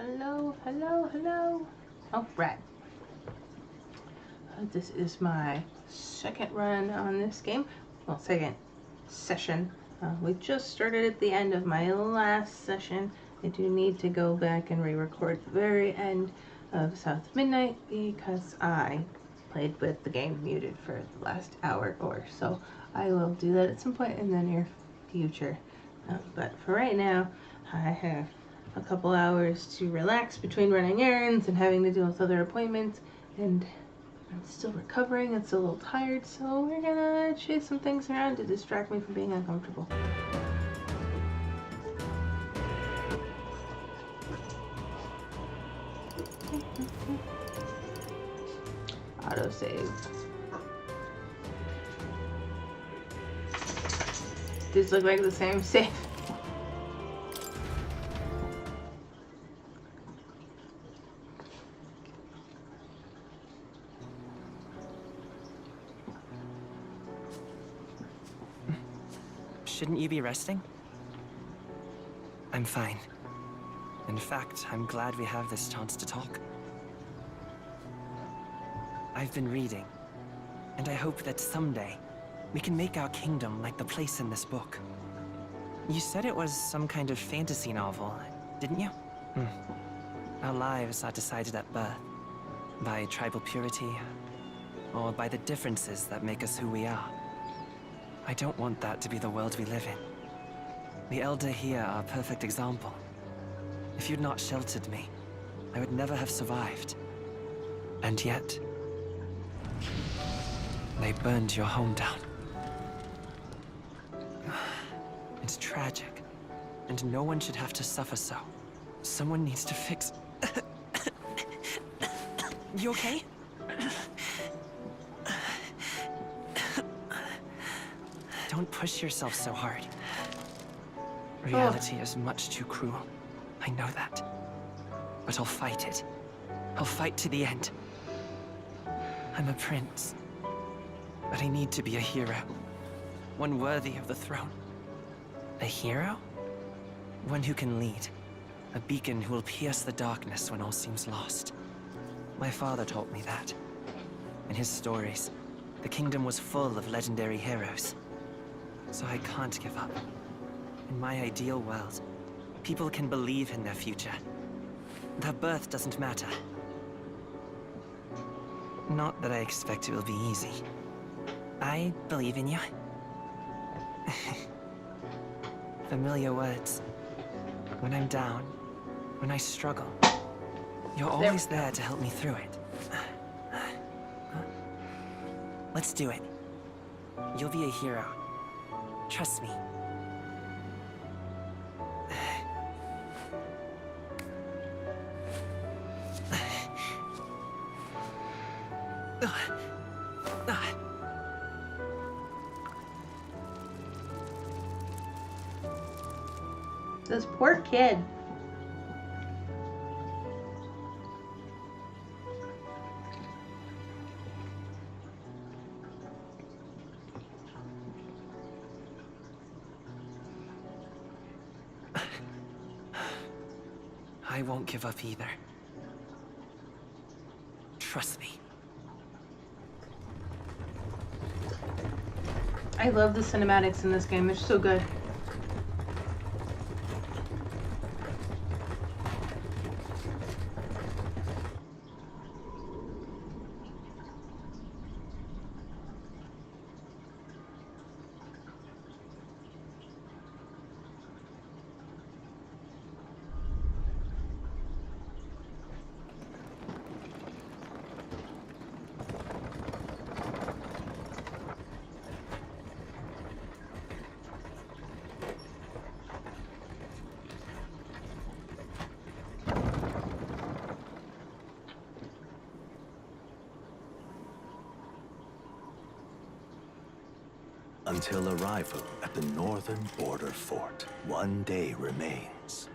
Hello, hello, hello. Oh, right. This is my second run on this game. Well, second session. We just started at the end of my last session. I do need to go back and re-record the very end of South Midnight because I played with the game muted for the last hour or so. I will do that at some point in the near future. But for right now, I have a couple hours to relax between running errands and having to deal with other appointments, and I'm still recovering and still a little tired, so we're gonna chase some things around to distract me from being uncomfortable. Autosave. These look like the same save. Shouldn't you be resting? I'm fine. In fact, I'm glad we have this chance to talk. I've been reading, and I hope that someday we can make our kingdom like the place in this book. You said it was some kind of fantasy novel, didn't you? Our lives are decided at birth, by tribal purity, or by the differences that make us who we are. I don't want that to be the world we live in. The Elder here are a perfect example. If you'd not sheltered me, I would never have survived. And yet, they burned your home down. It's tragic, and no one should have to suffer so. Someone needs to fix... You okay? Don't push yourself so hard. Reality is much too cruel. I know that. But I'll fight it. I'll fight to the end. I'm a prince. But I need to be a hero. One worthy of the throne. A hero? One who can lead. A beacon who will pierce the darkness when all seems lost. My father taught me that. In his stories, the kingdom was full of legendary heroes. So I can't give up. In my ideal world, people can believe in their future. Their birth doesn't matter. Not that I expect it will be easy. I believe in you. Familiar words. When I'm down, when I struggle, you're always there to help me through it. Let's do it. You'll be a hero. Trust me. This poor kid. I won't give up either. Trust me. I love the cinematics in this game. They're so good. Until arrival at the northern border fort, one day remains.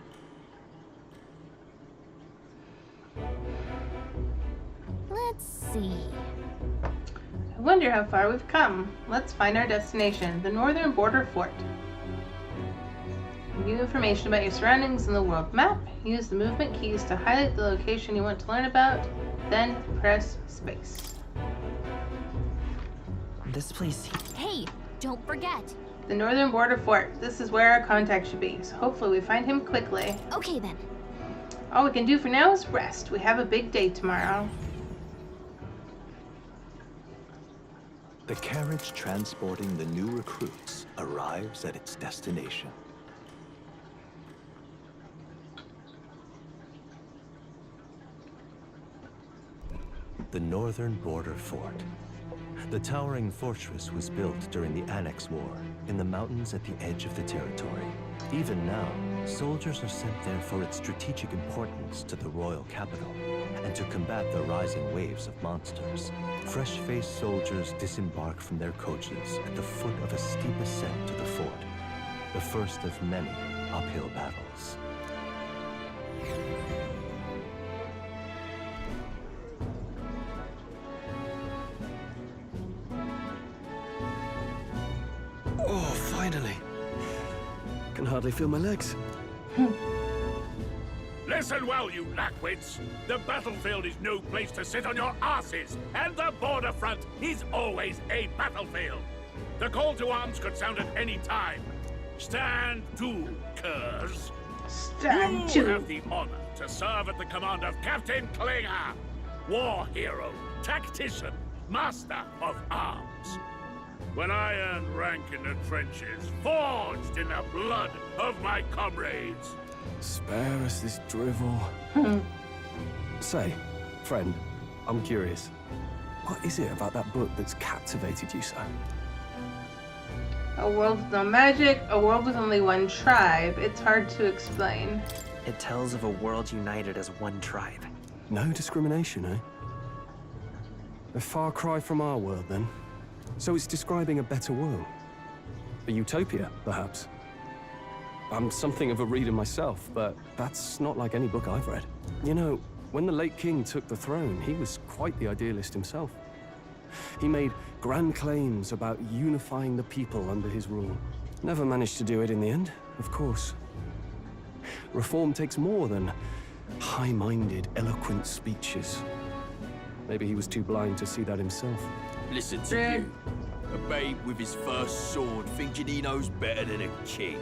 Let's see. I wonder how far we've come. Let's find our destination, the northern border fort. Review information about your surroundings in the world map. Use the movement keys to highlight the location you want to learn about. Then press space. This place. Hey, don't forget. The northern border fort. This is where our contact should be, so hopefully we find him quickly. Okay then. All we can do for now is rest. We have a big day tomorrow. The carriage transporting the new recruits arrives at its destination. The northern border fort. The towering fortress was built during the Annex War in the mountains at the edge of the territory. Even now, soldiers are sent there for its strategic importance to the royal capital and to combat the rising waves of monsters. Fresh-faced soldiers disembark from their coaches at the foot of a steep ascent to the fort, the first of many uphill battles. Oh, finally. Can hardly feel my legs. Listen well, you lackwits. The battlefield is no place to sit on your asses, and the border front is always a battlefield. The call to arms could sound at any time. Stand to, curs. Stand You to. have the honor to serve at the command of Captain Klinger, war hero, tactician, master of arms. When I earned rank in the trenches, forged in the blood of my comrades. Spare us this drivel. Say, friend, I'm curious. What is it about that book that's captivated you so? A world with no magic, a world with only one tribe. It's hard to explain. It tells of a world united as one tribe. No discrimination, eh? A far cry from our world, then. So it's describing a better world. A utopia, perhaps. I'm something of a reader myself, but that's not like any book I've read. You know, when the late king took the throne, he was quite the idealist himself. He made grand claims about unifying the people under his rule. Never managed to do it in the end, of course. Reform takes more than high-minded, eloquent speeches. Maybe he was too blind to see that himself. Listen to you. A babe with his first sword thinking he knows better than a king.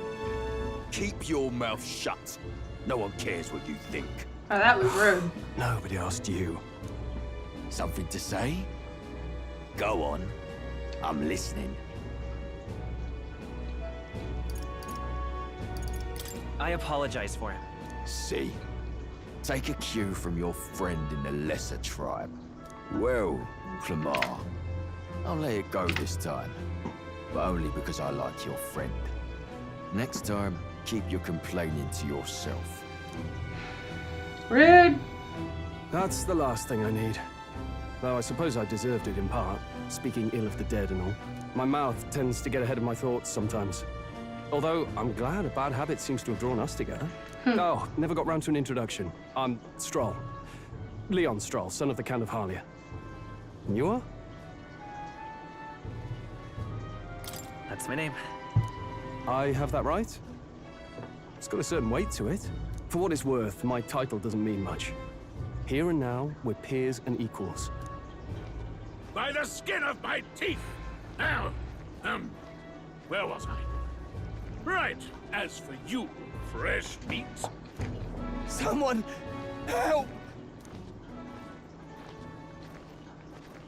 Keep your mouth shut. No one cares what you think. Oh, that was rude. Nobody asked you. Something to say? Go on. I'm listening. I apologize for him. See? Take a cue from your friend in the lesser tribe. Well, Clemar, I'll let it go this time. But only because I like your friend. Next time, keep your complaining to yourself. Rude. That's the last thing I need. Though I suppose I deserved it in part, speaking ill of the dead and all. My mouth tends to get ahead of my thoughts sometimes. Although, I'm glad a bad habit seems to have drawn us together. Oh, never got round to an introduction. I'm Stroll. Leon Stroll, son of the Count of Harlia. And you are? That's my name. I have that right? It's got a certain weight to it. For what it's worth, my title doesn't mean much. Here and now, we're peers and equals. By the skin of my teeth! Now, where was I? Right, as for you, fresh meat. Someone help!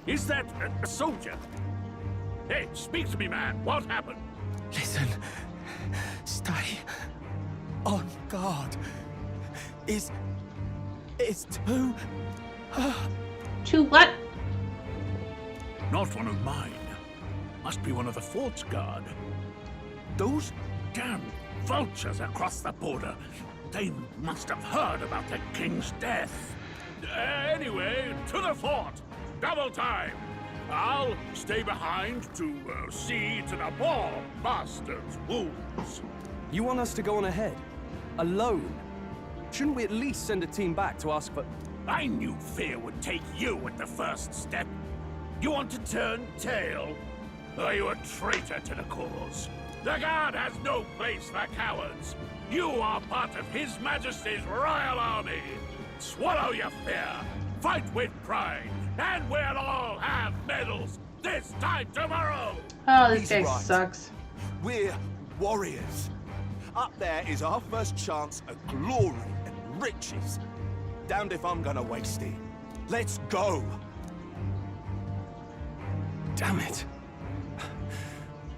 Is that a soldier? Hey, speak to me, man. What happened? Listen. Stay on guard. It's too... To what? Not one of mine. Must be one of the fort's guard. Those damn vultures across the border. They must have heard about the king's death. Anyway, to the fort. Double time. I'll stay behind to see to the poor bastard's wounds. You want us to go on ahead? Alone? Shouldn't we at least send a team back to ask for... I knew fear would take you at the first step. You want to turn tail? Are you a traitor to the cause? The guard has no place for cowards. You are part of His Majesty's Royal Army. Swallow your fear, fight with pride, and we'll all have medals this time tomorrow. Oh, this He's guy right. sucks. We're warriors. Up there is our first chance at glory and riches. Damned if I'm gonna waste it. Let's go. Damn it.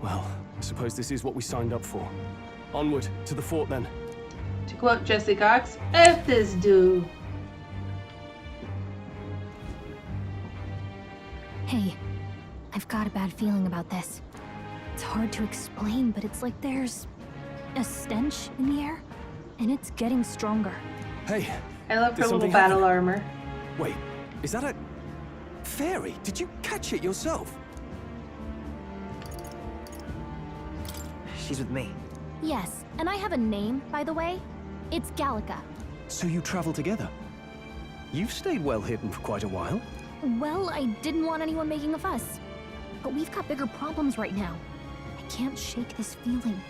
Well, I suppose this is what we signed up for. Onward to the fort then. To quote Jesse Cox, F this dude. Hey, I've got a bad feeling about this. It's hard to explain, but it's like there's a stench in the air, and it's getting stronger. Hey, I love her Did little something battle happen? armor. wait, is that a fairy? Did you catch it yourself? She's with me. Yes, and I have a name, by the way. It's Gallica. So you travel together? You've stayed well hidden for quite a while. Well, I didn't want anyone making a fuss. But we've got bigger problems right now. I can't shake this feeling.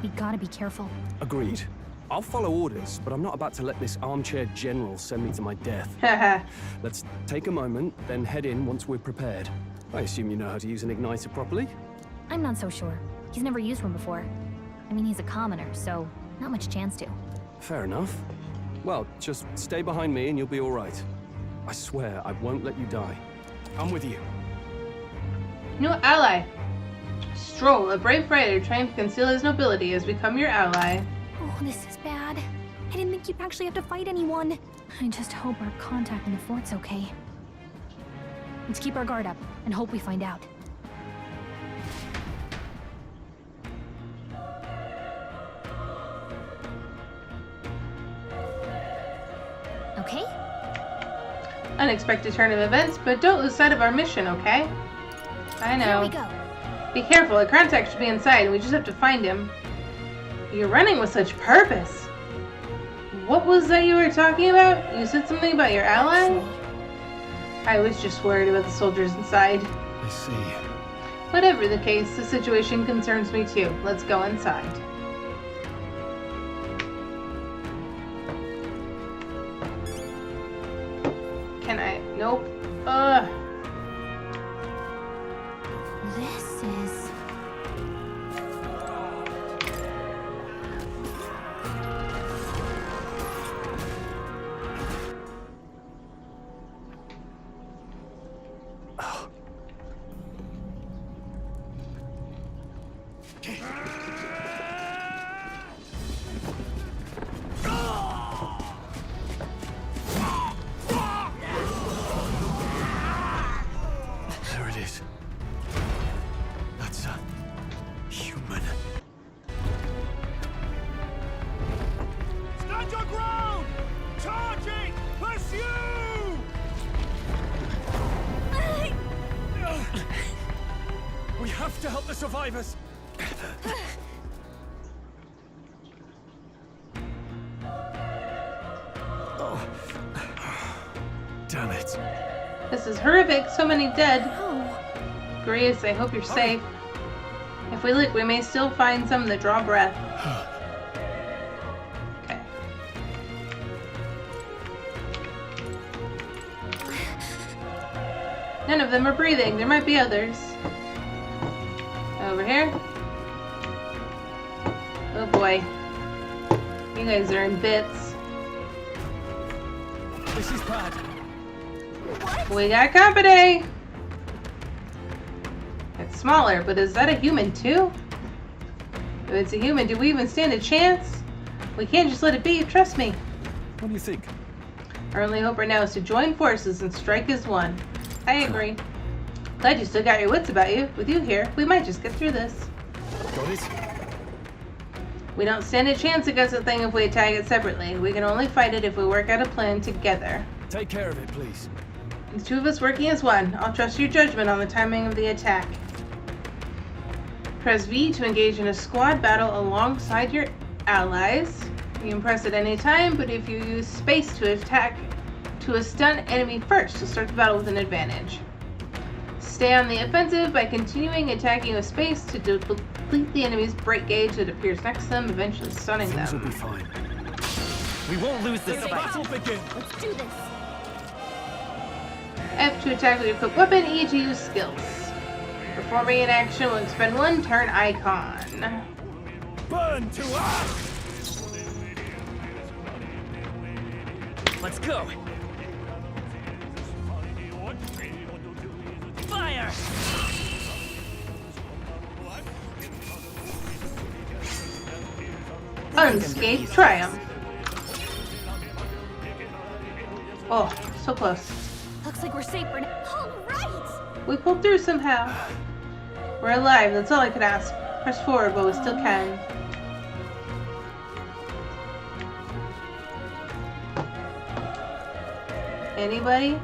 We gotta be careful. Agreed. I'll follow orders, but I'm not about to let this armchair general send me to my death. Haha. Let's take a moment, then head in once we're prepared. I assume you know how to use an igniter properly? I'm not so sure. He's never used one before. I mean, he's a commoner, so not much chance to. Fair enough. Well, just stay behind me and you'll be all right. I swear I won't let you die. I'm with you. New ally. Stroll, a brave fighter trying to conceal his nobility, has become your ally. Oh, this is bad. I didn't think you'd actually have to fight anyone. I just hope our contact in the fort's okay. Let's keep our guard up and hope we find out. Okay? Unexpected turn of events, but don't lose sight of our mission, okay? I Here know. we go. Be careful, a contact should be inside, and we just have to find him. You're running with such purpose. What was that you were talking about? You said something about your ally? I was just worried about the soldiers inside. I see. Whatever the case, the situation concerns me too. Let's go inside. Can I? Nope. Ugh. This is... There it is. That's a human. Stand your ground! Charging! Pursue! We have to help the survivors. Oh. Damn it. This is horrific. So many dead. Oh, Grace, I hope you're safe. If we look, we may still find some that draw breath. Okay. None of them are breathing. There might be others. Over here. Oh boy. You guys are in bits. This is bad. We got company! It's smaller, but is that a human too? If it's a human, do we even stand a chance? We can't just let it be, trust me. What do you think? Our only hope right now is to join forces and strike as one. I agree. Glad you still got your wits about you. With you here, we might just get through this. Got it? We don't stand a chance against the thing if we attack it separately. We can only fight it if we work out a plan together. Take care of it, please. The two of us working as one. I'll trust your judgment on the timing of the attack. Press V to engage in a squad battle alongside your allies. You can press at any time, but if you use space to attack to a stun enemy first to start the battle with an advantage. Stay on the offensive by continuing attacking with space to deplete the enemy's break gauge that appears next to them, eventually stunning Things will them. be fine. We won't lose this fight. Let's do this. F to attack with your equipped weapon, E to use skills. Performing an action will expend 1 turn icon. Burn to us! Let's go. Fire! Unscathed triumph. Oh, so close. Looks like we're safe for now. All right. We pulled through somehow. We're alive, that's all I could ask. Press forward while we still can. Anybody?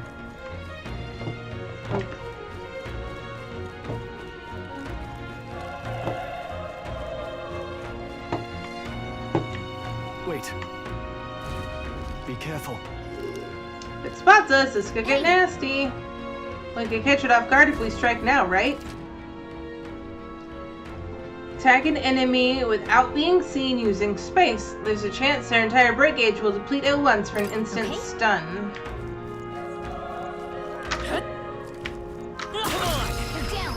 Oh. Wait. Be careful. If it spots us, this could get nasty. We could catch it off guard if we strike now, right? Attack an enemy without being seen using space. There's a chance their entire break gauge will deplete at once for an instant stun. They're down.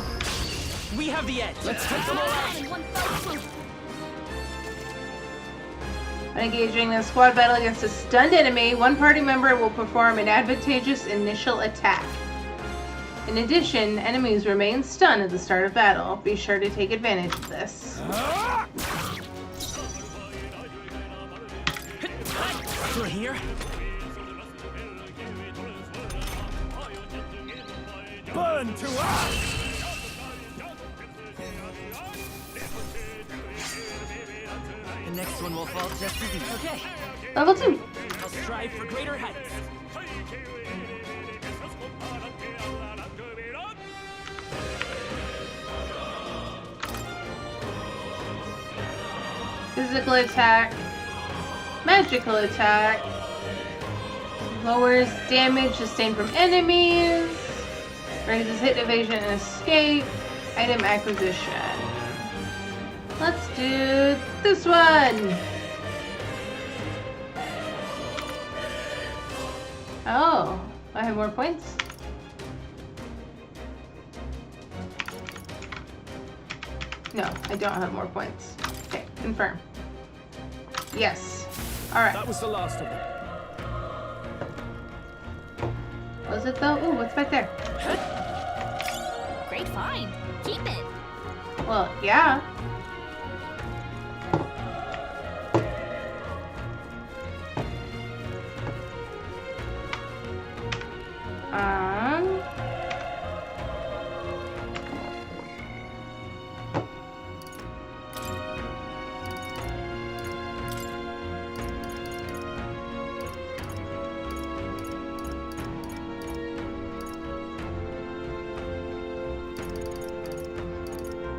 We have the edge. Let's take them all out. In one fell swoop. When engaging in a squad battle against a stunned enemy, one party member will perform an advantageous initial attack. In addition, enemies remain stunned at the start of battle. Be sure to take advantage of this. Through here. Burn to us! The next one will fall just as easy. Okay. Level 2. I'll strive for greater heights. Physical attack. Magical attack. Lowers damage sustained from enemies. Raises hit evasion and escape. Item acquisition. Let's do this one. Oh, I have more points. No, I don't have more points. Okay, confirm. Yes. Alright. That was the last of them. Was it though? Ooh, what's back there? Great find. Keep it. Well, yeah.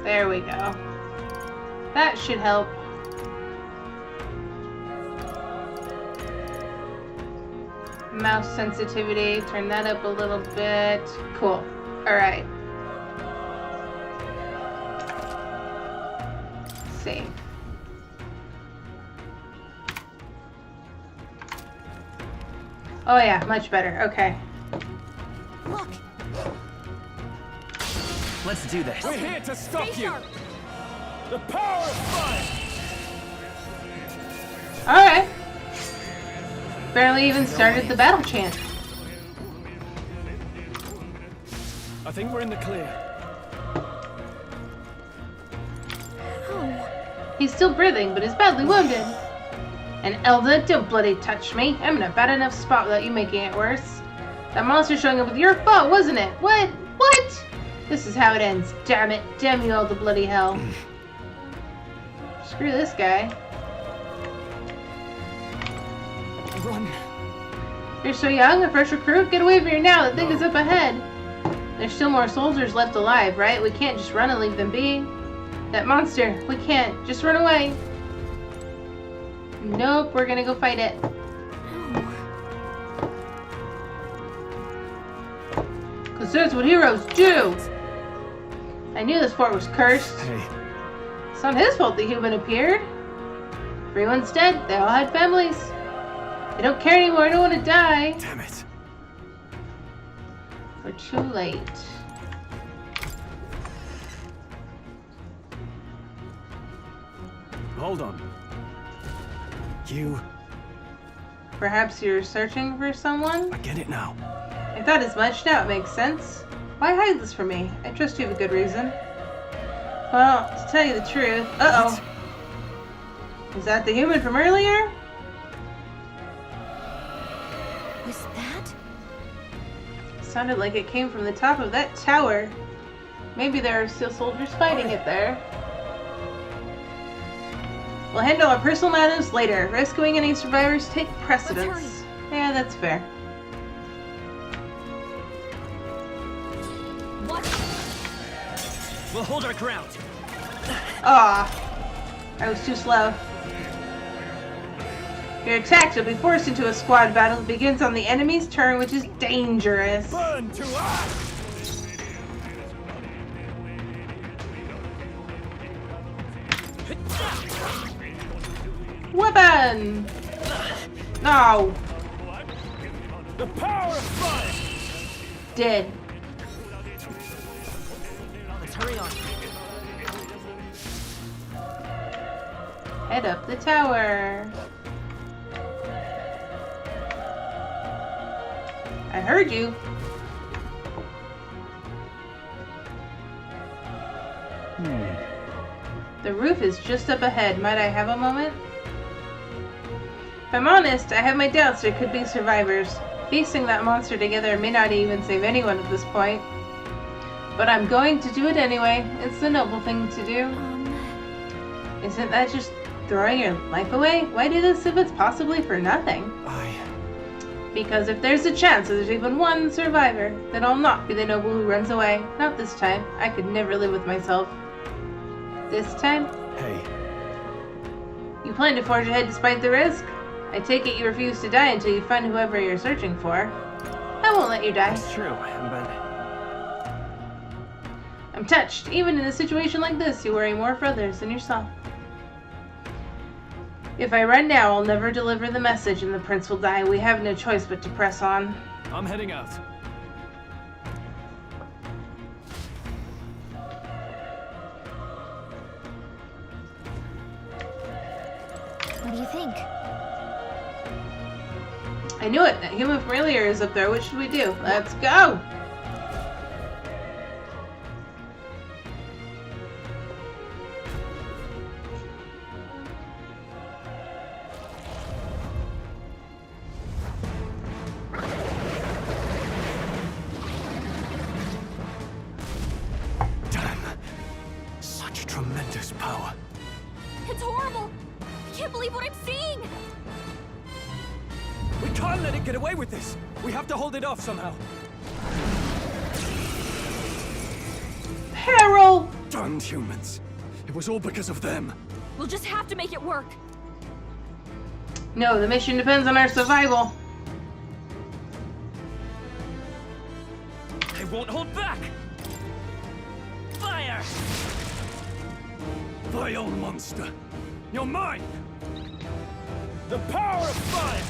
There we go. That should help. Mouse sensitivity, turn that up a little bit. Cool. Alright. Save. Oh yeah, much better. Okay. Look. Let's do this. We're here to stop Stay you! sharp. The power of fire! Alright. Barely even started the battle chant. I think we're in the clear. Oh. He's still breathing, but is badly wounded. And Elda, don't bloody touch me. I'm in a bad enough spot without you making it worse. That monster showing up with your fault, wasn't it? What? What? This is how it ends. Damn it. Damn you all to bloody hell. Screw this guy. Run. You're so young, a fresh recruit? Get away from here now. The thing is up ahead. There's still more soldiers left alive, right? We can't just run and leave them be. That monster. We can't. Just run away. Nope, we're gonna go fight it. Because that's what heroes do. I knew this fort was cursed. Hey, It's not his fault the human appeared. Everyone's dead. They all had families. I don't care anymore. I don't want to die. Damn it. We're too late. Hold on. You... Perhaps you're searching for someone? I get it now. I thought as much. Now it makes sense. Why hide this from me? I trust you have a good reason. Well, to tell you the truth... Uh-oh. Is that the human from earlier? Was that? Sounded like it came from the top of that tower. Maybe there are still soldiers fighting it there. We'll handle our personal matters later. Rescuing any survivors take precedence. Yeah, that's fair. What? We'll hold our ground. Ah, I was too slow. Your attacks will be forced into a squad battle that begins on the enemy's turn, which is dangerous. Burn to ash! Weapon! No! The power of fire! Dead. Let's hurry on. Head up the tower. I heard you. The roof is just up ahead. Might I have a moment? If I'm honest, I have my doubts there could be survivors. Facing that monster together may not even save anyone at this point. But I'm going to do it anyway. It's the noble thing to do. Isn't that just throwing your life away? Why do this if it's possibly for nothing? Because if there's a chance that there's even one survivor, then I'll not be the noble who runs away. Not this time. I could never live with myself. This time? Hey. You plan to forge ahead despite the risk? I take it you refuse to die until you find whoever you're searching for. I won't let you die. That's true, but... I'm touched. Even in a situation like this, you worry more for others than yourself. If I run now, I'll never deliver the message and the prince will die. We have no choice but to press on. I'm heading out. What do you think? I knew it. That human from earlier is up there. What should we do? Let's go! Such tremendous power. It's horrible! I can't believe what I'm seeing! We can't let it get away with this. We have to hold it off somehow. Peril! Damned humans. It was all because of them. We'll just have to make it work. No, the mission depends on our survival. I won't hold back! Fire! Vile monster. You're mine! The power of fire!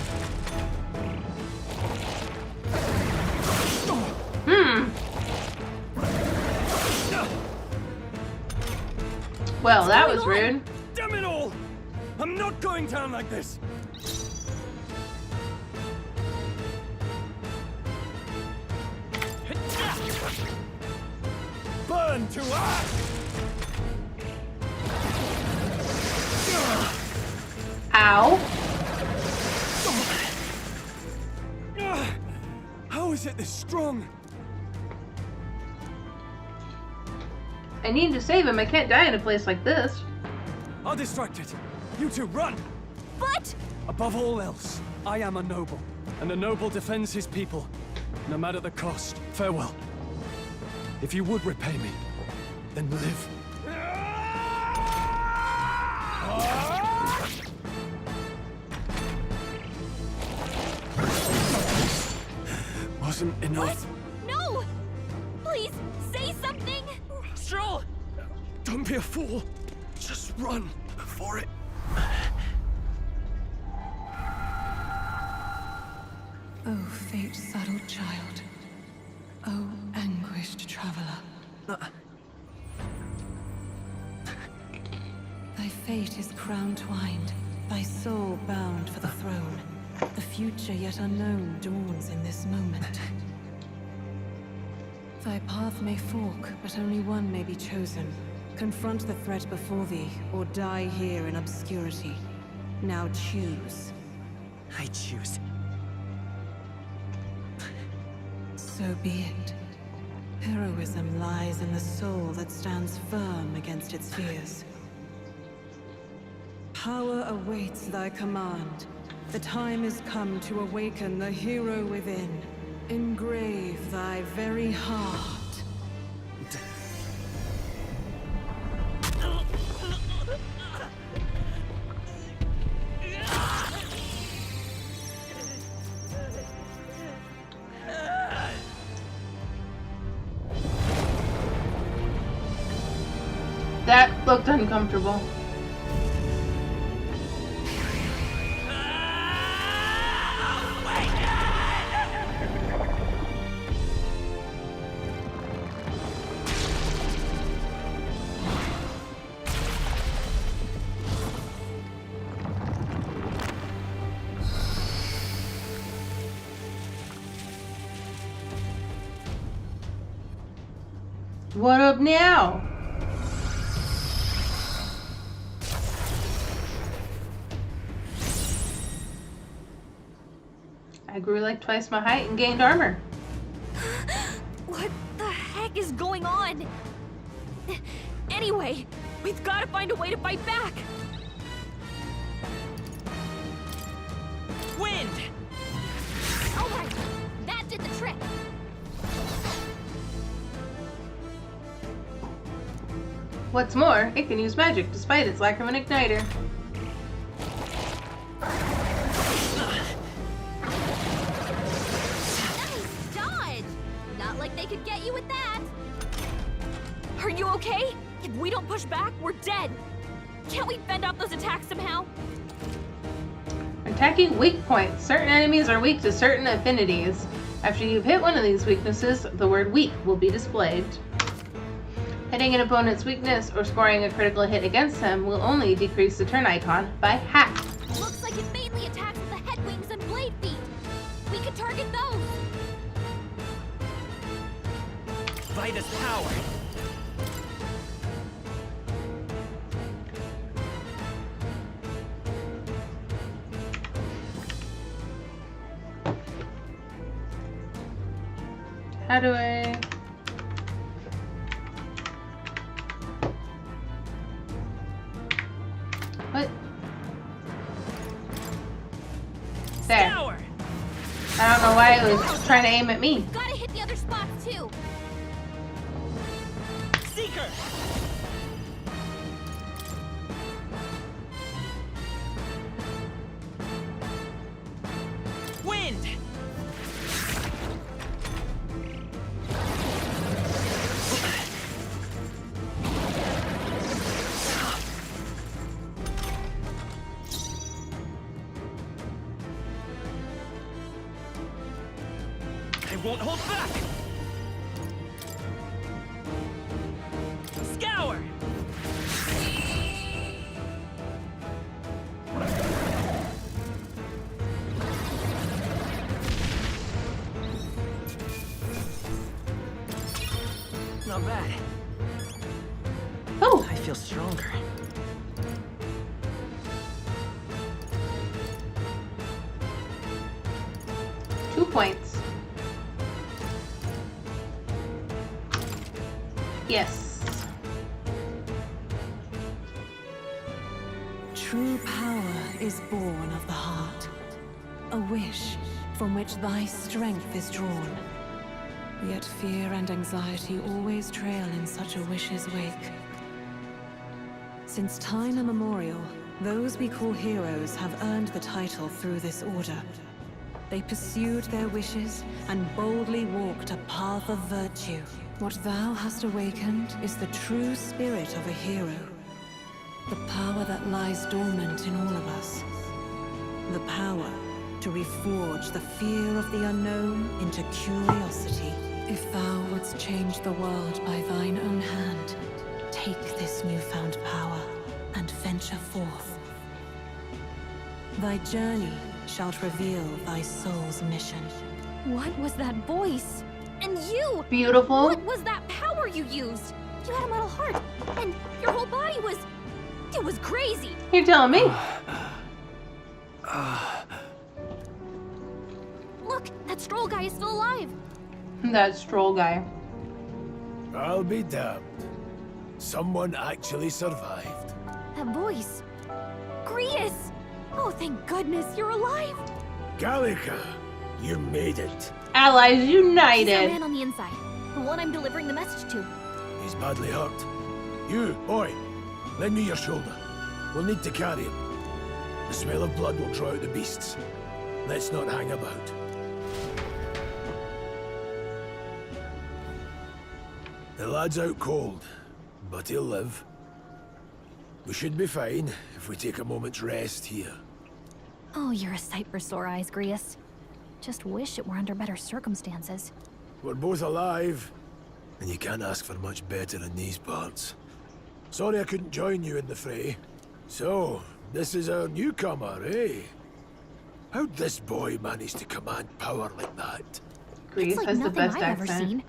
Well, that was rude. Damn it all! I'm not going down like this! Burn to ash! Ow. How is it this strong? I need to save him. I can't die in a place like this. I'll distract it. You two, run! But... Above all else, I am a noble, and a noble defends his people, no matter the cost. Farewell. If you would repay me, then live. Wasn't enough. What? No! Please, say something! Stroll! Don't be a fool. Just run before it... Oh, fate-saddled child. Oh, anguished traveler. Thy fate is crown-twined, thy soul bound for the throne. The future yet unknown dawns in this moment. Thy path may fork, but only one may be chosen. Confront the threat before thee, or die here in obscurity. Now choose. I choose. So be it. Heroism lies in the soul that stands firm against its fears. Power awaits thy command. The time is come to awaken the hero within. Engrave thy very heart. That looked uncomfortable. What up now? I grew like twice my height and gained armor. What the heck is going on? Anyway, we've got to find a way to fight back. Wind! Alright, that did the trick. What's more, it can use magic despite its lack of an igniter. Nice dodge! Not like they could get you with that. Are you okay? If we don't push back, we're dead. Can't we fend off those attacks somehow? Attacking weak points. Certain enemies are weak to certain affinities. After you've hit one of these weaknesses, the word weak will be displayed. Hitting an opponent's weakness or scoring a critical hit against them will only decrease the turn icon by half. Looks like it mainly attacks with the head wings and blade feet. We could target those. Vitus power! How do I... What? There. Scour! I don't know why it was trying to aim at me. Gotta hit the other spots too. Seeker! Wind! I won't hold back! Scour! Not bad. Oh, I feel stronger. .2 points. Yes. True power is born of the heart. A wish from which thy strength is drawn. Yet fear and anxiety always trail in such a wish's wake. Since time immemorial, those we call heroes have earned the title through this order. They pursued their wishes and boldly walked a path of virtue. What thou hast awakened is the true spirit of a hero. The power that lies dormant in all of us. The power to reforge the fear of the unknown into curiosity. If thou wouldst change the world by thine own hand, take this newfound power and venture forth. Thy journey shalt reveal thy soul's mission. What was that voice? And you! Beautiful. What was that power you used? You had a metal heart, and your whole body was... It was crazy! You're telling me? Look, that Stroll guy is still alive! That Stroll guy. I'll be damned. Someone actually survived. That voice. Grius! Oh, thank goodness you're alive! Gallica, you made it. Allies He's our united. man on the inside. The one I'm delivering the message to. He's badly hurt. You, boy, lend me your shoulder. We'll need to carry him. The smell of blood will draw out the beasts. Let's not hang about. The lad's out cold, but he'll live. We should be fine if we take a moment's rest here. Oh, you're a sight for sore eyes, Grius. Just wish it were under better circumstances. We're both alive, and you can't ask for much better in these parts. Sorry I couldn't join you in the fray. So, this is our newcomer, eh? How'd this boy manage to command power like that? Grius It's like has the nothing best I've ever accent. seen.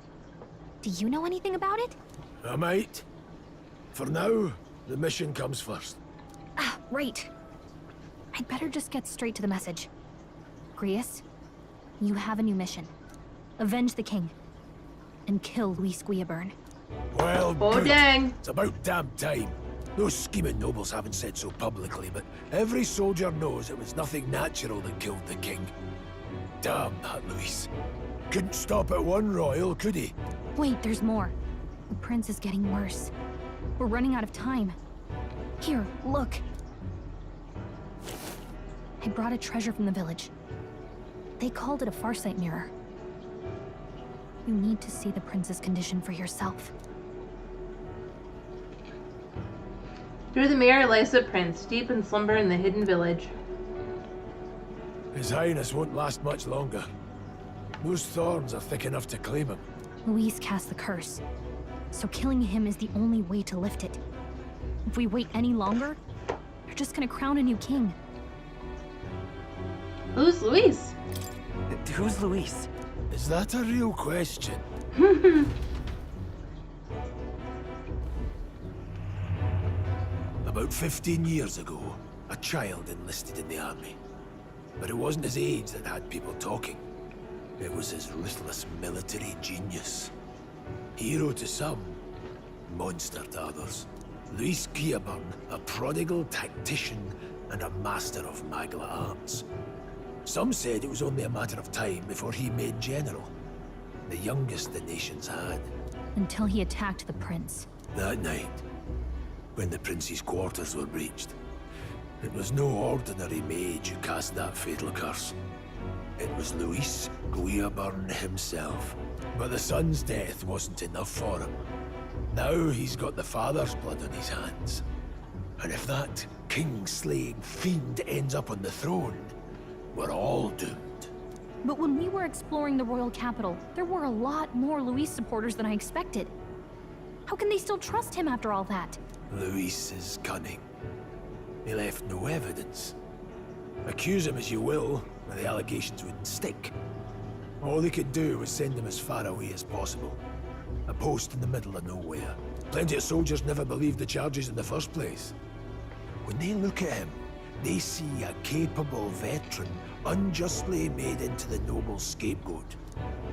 Do you know anything about it? I might. For now, the mission comes first. Ah, right. I'd better just get straight to the message. Grius, you have a new mission. Avenge the king. And kill Luis Guillaburn. Well, Oh, good. dang. It's about damn time. Those scheming nobles haven't said so publicly, but every soldier knows it was nothing natural that killed the king. Damn that Luis. Couldn't stop at one royal, could he? Wait, there's more. The prince is getting worse. We're running out of time. Here, look. I brought a treasure from the village. They called it a farsight mirror. You need to see the prince's condition for yourself. Through the mirror lies the prince, deep in slumber in the hidden village. His Highness won't last much longer. Those thorns are thick enough to claim him. Luis cast the curse, so killing him is the only way to lift it. If we wait any longer, they're just gonna crown a new king. Who's Luis? Who's Luis? Is that a real question? About 15 years ago, a child enlisted in the army. But it wasn't his age that had people talking. It was his ruthless military genius. Hero to some, monster to others. Luis Guillaburn, a prodigal tactician and a master of Magla arts. Some said it was only a matter of time before he made general. The youngest the nation's had. Until he attacked the prince. That night, when the prince's quarters were breached, it was no ordinary mage who cast that fatal curse. It was Luis Guillaburn himself. But the son's death wasn't enough for him. Now he's got the father's blood on his hands. And if that king-slaying fiend ends up on the throne, we're all doomed. But when we were exploring the royal capital, there were a lot more Luis supporters than I expected. How can they still trust him after all that? Luis is cunning. He left no evidence. Accuse him as you will, but the allegations wouldn't stick. All they could do was send him as far away as possible. A post in the middle of nowhere. Plenty of soldiers never believed the charges in the first place. When they look at him, they see a capable veteran unjustly made into the noble's scapegoat.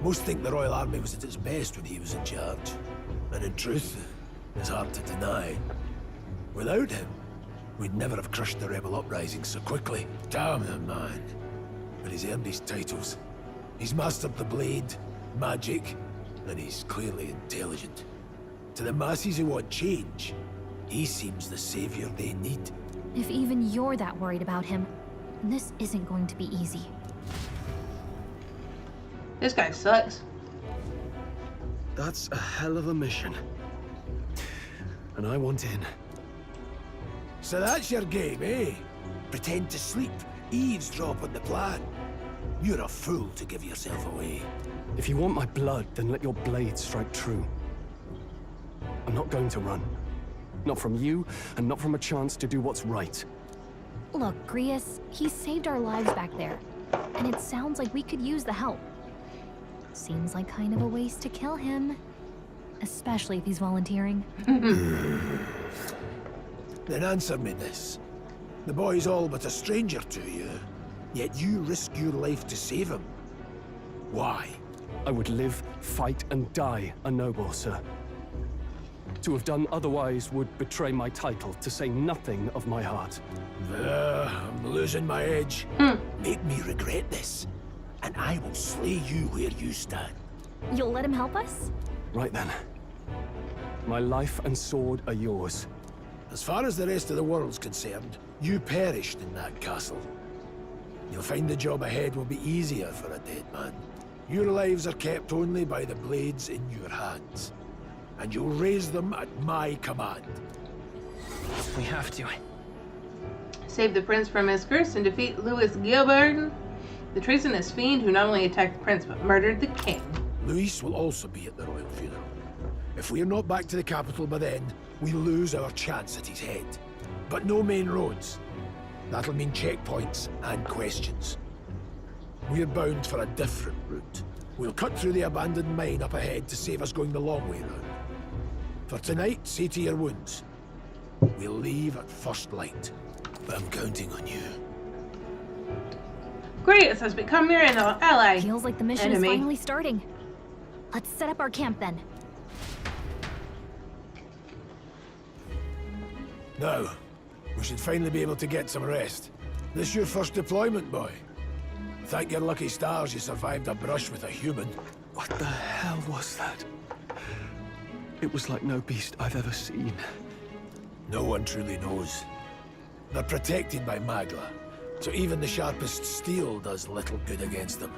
Most think the Royal Army was at its best when he was in charge. And in truth, it's hard to deny. Without him, we'd never have crushed the rebel uprising so quickly. Damn the man. But he's earned his titles. He's mastered the blade, magic, and he's clearly intelligent. To the masses who want change, he seems the savior they need. If even you're that worried about him, this isn't going to be easy. This guy sucks. That's a hell of a mission. And I want in. So that's your game, eh? Pretend to sleep, eavesdrop on the plan. You're a fool to give yourself away. If you want my blood, then let your blade strike true. I'm not going to run. Not from you, and not from a chance to do what's right. Look, Grius, he saved our lives back there. And it sounds like we could use the help. Seems like kind of a waste to kill him. Especially if he's volunteering. Then answer me this. The boy's all but a stranger to you, yet you risk your life to save him. Why? I would live, fight, and die a noble, sir. To have done otherwise would betray my title, to say nothing of my heart. I'm losing my edge. Make me regret this, and I will slay you where you stand. You'll let him help us? Right then. My life and sword are yours. As far as the rest of the world's concerned, you perished in that castle. You'll find the job ahead will be easier for a dead man. Your lives are kept only by the blades in your hands, and you'll raise them at my command. We have to. Save the prince from his curse and defeat Louis Gilbert, the treasonous fiend who not only attacked the prince but murdered the king. Louis will also be at the royal funeral. If we're not back to the capital by then, we lose our chance at his head. But no main roads. That'll mean checkpoints and questions. We're bound for a different route. We'll cut through the abandoned mine up ahead to save us going the long way round. For tonight, see to your wounds. We'll leave at first light. But I'm counting on you. Grius has become your ally. Feels like the mission is finally starting. Let's set up our camp then. Now, we should finally be able to get some rest. This your first deployment, boy? Thank your lucky stars you survived a brush with a human. What the hell was that? It was like no beast I've ever seen. No one truly knows. They're protected by Magla, so even the sharpest steel does little good against them.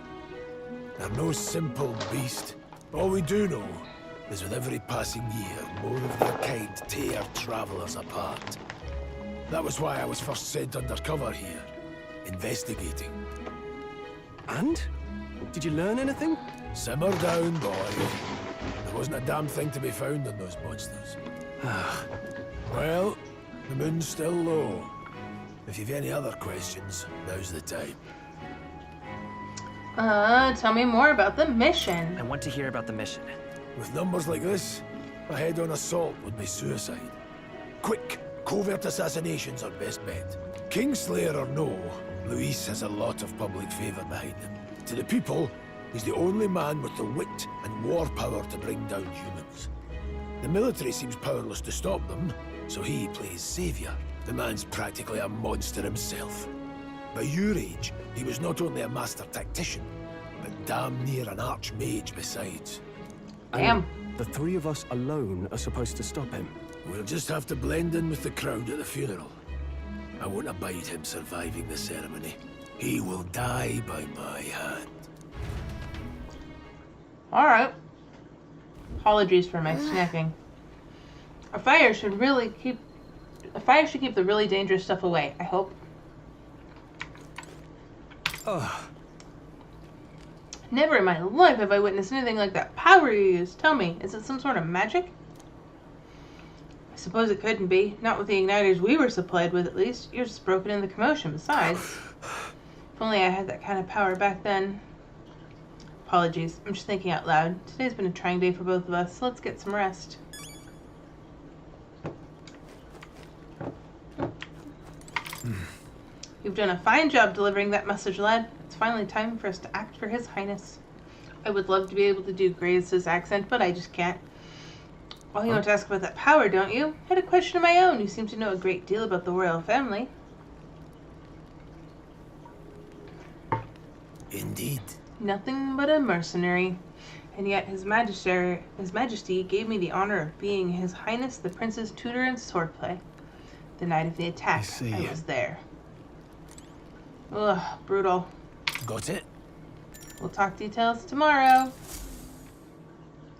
They're no simple beast. All we do know is with every passing year, more of their kind tear travelers apart. That was why I was first sent undercover here, investigating. And? Did you learn anything? Simmer down, boy. There wasn't a damn thing to be found on those monsters. Well, the moon's still low. If you've any other questions, now's the time. Tell me more about the mission. I want to hear about the mission. With numbers like this, a head-on assault would be suicide. Quick, covert assassinations are best bet. Kingslayer or no, Luis has a lot of public favor behind him. To the people, he's the only man with the wit and war power to bring down humans. The military seems powerless to stop them, so he plays savior. The man's practically a monster himself. By your age, he was not only a master tactician, but damn near an archmage besides. Damn. And the three of us alone are supposed to stop him. We'll just have to blend in with the crowd at the funeral. I won't abide him surviving the ceremony. He will die by my hand. Alright. Apologies for my snacking. A fire should keep the really dangerous stuff away, I hope. Ugh. Never in my life have I witnessed anything like that power you use. Tell me, is it some sort of magic? I suppose it couldn't be. Not with the igniters we were supplied with, at least. You're just broken in the commotion, besides. If only I had that kind of power back then. Apologies, I'm just thinking out loud. Today's been a trying day for both of us. Let's get some rest. You've done a fine job delivering that message, lad. It's finally time for us to act for His Highness. I would love to be able to do Grace's accent, but I just can't. Well, you want to ask about that power, don't you? I had a question of my own. You seem to know a great deal about the royal family. Indeed. Nothing but a mercenary. And yet His Majesty gave me the honor of being His Highness the Prince's tutor in swordplay. The night of the attack, I was there. Ugh, brutal. Got it? We'll talk details tomorrow.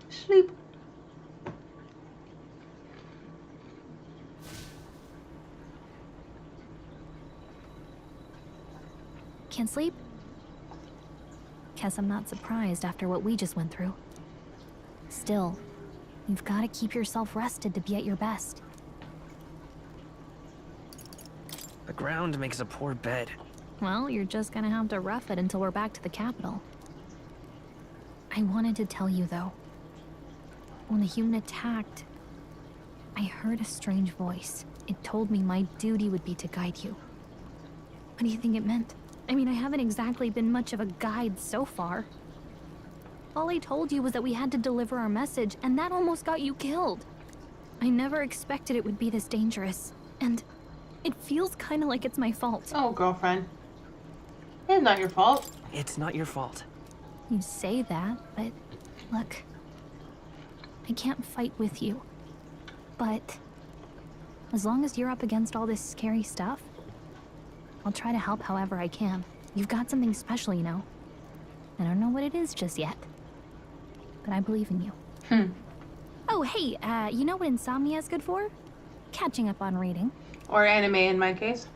Sleep. Can't sleep? Guess I'm not surprised after what we just went through. Still, you've got to keep yourself rested to be at your best. The ground makes a poor bed. Well, you're just gonna have to rough it until we're back to the capital. I wanted to tell you, though. When the human attacked, I heard a strange voice. It told me my duty would be to guide you. What do you think it meant? I mean, I haven't exactly been much of a guide so far. All I told you was that we had to deliver our message, and that almost got you killed. I never expected it would be this dangerous, and it feels kind of like it's my fault. Oh, girlfriend. It's not your fault. It's not your fault. You say that, but look, I can't fight with you. But as long as you're up against all this scary stuff, I'll try to help however I can. You've got something special, you know. I don't know what it is just yet, but I believe in you. Oh, hey, you know what insomnia is good for? Catching up on reading. Or anime in my case.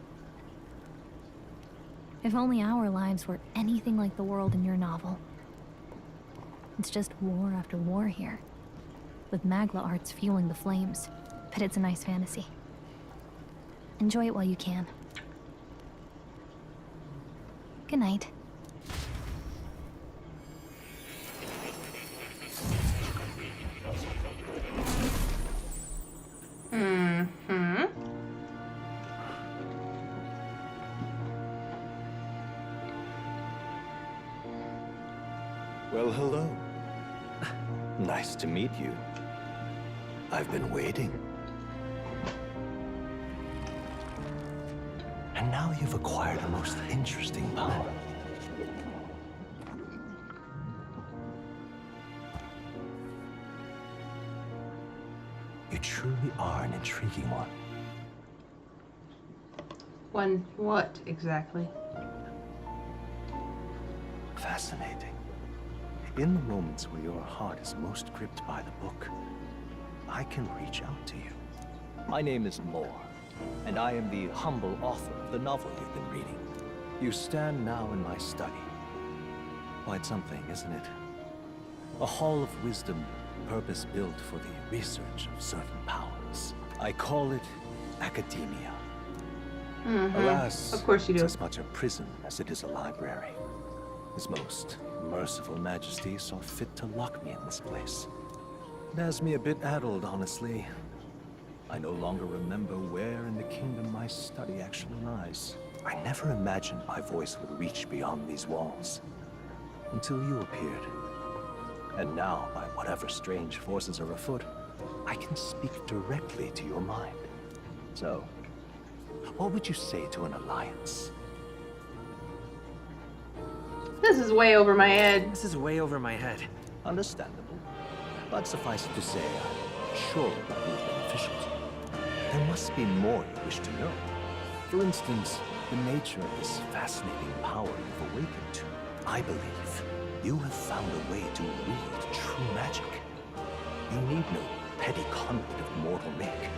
If only our lives were anything like the world in your novel. It's just war after war here, with Magla arts fueling the flames, but it's a nice fantasy. Enjoy it while you can. Good night. Well, hello. Nice to meet you. I've been waiting. And now you've acquired a most interesting power. You truly are an intriguing one. One what exactly? Fascinating. In the moments where your heart is most gripped by the book, I can reach out to you. My name is Moore, and I am the humble author of the novel you've been reading. You stand now in my study. Quite something, isn't it? A hall of wisdom, purpose-built for the research of certain powers. I call it academia. Alas, of course you do. it's as much a prison as it is a library. His most merciful majesty saw fit to lock me in this place. It has me a bit addled, honestly. I no longer remember where in the kingdom my study actually lies. I never imagined my voice would reach beyond these walls. Until you appeared. And now, by whatever strange forces are afoot, I can speak directly to your mind. So, what would you say to an alliance? This is way over my head. This is way over my head. Understandable. But suffice it to say, I'm sure it will be beneficial to you. There must be more you wish to know. For instance, the nature of this fascinating power you've awakened to. I believe you have found a way to wield true magic. You need no petty conduit of mortal make.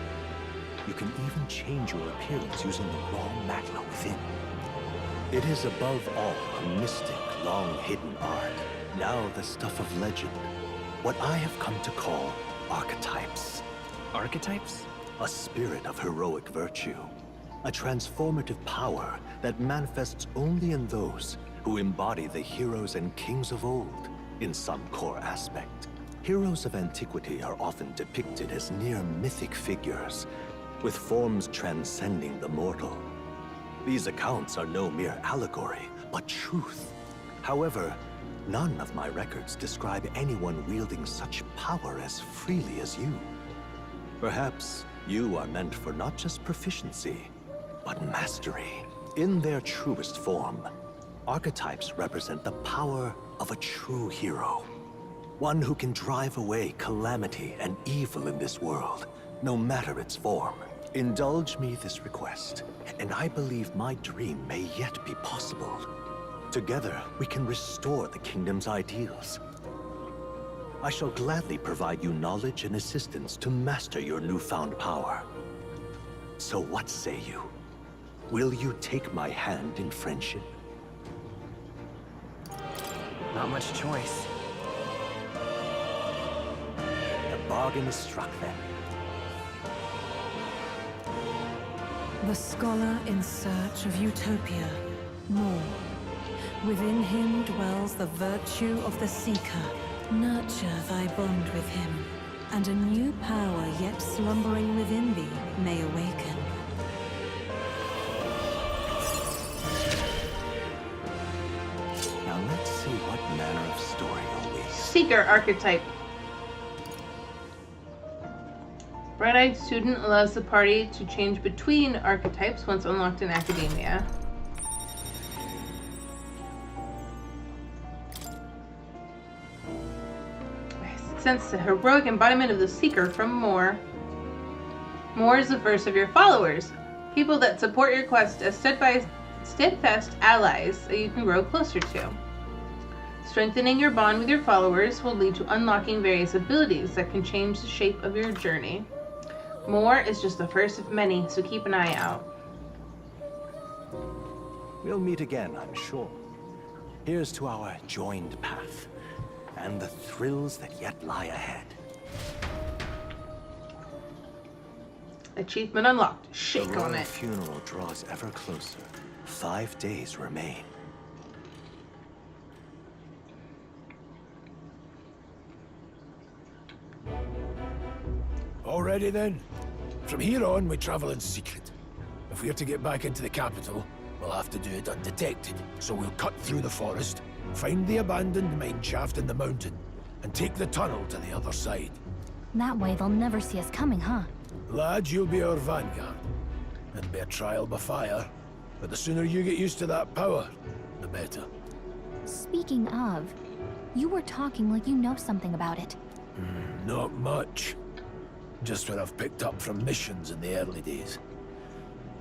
You can even change your appearance using the raw magla within. It is above all a mystic, long-hidden art, now the stuff of legend. What I have come to call archetypes. Archetypes? A spirit of heroic virtue. A transformative power that manifests only in those who embody the heroes and kings of old, in some core aspect. Heroes of antiquity are often depicted as near mythic figures, with forms transcending the mortal. These accounts are no mere allegory, but truth. However, none of my records describe anyone wielding such power as freely as you. Perhaps you are meant for not just proficiency, but mastery. In their truest form, archetypes represent the power of a true hero. One who can drive away calamity and evil in this world, no matter its form. Indulge me this request, and I believe my dream may yet be possible. Together, we can restore the kingdom's ideals. I shall gladly provide you knowledge and assistance to master your newfound power. So what say you? Will you take my hand in friendship? Not much choice. The bargain is struck then. The scholar in search of utopia. More. Within him dwells the virtue of the seeker. Nurture thy bond with him, and a new power yet slumbering within thee may awaken. Now let's see what manner of story you'll weave. Seeker archetype. Bright-eyed student allows the party to change between archetypes once unlocked in academia. I sense the heroic embodiment of the Seeker from Moore. Moore is the first of your followers, people that support your quest as steadfast allies that you can grow closer to. Strengthening your bond with your followers will lead to unlocking various abilities that can change the shape of your journey. More is just the first of many, so keep an eye out. We'll meet again, I'm sure. Here's to our joined path, and the thrills that yet lie ahead. Achievement unlocked. Shake The on royal it. funeral draws ever closer. 5 days remain. Already then? From here on, we travel in secret. If we're to get back into the capital, we'll have to do it undetected. So we'll cut through the forest, find the abandoned mine shaft in the mountain, and take the tunnel to the other side. That way they'll never see us coming, huh? Lad, you'll be our vanguard. It'll be a trial by fire, but the sooner you get used to that power, the better. Speaking of, you were talking like you know something about it. Not much. Just what I've picked up from missions in the early days.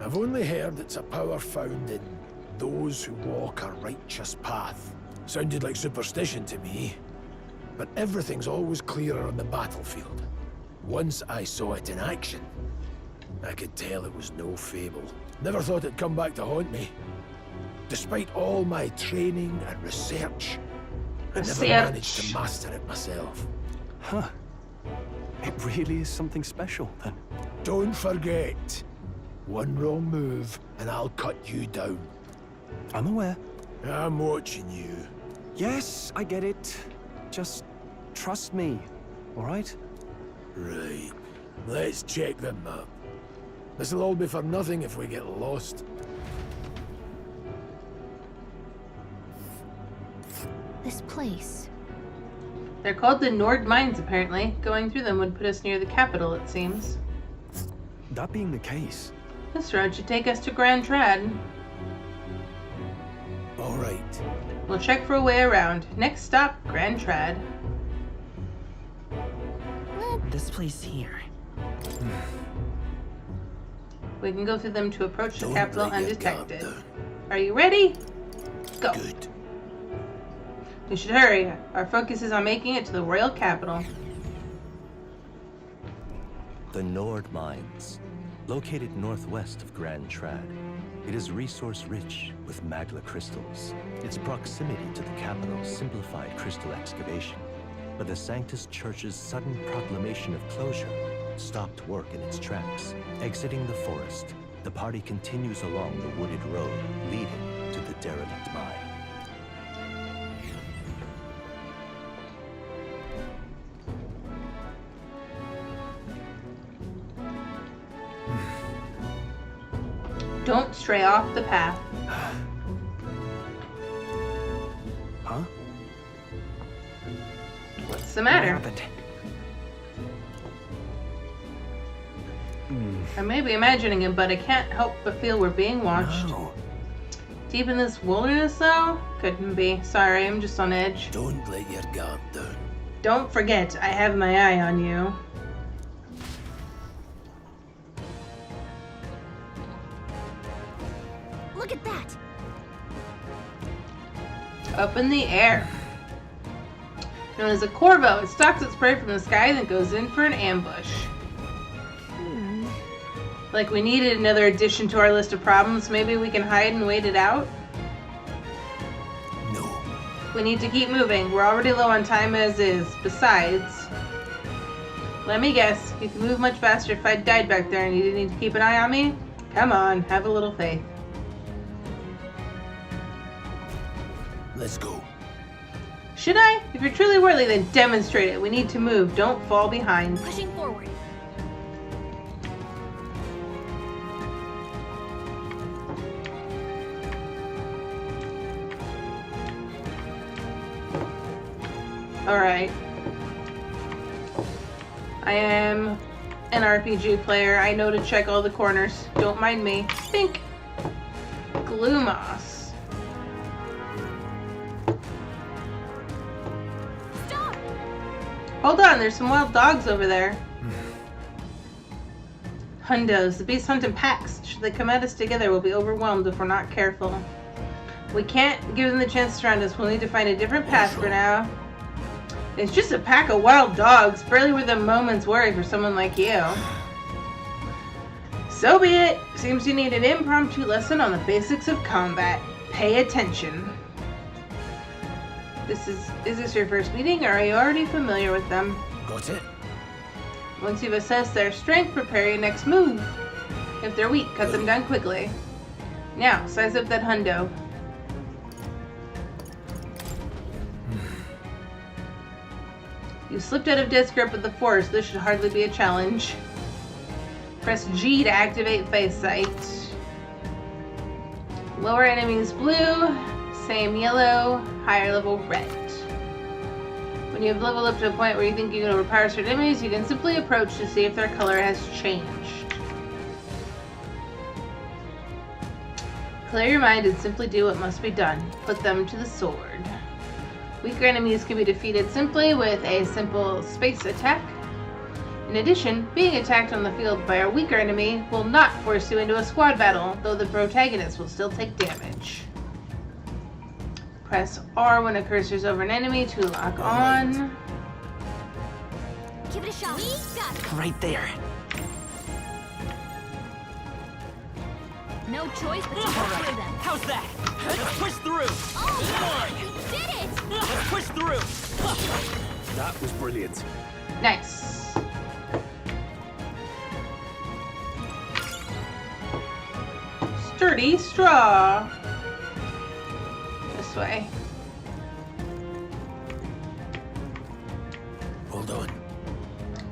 I've only heard it's a power found in those who walk a righteous path. Sounded like superstition to me, but everything's always clearer on the battlefield. Once I saw it in action, I could tell it was no fable. Never thought it'd come back to haunt me. Despite all my training and research, I never managed to master it myself. Huh. It really is something special, then. Don't forget, one wrong move and I'll cut you down. I'm aware. I'm watching you. Yes, I get it. Just trust me, all right? Right. Let's check the map. This'll all be for nothing if we get lost. This place. They're called the Nord Mines, apparently. Going through them would put us near the capital, it seems. That being the case... This road should take us to Grand Trad. All right. We'll check for a way around. Next stop, Grand Trad. This place here. We can go through them to approach the Don't capital let your guard undetected. down. Are you ready? Go. Good. We should hurry. Our focus is on making it to the royal capital. The Nord Mines, located northwest of Grand Trad. It is resource-rich with magma crystals. Its proximity to the capital simplified crystal excavation, but the Sanctus Church's sudden proclamation of closure stopped work in its tracks. Exiting the forest, the party continues along the wooded road leading to the derelict mine. Don't stray off the path. Huh? What's the matter? What happened? I may be imagining it, but I can't help but feel we're being watched. No, Deep in this wilderness, though? Couldn't be. Sorry, I'm just on edge. don't let your guard down. Don't forget, I have my eye on you. Look at that! Up in the air. Known as a corvo, it stalks its prey from the sky and then goes in for an ambush. Like we needed another addition to our list of problems. Maybe we can hide and wait it out? No, We need to keep moving. We're already low on time as is. Besides, let me guess, you can move much faster if I died back there and you didn't need to keep an eye on me? Come on, have a little faith. Let's go. Should I? If you're truly worthy, then demonstrate it. We need to move. Don't fall behind. Pushing forward. Alright. I am an RPG player. I know to check all the corners. Don't mind me. Think. Glue moss. Stop! Hold on, there's some wild dogs over there. Hundos. The beasts hunt in packs. Should they come at us together, we'll be overwhelmed if we're not careful. We can't give them the chance to surround us. We'll need to find a different path for now. It's just a pack of wild dogs. Barely worth a moment's worry for someone like you. So be it. Seems you need an impromptu lesson on the basics of combat. Pay attention. Is this your first meeting, or are you already familiar with them? Got it? Once you've assessed their strength, prepare your next move. If they're weak, cut them down quickly. Now, size up that hundo. You slipped out of death's grip with the Force. This should hardly be a challenge. Press G to activate face sight. Lower enemies blue, same yellow, higher level red. When you have leveled up to a point where you think you can overpower certain enemies, you can simply approach to see if their color has changed. Clear your mind and simply do what must be done. Put them to the sword. Weaker enemies can be defeated simply with a simple space attack. In addition, being attacked on the field by a weaker enemy will not force you into a squad battle, though the protagonist will still take damage. Press R when a cursor is over an enemy to lock on. Give it a shot. We got it. Right there. No choice but to cut through them. How's that? Let's push through. Oh, you did it! Let's push through. That was brilliant. Nice. Sturdy straw. This way. Hold on.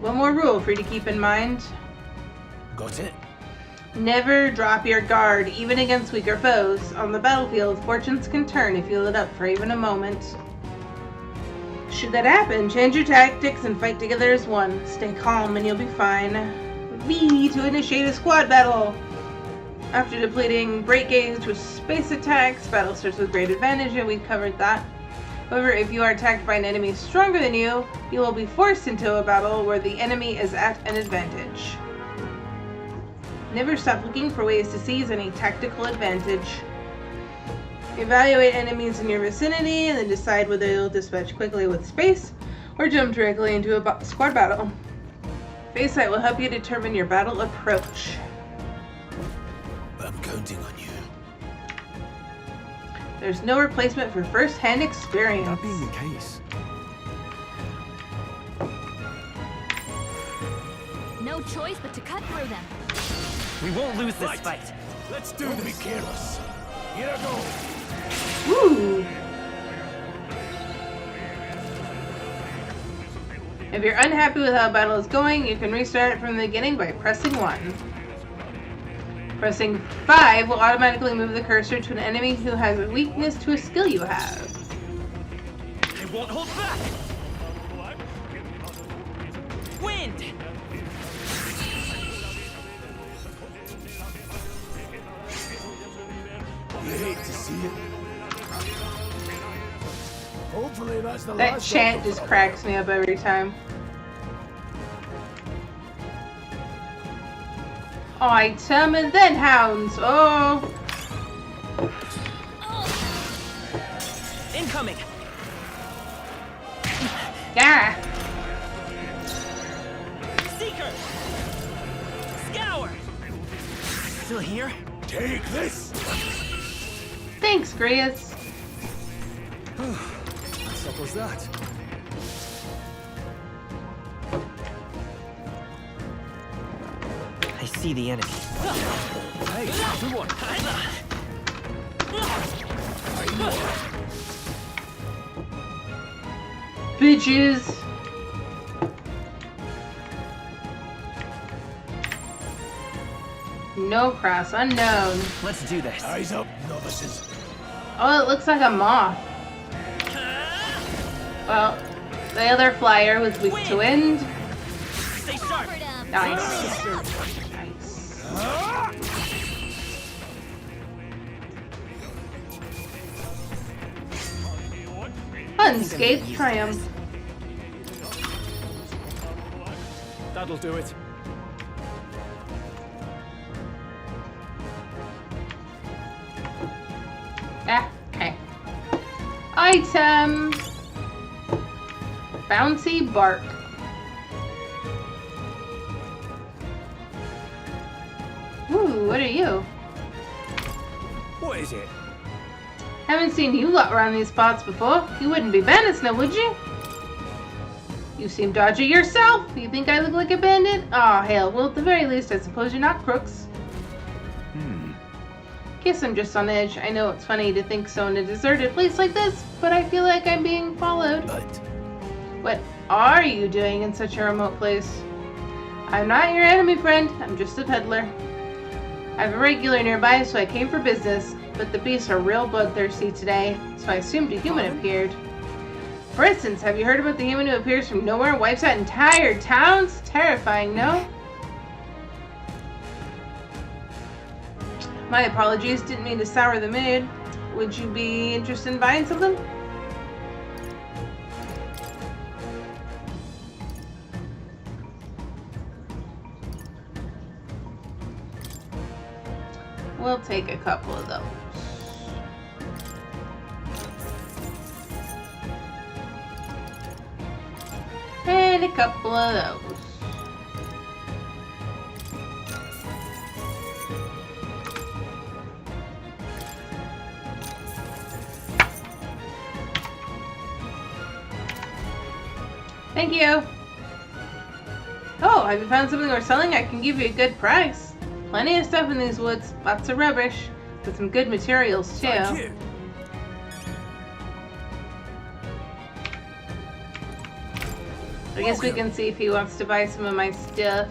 One more rule for you to keep in mind. Got it? Never drop your guard, even against weaker foes. On the battlefield, fortunes can turn if you let up for even a moment. Should that happen, change your tactics and fight together as one. Stay calm and you'll be fine. V to initiate a squad battle. After depleting break gauge with space attacks, battle starts with great advantage, and we covered that. However, if you are attacked by an enemy stronger than you, you will be forced into a battle where the enemy is at an advantage. Never stop looking for ways to seize any tactical advantage. Evaluate enemies in your vicinity and then decide whether you'll dispatch quickly with space or jump directly into a squad battle. Face sight will help you determine your battle approach. I'm counting on you. There's no replacement for first-hand experience. That being the case. No choice but to cut through them. We won't lose this fight. Let's do this. Don't be careless. Here I go. Woo! If you're unhappy with how a battle is going, you can restart it from the beginning by pressing 1. Pressing 5 will automatically move the cursor to an enemy who has a weakness to a skill you have. It won't hold back. Wind. You hate to see it. Hopefully that's the That last chant of it. just cracks me up every time. Item and then hounds. Oh. Incoming. Yeah. Seeker. Scour. Still here? Take this. Thanks, Grius. was that? I see the enemy. Hey, good one. Bitches. No cross, unknown. Let's do this. Eyes up, novices. Oh, it looks like a moth. Well, the other flyer was weak to wind. Stay sharp. Nice. Nice. Unscathed triumph. That'll do it. Ah, okay. Item. Bouncy bark. Ooh, what are you? What is it? Haven't seen you lot around these spots before. You wouldn't be bandits now, would you? You seem dodgy yourself. You think I look like a bandit? Aw, hell. Well, at the very least, I suppose you're not crooks. Guess I'm just on edge. I know it's funny to think so in a deserted place like this, but I feel like I'm being followed. What are you doing in such a remote place? I'm not your enemy, friend. I'm just a peddler. I have a regular nearby, so I came for business, but the beasts are real bloodthirsty today, so I assumed a human appeared. For instance, have you heard about the human who appears from nowhere and wipes out entire towns? Terrifying, no? My apologies, didn't mean to sour the mood. Would you be interested in buying something? We'll take a couple of those. And a couple of those. Thank you. Oh, have you found something worth selling? I can give you a good price. Plenty of stuff in these woods. Lots of rubbish. But some good materials, too. Thank you. I guess we can see if he wants to buy some of my stuff.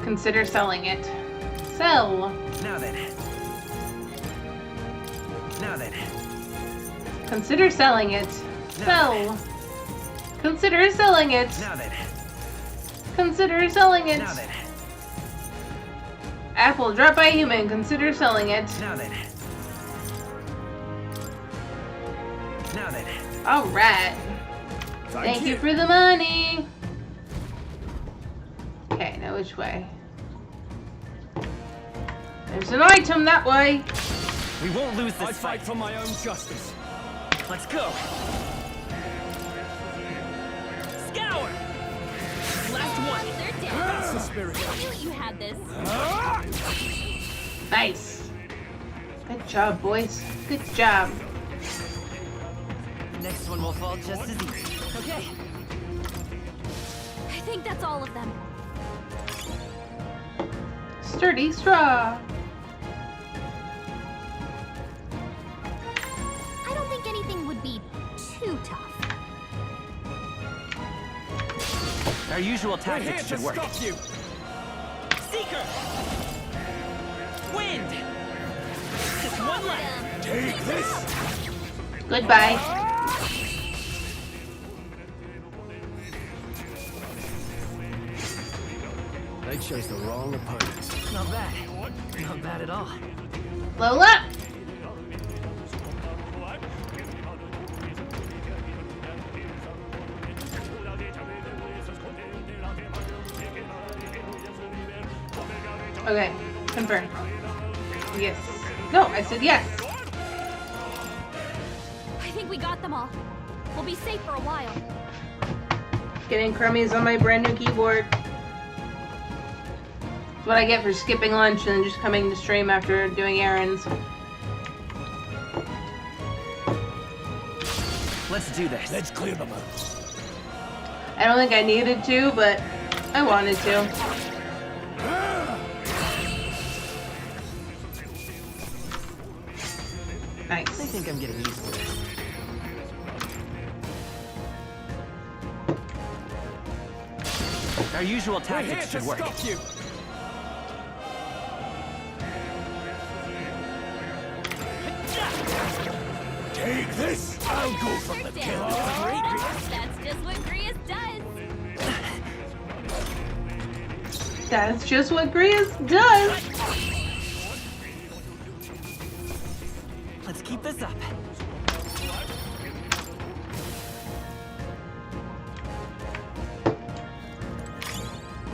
Consider selling it. Sell. Now then. Now then. Consider selling it. Sell. Consider selling it. Now then. Consider selling it. Now then. Apple dropped by human. Consider selling it. Now then. Now then. Alright. Thank you for the money. Okay, now which way? There's an item that way. We won't lose I this fight for my own justice. Let's go. Scour. Last one. They're dead. That's the spirit. I knew you had this. Nice. Good job, boys. Good job. Next one will fall just as easy. Okay. I think that's all of them. Sturdy straw. I don't think anything would be too tough. Our usual We're here tactics to should work. stop you. Seeker. Wind. Just one left. Take this! Goodbye. They chose the wrong opponents. Not bad. Not bad at all. Lola. Okay, confirm. Yes. No, I said yes. I think we got them all. We'll be safe for a while. Getting crummies on my brand new keyboard. That's what I get for skipping lunch and then just coming to stream after doing errands. Let's do this. Let's clear them out. I don't think I needed to, but I wanted to. Nice. I think I'm getting used to this. Our usual tactics should work. Stop you. Take this! I'll go for the kill. That's just what Grius does. That's just what Grius does. Let's keep this up.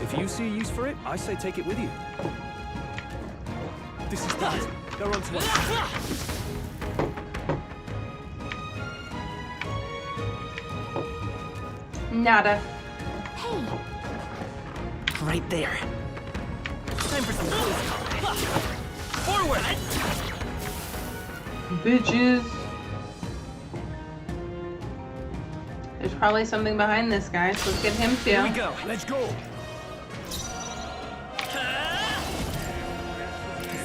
If you see a use for it, I say take it with you. This is that. Go on to it. Nada. Hey, Right there. Time for some close combat. Forward! Bitches. There's probably something behind this guy, so let's get him too. Here we go. Let's go.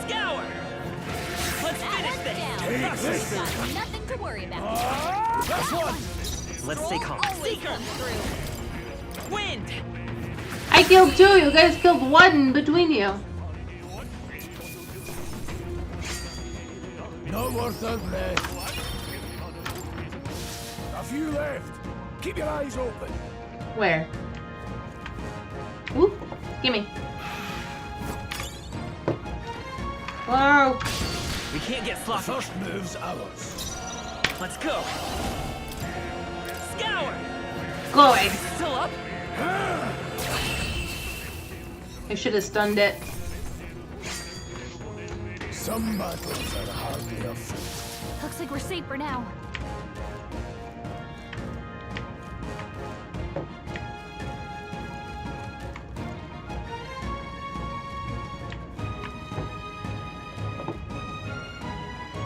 Scour! Let's finish this! Take this. got nothing to worry about. That's one. Let's stay calm. Always come through. Wind! I killed two. You guys killed one between you. Not worth the breath. A few left. Keep your eyes open. Where? Whoop. Gimme. Whoa. We can't get The sloppy. first move's ours. Let's go. Scour! Go away. Still up? I should have stunned it. Some battles are hardly a fight. Looks like we're safe for now.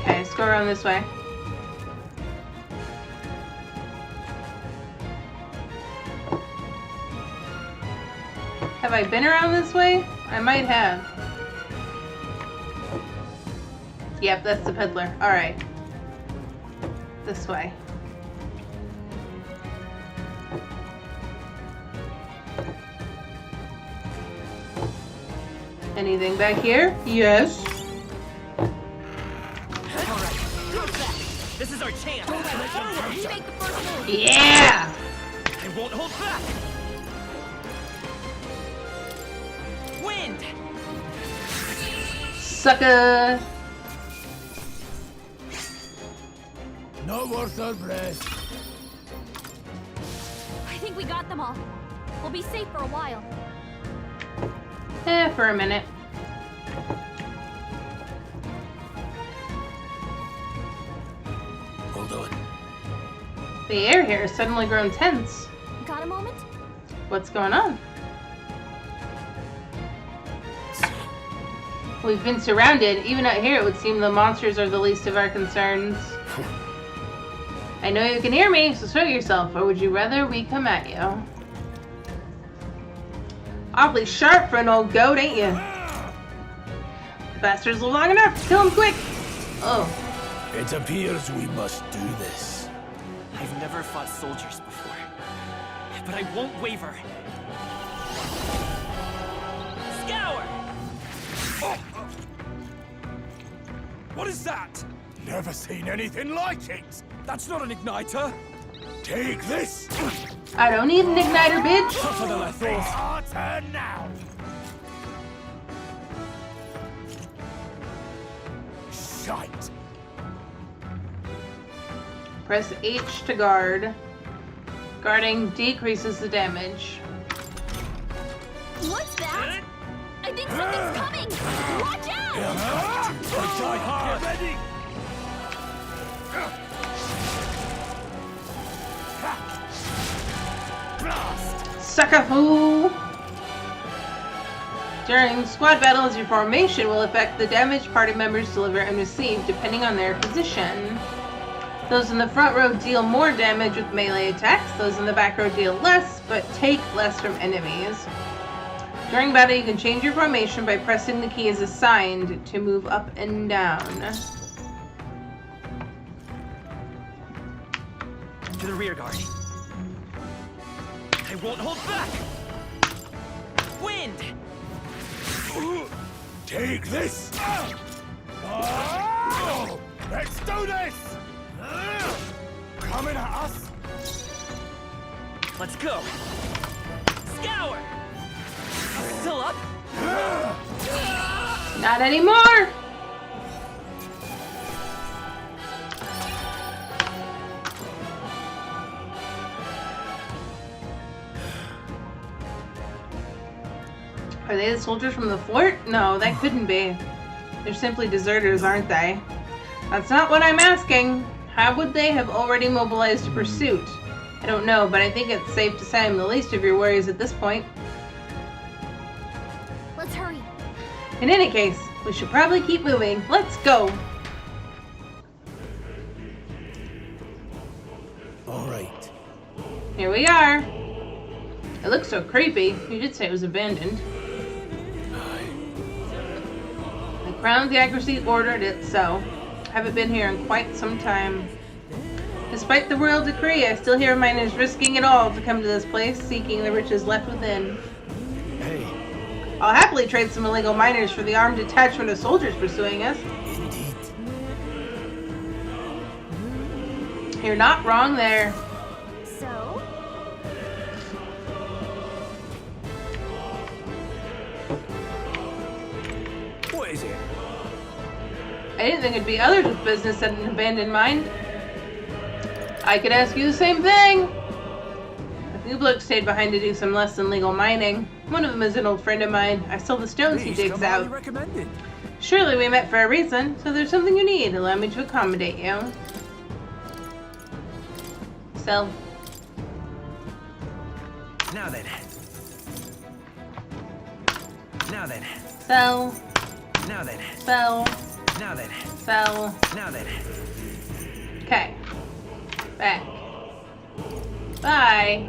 Okay, let's go around this way. Have I been around this way? I might have. Yep, that's the peddler. Alright. This way. Anything back here? Yes. Alright. This is our chance. You make the first move. Yeah! I won't hold back. Wind! Sucker! Not worth our breath. I think we got them all. We'll be safe for a while. For a minute. Hold on. The air here has suddenly grown tense. Got a moment? What's going on? We've been surrounded. Even out here, it would seem the monsters are the least of our concerns. I know you can hear me, so show yourself, or would you rather we come at you? Awfully sharp for an old goat, ain't you? Bastards live long enough. Kill him quick. Oh. It appears we must do this. I've never fought soldiers before, but I won't waver. Scour! What is that? Never seen anything like it. That's not an igniter. Take this. I don't need an igniter, bitch. Tougher than I thought. Harder now. Shite. Press H to guard. Guarding decreases the damage. What's that? I think something's coming! Watch out! Try hard. Get ready. Sucker fool! During squad battles, your formation will affect the damage party members deliver and receive depending on their position. Those in the front row deal more damage with melee attacks. Those in the back row deal less, but take less from enemies. During battle, you can change your formation by pressing the keys assigned to move up and down. To the rear guard. I won't hold back! Wind! Take this! Let's do this! Coming at us! Let's go! Scour! Still up? Not anymore! Are they the soldiers from the fort? No, that couldn't be. They're simply deserters, aren't they? That's not what I'm asking. How would they have already mobilized a pursuit? I don't know, but I think it's safe to say I'm the least of your worries at this point. Let's hurry. In any case, we should probably keep moving. Let's go! All right. Here we are. It looks so creepy. You did say it was abandoned. The Crown Theocracy ordered it so. Haven't been here in quite some time. Despite the royal decree, I still hear miners risking it all to come to this place, seeking the riches left within. Hey. I'll happily trade some illegal miners for the armed detachment of soldiers pursuing us. Indeed. You're not wrong there. So? What is it? I didn't think it'd be others with business at an abandoned mine. I could ask you the same thing. A few blokes stayed behind to do some less than legal mining. One of them is an old friend of mine. I sell the stones he digs out. Recommended. Surely we met for a reason, so there's something you need. Allow me to accommodate you. Sell. Now then. Now then. Sell. Now then. Sell. Now then. Sell. Now then. Okay. Back. Bye.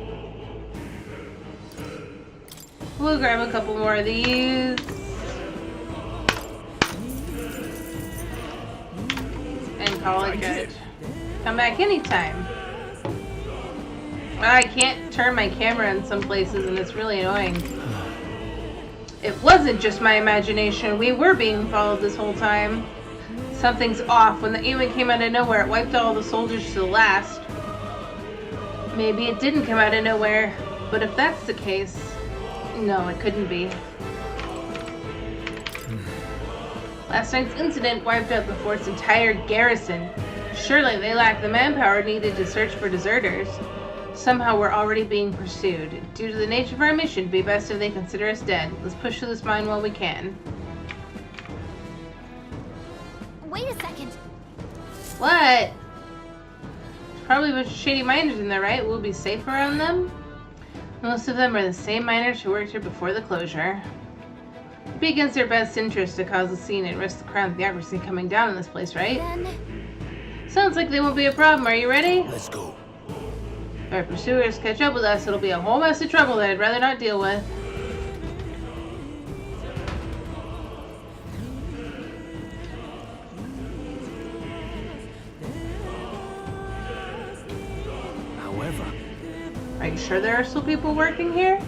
We'll grab a couple more of these. And call it good. Come back anytime. I can't turn my camera in some places and it's really annoying. It wasn't just my imagination. We were being followed this whole time. Something's off. When the alien came out of nowhere, it wiped all the soldiers to the last. Maybe it didn't come out of nowhere. But if that's the case, no, it couldn't be. Last night's incident wiped out the fort's entire garrison. Surely they lack the manpower needed to search for deserters. Somehow we're already being pursued. Due to the nature of our mission, it'd be best if they consider us dead. Let's push through this mine while we can. Wait a second. What? There's probably a bunch of shady miners in there, right? We'll be safe around them? Most of them are the same miners who worked here before the closure. It'd be against their best interest to cause a scene and risk the Crown Theocracy coming down in this place, right? Then... Sounds like they won't be a problem. Are you ready? Let's go. If our pursuers catch up with us, it'll be a whole mess of trouble that I'd rather not deal with. However, Are you sure there are still people working here?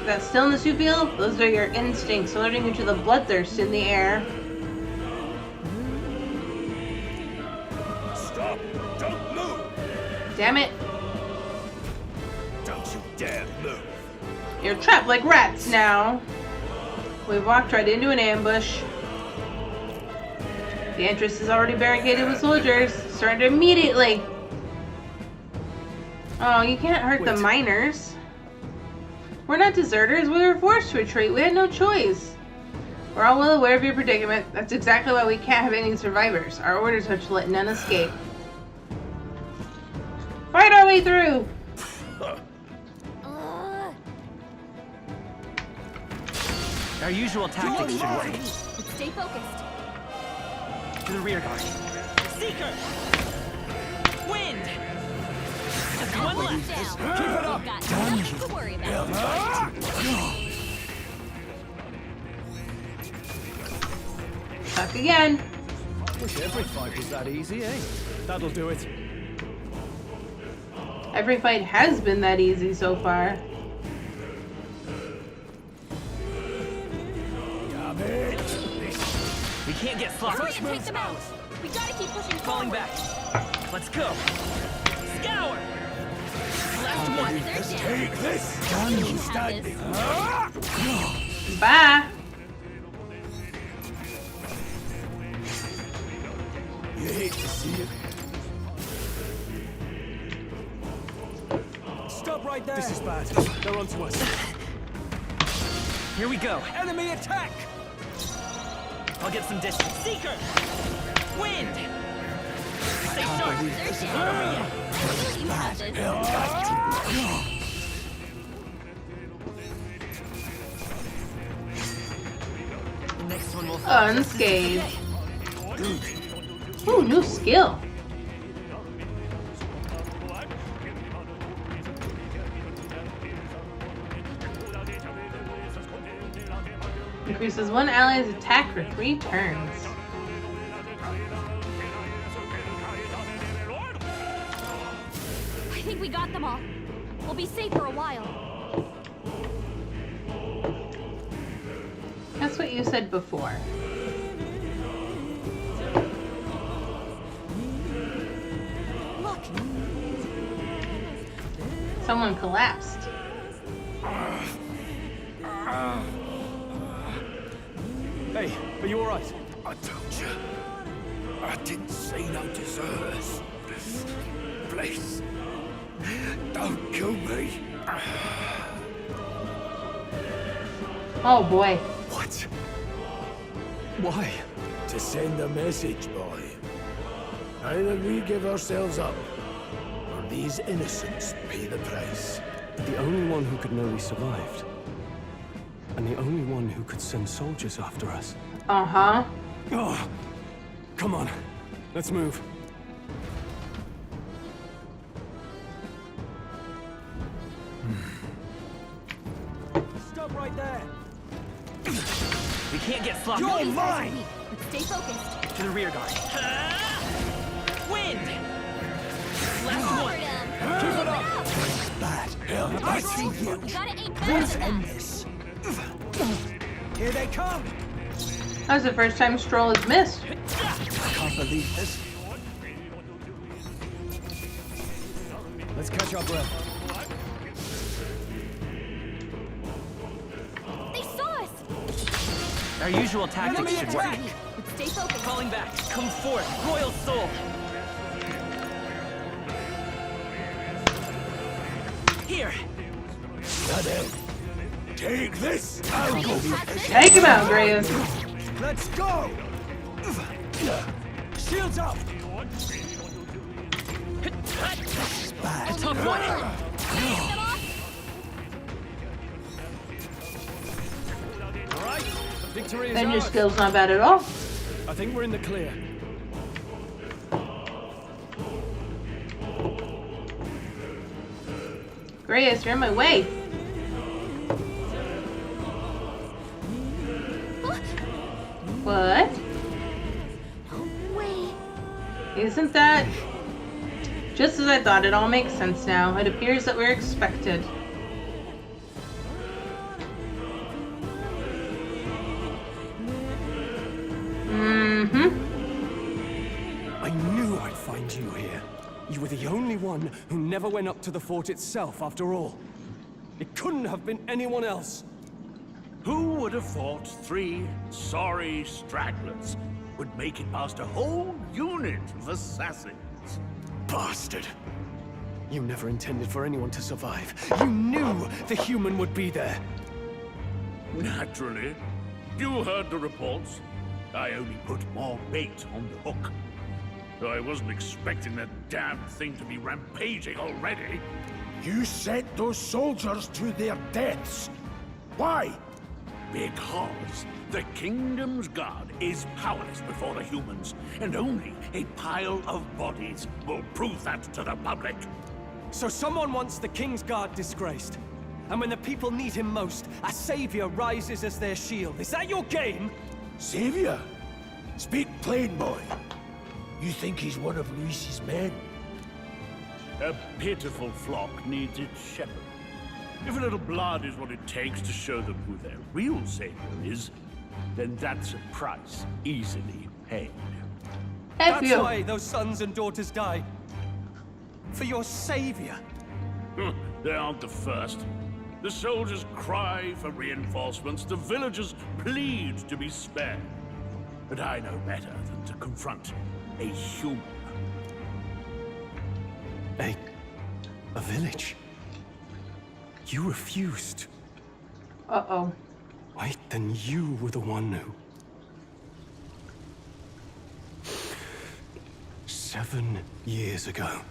That stillness you feel? Those are your instincts alerting you to the bloodthirst in the air. Stop! Don't move! Damn it. Don't you dare move! You're trapped like rats now. We've walked right into an ambush. The entrance is already barricaded with soldiers. Surrender immediately. Oh, you can't hurt the miners. We're not deserters. We were forced to retreat. We had no choice. We're all well aware of your predicament. That's exactly why we can't have any survivors. Our orders are to let none escape. Fight our way through. Our usual tactics should work. Stay focused. To the rear guard. Seeker! Wind! Just one left. Keep it up. Got nothing to worry about. Back again. Wish every fight was that easy, eh? That'll do it. Every fight has been that easy so far. We can't get sloppy. Hurry and take them out. We gotta keep pushing Falling forward. back. Let's go. Scour! Last one. They're down. Take this! You Can you have stand this. it? Bye. You hate to see it. Stop right there. This is bad. They're onto us. Here we go. Enemy attack! I'll get some distance. Seeker! Wind! Stay sharp. They're down. You have this. Next one will Unscathed. Ooh, new skill. Increases one ally's attack for 3 turns. I think we got them all. We'll be safe for a while. That's what you said before. Look, Someone collapsed. Hey, are you alright? I told you. I didn't say no deserters. Please. Don't kill me. Oh boy. What? Why? To send a message, boy. Either we give ourselves up, or these innocents pay the price. The only one who could know we survived. And the only one who could send soldiers after us. Uh-huh. Oh, come on. Let's move. Stop right there! We can't get sloppy. You're mine! But stay focused. To the rear guard. Wind! Last one. Keep it up! Bad. I see you. You gotta aim better than that. This. Here they come. That was the first time Stroll has missed. I can't believe this. Let's catch our breath. They saw us! Our usual tactics should work. But stay focused. Falling back. Come forth. Royal Soul. Here. Shut up. Take this. I'll go. Take him out, Graves. Let's go. Shields up. A tough one. All right, victory is Then your ours. skill's not bad at all. I think we're in the clear. Graves, you're in my way. What? Wait. Isn't that... Just as I thought, it all makes sense now. It appears that we're expected. I knew I'd find you here. You were the only one who never went up to the fort itself, after all. It couldn't have been anyone else. Who would have thought 3 sorry stragglers would make it past a whole unit of assassins? Bastard. You never intended for anyone to survive. You knew the human would be there. Naturally. You heard the reports. I only put more bait on the hook. I wasn't expecting that damn thing to be rampaging already. You sent those soldiers to their deaths. Why? Because the kingdom's guard is powerless before the humans, and only a pile of bodies will prove that to the public. So someone wants the King's Guard disgraced. And when the people need him most, a savior rises as their shield. Is that your game? Savior? Speak plain, boy. You think he's one of Luis's men? A pitiful flock needs its shepherd. If a little blood is what it takes to show them who their real savior is, then that's a price easily paid. That's why those sons and daughters die. For your savior. They aren't the first. The soldiers cry for reinforcements, the villagers plead to be spared. But I know better than to confront a human. A village? You refused. Uh-oh. Wait, then you were the one who... 7 years ago.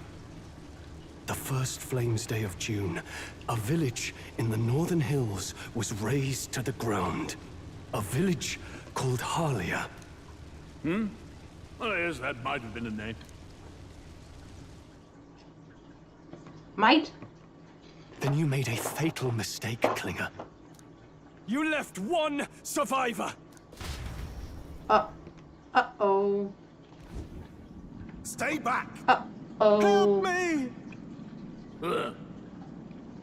The first Flames Day of June, a village in the northern hills was razed to the ground. A village called Harlia. Well, yes, that might have been a name. Might? Then you made a fatal mistake, Klinger. You left one survivor! Uh-oh. Stay back! Uh-oh. Help me! Ugh.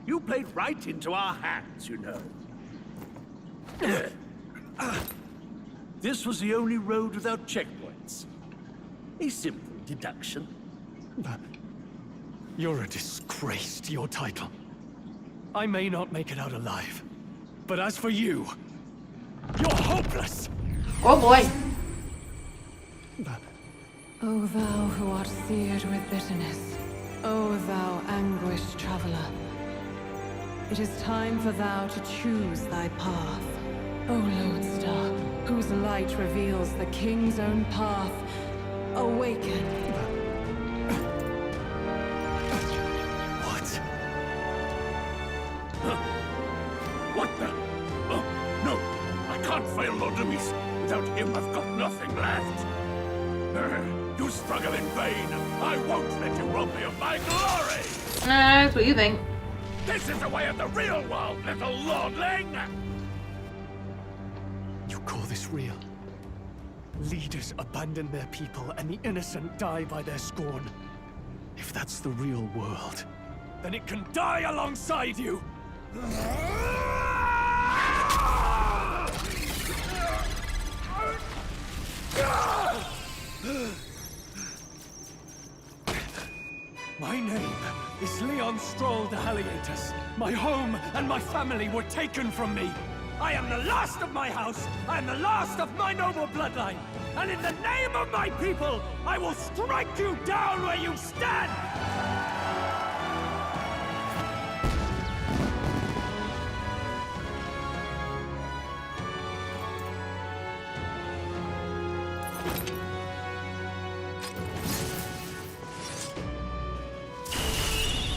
You played right into our hands, you know. This was the only road without checkpoints. A simple deduction. You're a disgrace to your title. I may not make it out alive, but as for you, you're hopeless! Oh boy. O thou who art seared with bitterness, O thou anguished traveler, it is time for thou to choose thy path. O lodestar, whose light reveals the king's own path, awaken. What the? Oh, no! I can't fail Lord Luis. Without him, I've got nothing left. You struggle in vain. I won't let you rob me of my glory! That's what you think. This is the way of the real world, little lordling! You call this real? Leaders abandon their people and the innocent die by their scorn. If that's the real world, then it can die alongside you! My name is Leon Stroll de Halietus. My home and my family were taken from me. I am the last of my house. I am the last of my noble bloodline. And in the name of my people, I will strike you down where you stand!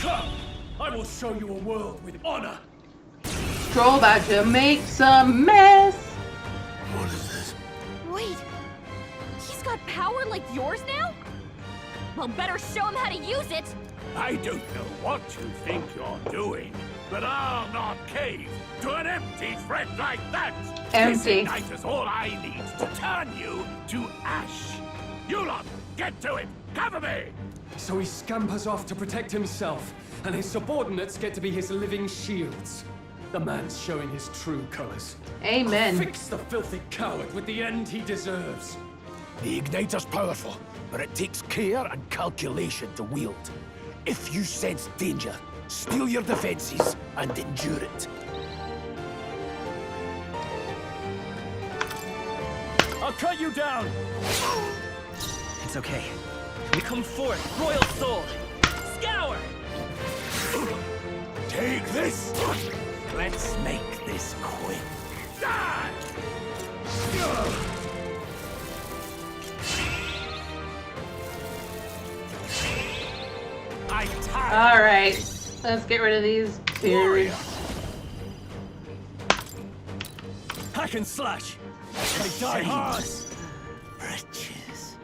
Come! I will show you a world with honor! Stroll about to make some mess! What is this? Wait, he's got power like yours now? Well, better show him how to use it! I don't know what you think you're doing, but I'll not cave to an empty threat like that! Empty. This ignite is all I need to turn you to ash! You lot, get to it! Cover me! So he scampers off to protect himself, and his subordinates get to be his living shields. The man's showing his true colors. Amen. Fix the filthy coward with the end he deserves. The igniter's powerful, but it takes care and calculation to wield. If you sense danger, steel your defenses and endure it. I'll cut you down! It's okay. We come forth, royal soul! Scour! Take this! Let's make this quick. Die! Alright, let's get rid of these two. hack and slash. They die hard. Riches.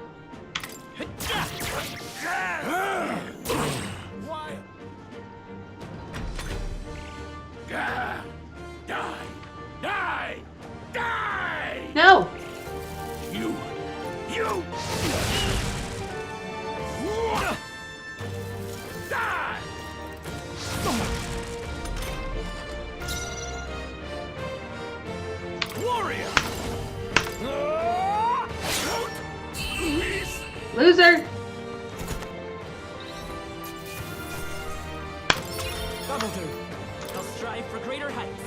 Why? Die! Die! Die! Die! No! You! Die! Warrior! Loser! That'll do. I'll strive for greater heights.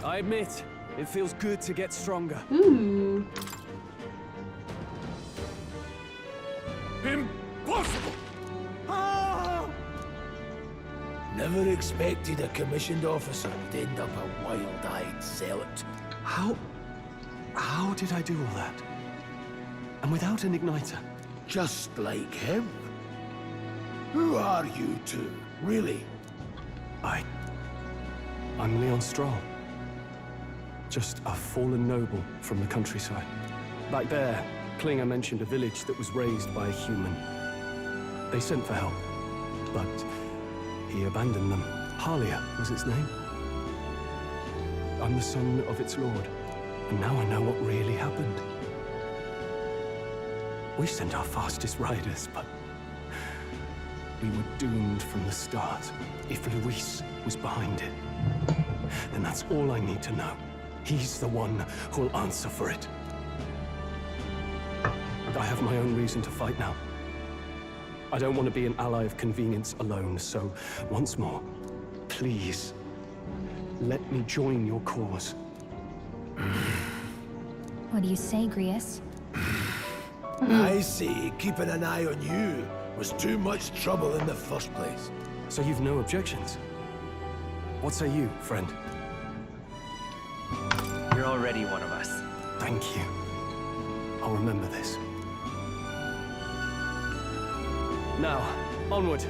I admit, it feels good to get stronger. Ooh. Impossible! Never expected a commissioned officer would end up a wild-eyed zealot. How did I do all that? And without an igniter? Just like him. Who are you two, really? I'm Leon Stroll. Just a fallen noble from the countryside. Back there, Klinger mentioned a village that was raised by a human. They sent for help, but he abandoned them. Halia was its name. I'm the son of its lord, and now I know what really happened. We sent our fastest riders, but we were doomed from the start. If Luis was behind it, then that's all I need to know. He's the one who'll answer for it. I have my own reason to fight now. I don't want to be an ally of convenience alone, so once more, please, let me join your cause. What do you say, Grius? I see keeping an eye on you was too much trouble in the first place. So you've no objections? What say you, friend? You're already one of us. Thank you. I'll remember this. Now, onward.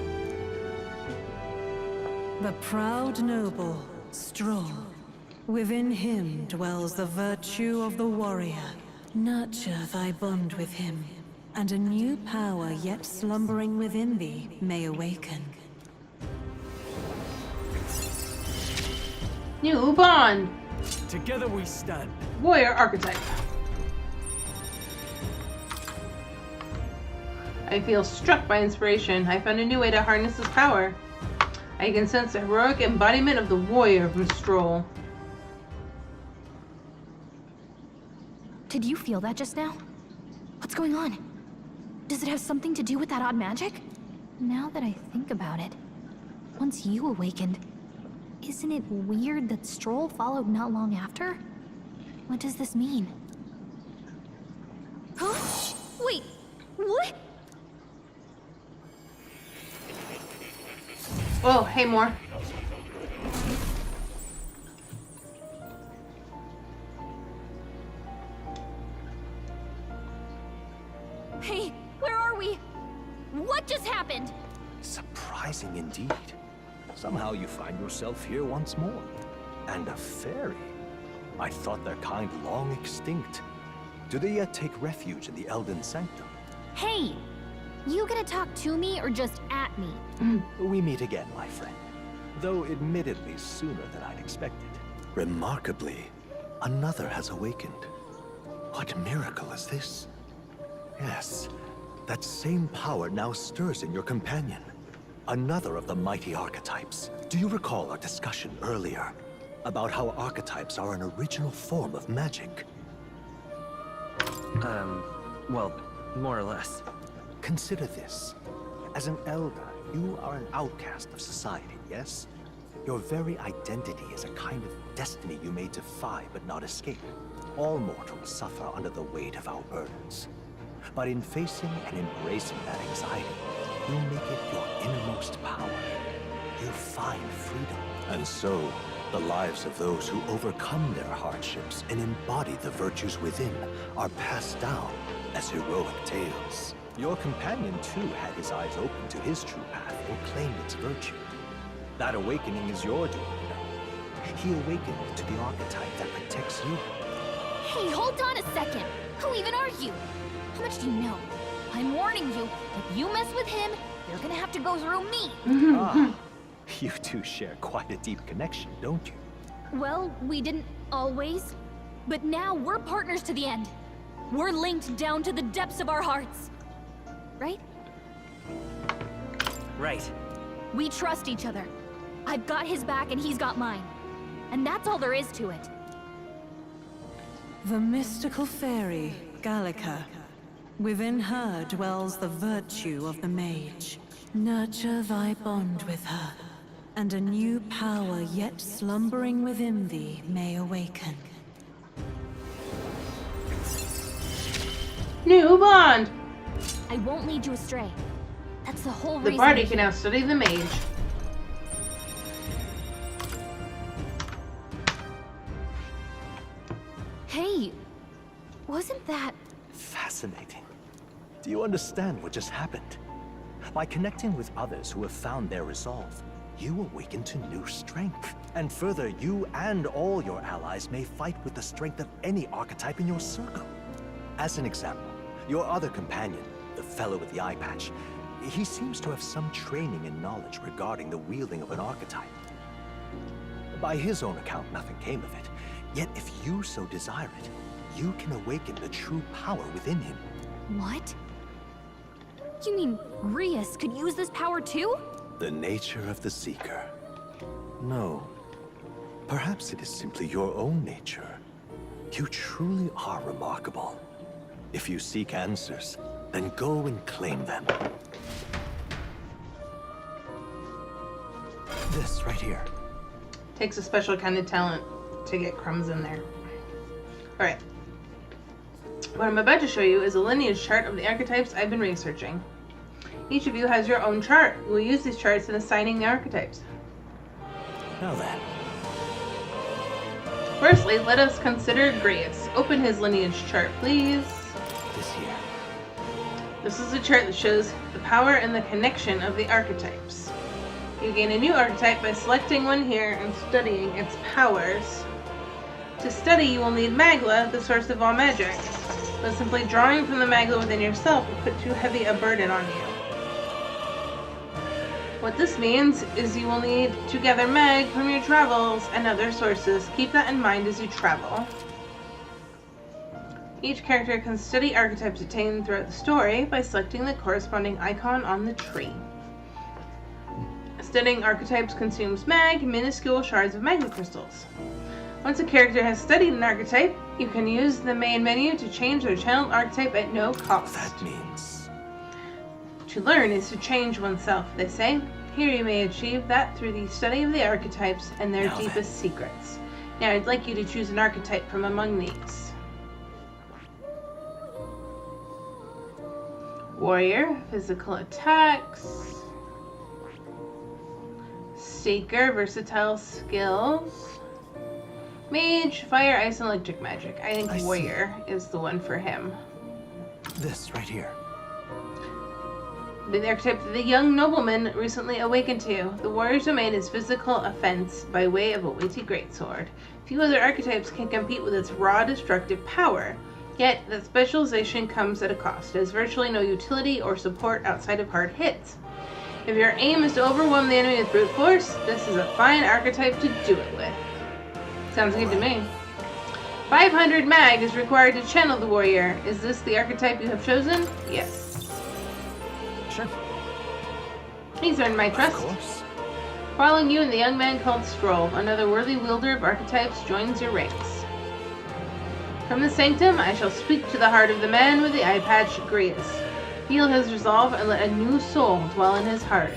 The proud noble, Stroll. Within him dwells the virtue of the warrior. Nurture thy bond with him, and a new power yet slumbering within thee may awaken. New bond! Together we stand. Warrior archetype. I feel struck by inspiration. I found a new way to harness his power. I can sense the heroic embodiment of the warrior from Stroll. Did you feel that just now? What's going on? Does it have something to do with that odd magic? Now that I think about it, once you awakened, isn't it weird that Stroll followed not long after? What does this mean? Huh? Wait, what? Oh, hey, more. Hey, where are we? What just happened? Surprising indeed. Somehow you find yourself here once more. And a fairy. I thought their kind long extinct. Do they yet take refuge in the Elden Sanctum? Hey! You gonna talk to me or just at me? We meet again, my friend. Though admittedly sooner than I'd expected. Remarkably, another has awakened. What miracle is this? Yes, that same power now stirs in your companion. Another of the mighty archetypes. Do you recall our discussion earlier about how archetypes are an original form of magic? Well, more or less. Consider this. As an elder, you are an outcast of society, yes? Your very identity is a kind of destiny you may defy but not escape. All mortals suffer under the weight of our burdens. But in facing and embracing that anxiety, you make it your innermost power. You find freedom. And so, The lives of those who overcome their hardships and embody the virtues within are passed down as heroic tales. Your companion, too, had his eyes open to his true path and claimed its virtue. That awakening is your doing. He awakened to the archetype that protects you. Hey, hold on a second. Who even are you? How much do you know? I'm warning you, if you mess with him, you're gonna have to go through me. You two share quite a deep connection, don't you? Well, we didn't always. But now we're partners to the end. We're linked down to the depths of our hearts. Right? Right. We trust each other. I've got his back and he's got mine. And that's all there is to it. The mystical fairy, Gallica. Within her dwells the virtue of the mage. Nurture thy bond with her, and a new power yet slumbering within thee may awaken. New bond! I won't lead you astray. That's the whole The reason. party can now study the mage. Hey, wasn't that... Fascinating. Do you understand what just happened? By connecting with others who have found their resolve, you awaken to new strength. And further, you and all your allies may fight with the strength of any archetype in your circle. As an example, your other companion, the fellow with the eye patch, he seems to have some training and knowledge regarding the wielding of an archetype. By his own account, nothing came of it. Yet if you so desire it, you can awaken the true power within him. What? You mean Grius could use this power too? The nature of the Seeker. No. Perhaps it is simply your own nature. You truly are remarkable. If you seek answers, then go and claim them. This right here. Takes a special kind of talent to get crumbs in there. Alright. What I'm about to show you is a lineage chart of the archetypes I've been researching. Each of you has your own chart. We'll use these charts in assigning the archetypes. Now then. Firstly, let us consider Grius. Open his lineage chart, please. This here. This is a chart that shows the power and the connection of the archetypes. You gain a new archetype by selecting one here and studying its powers. To study, you will need Magla, the source of all magic. But simply drawing from the Magla within yourself will put too heavy a burden on you. What this means is you will need to gather mag from your travels and other sources. Keep that in mind as you travel. Each character can study archetypes attained throughout the story by selecting the corresponding icon on the tree. Studying archetypes consumes mag, minuscule shards of magma crystals. Once a character has studied an archetype, you can use the main menu to change their channeled archetype at no cost. That means... To learn is to change oneself, they say. Here you may achieve that through the study of the archetypes and their deepest secrets. Now I'd like you to choose an archetype from among these. Warrior, physical attacks. Seeker, versatile skills. Mage, fire, ice, and electric magic. I think Warrior is the one for him. This right here. The archetype that the young nobleman recently awakened to. The warrior's domain is physical offense by way of a weighty greatsword. Few other archetypes can compete with its raw destructive power. Yet, that specialization comes at a cost. It has virtually no utility or support outside of hard hits. If your aim is to overwhelm the enemy with brute force, this is a fine archetype to do it with. Sounds good to me. 500 mag is required to channel the warrior. Is this the archetype you have chosen? Yes. Sure. He's earned my trust. Of course. Following you and the young man called Stroll, another worthy wielder of archetypes joins your ranks. From the sanctum, I shall speak to the heart of the man with the eye patch, Grius. Feel his resolve and let a new soul dwell in his heart.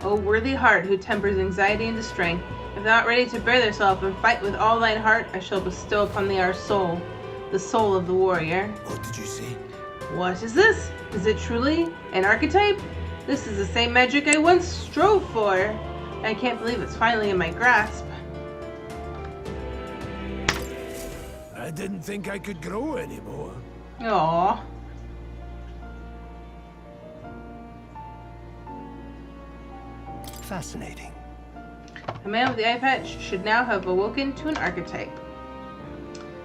O worthy heart who tempers anxiety into strength, if thou art ready to bear thyself and fight with all thine heart, I shall bestow upon thee our soul. the soul of the warrior. What did you say? What is this? Is it truly an archetype? This is the same magic I once strove for. I can't believe it's finally in my grasp. I didn't think I could grow anymore. Aww. Fascinating. The man with the eye patch should now have awoken to an archetype.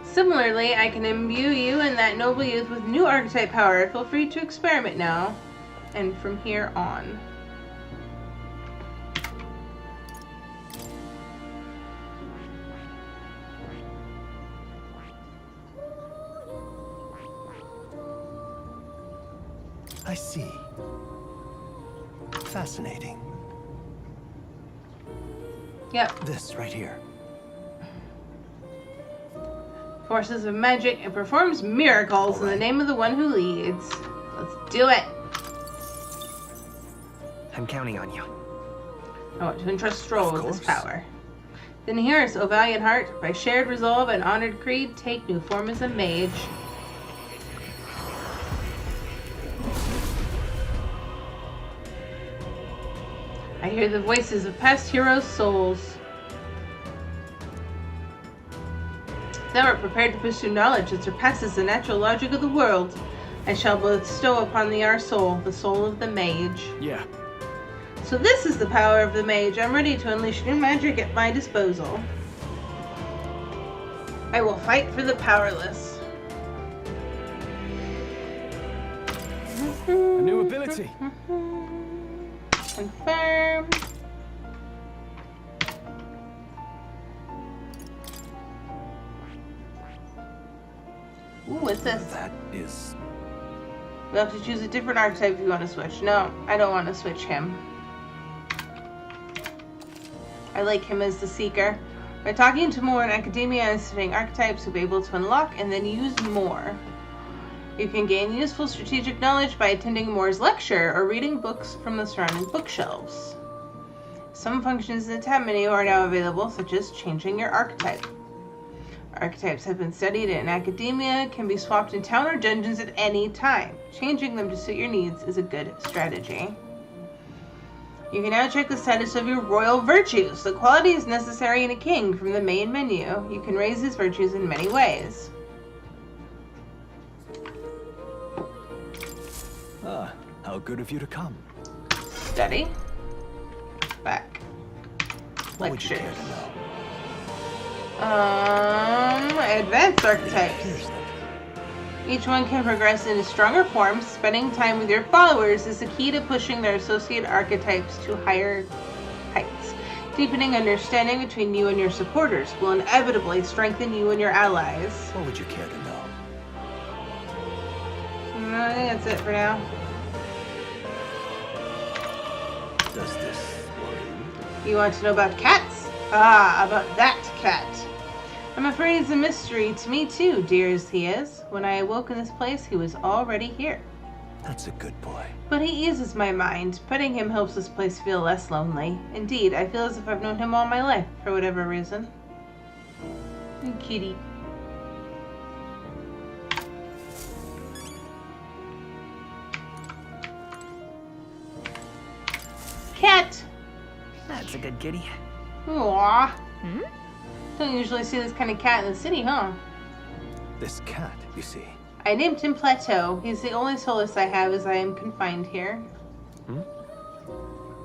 Similarly, I can imbue you and that noble youth with new archetype power. Feel free to experiment now, and from here on. I see. Fascinating. Yep. This right here. Forces of magic and performs miracles in the name of the one who leads. Let's do it. I'm counting on you. I want to entrust Stroll with this power. Then hear us, O valiant heart. By shared resolve and honored creed, take new form as a mage. I hear the voices of past heroes' souls. Thou art prepared to pursue knowledge that surpasses the natural logic of the world. I shall bestow upon thee our soul, the soul of the mage. Yeah. So this is the power of the mage. I'm ready to unleash new magic at my disposal. I will fight for the powerless. A new ability. Confirm. Ooh, what's this? That is... You'll have to choose a different archetype if you want to switch. No, I don't want to switch him. I like him as the Seeker. By talking to more in academia and studying archetypes, you'll be able to unlock and then use more. You can gain useful strategic knowledge by attending Moore's lecture or reading books from the surrounding bookshelves. Some functions in the tab menu are now available, such as changing your archetype. Archetypes have been studied in academia, can be swapped in town or dungeons at any time. Changing them to suit your needs is a good strategy. You can now check the status of your royal virtues, the qualities necessary in a king from the main menu. You can raise his virtues in many ways. Ah, how good of you to come. Study. Back. What would you Lectures. care to know? Advanced archetypes. Here's them. Each one can progress into stronger forms. Spending time with your followers is the key to pushing their associate archetypes to higher heights. Deepening understanding between you and your supporters will inevitably strengthen you and your allies. What would you care to know? I think that's it for now. Does this worry you? You want to know about cats? Ah, about that cat. I'm afraid he's a mystery to me too, dear as he is. When I awoke in this place, he was already here. That's a good boy. But he eases my mind. Petting him helps this place feel less lonely. Indeed, I feel as if I've known him all my life, for whatever reason. Kitty. Cat! That's a good kitty. Aww. Don't usually see this kind of cat in the city, huh? This cat, you see. I named him Plateau. He's the only solace I have as I am confined here.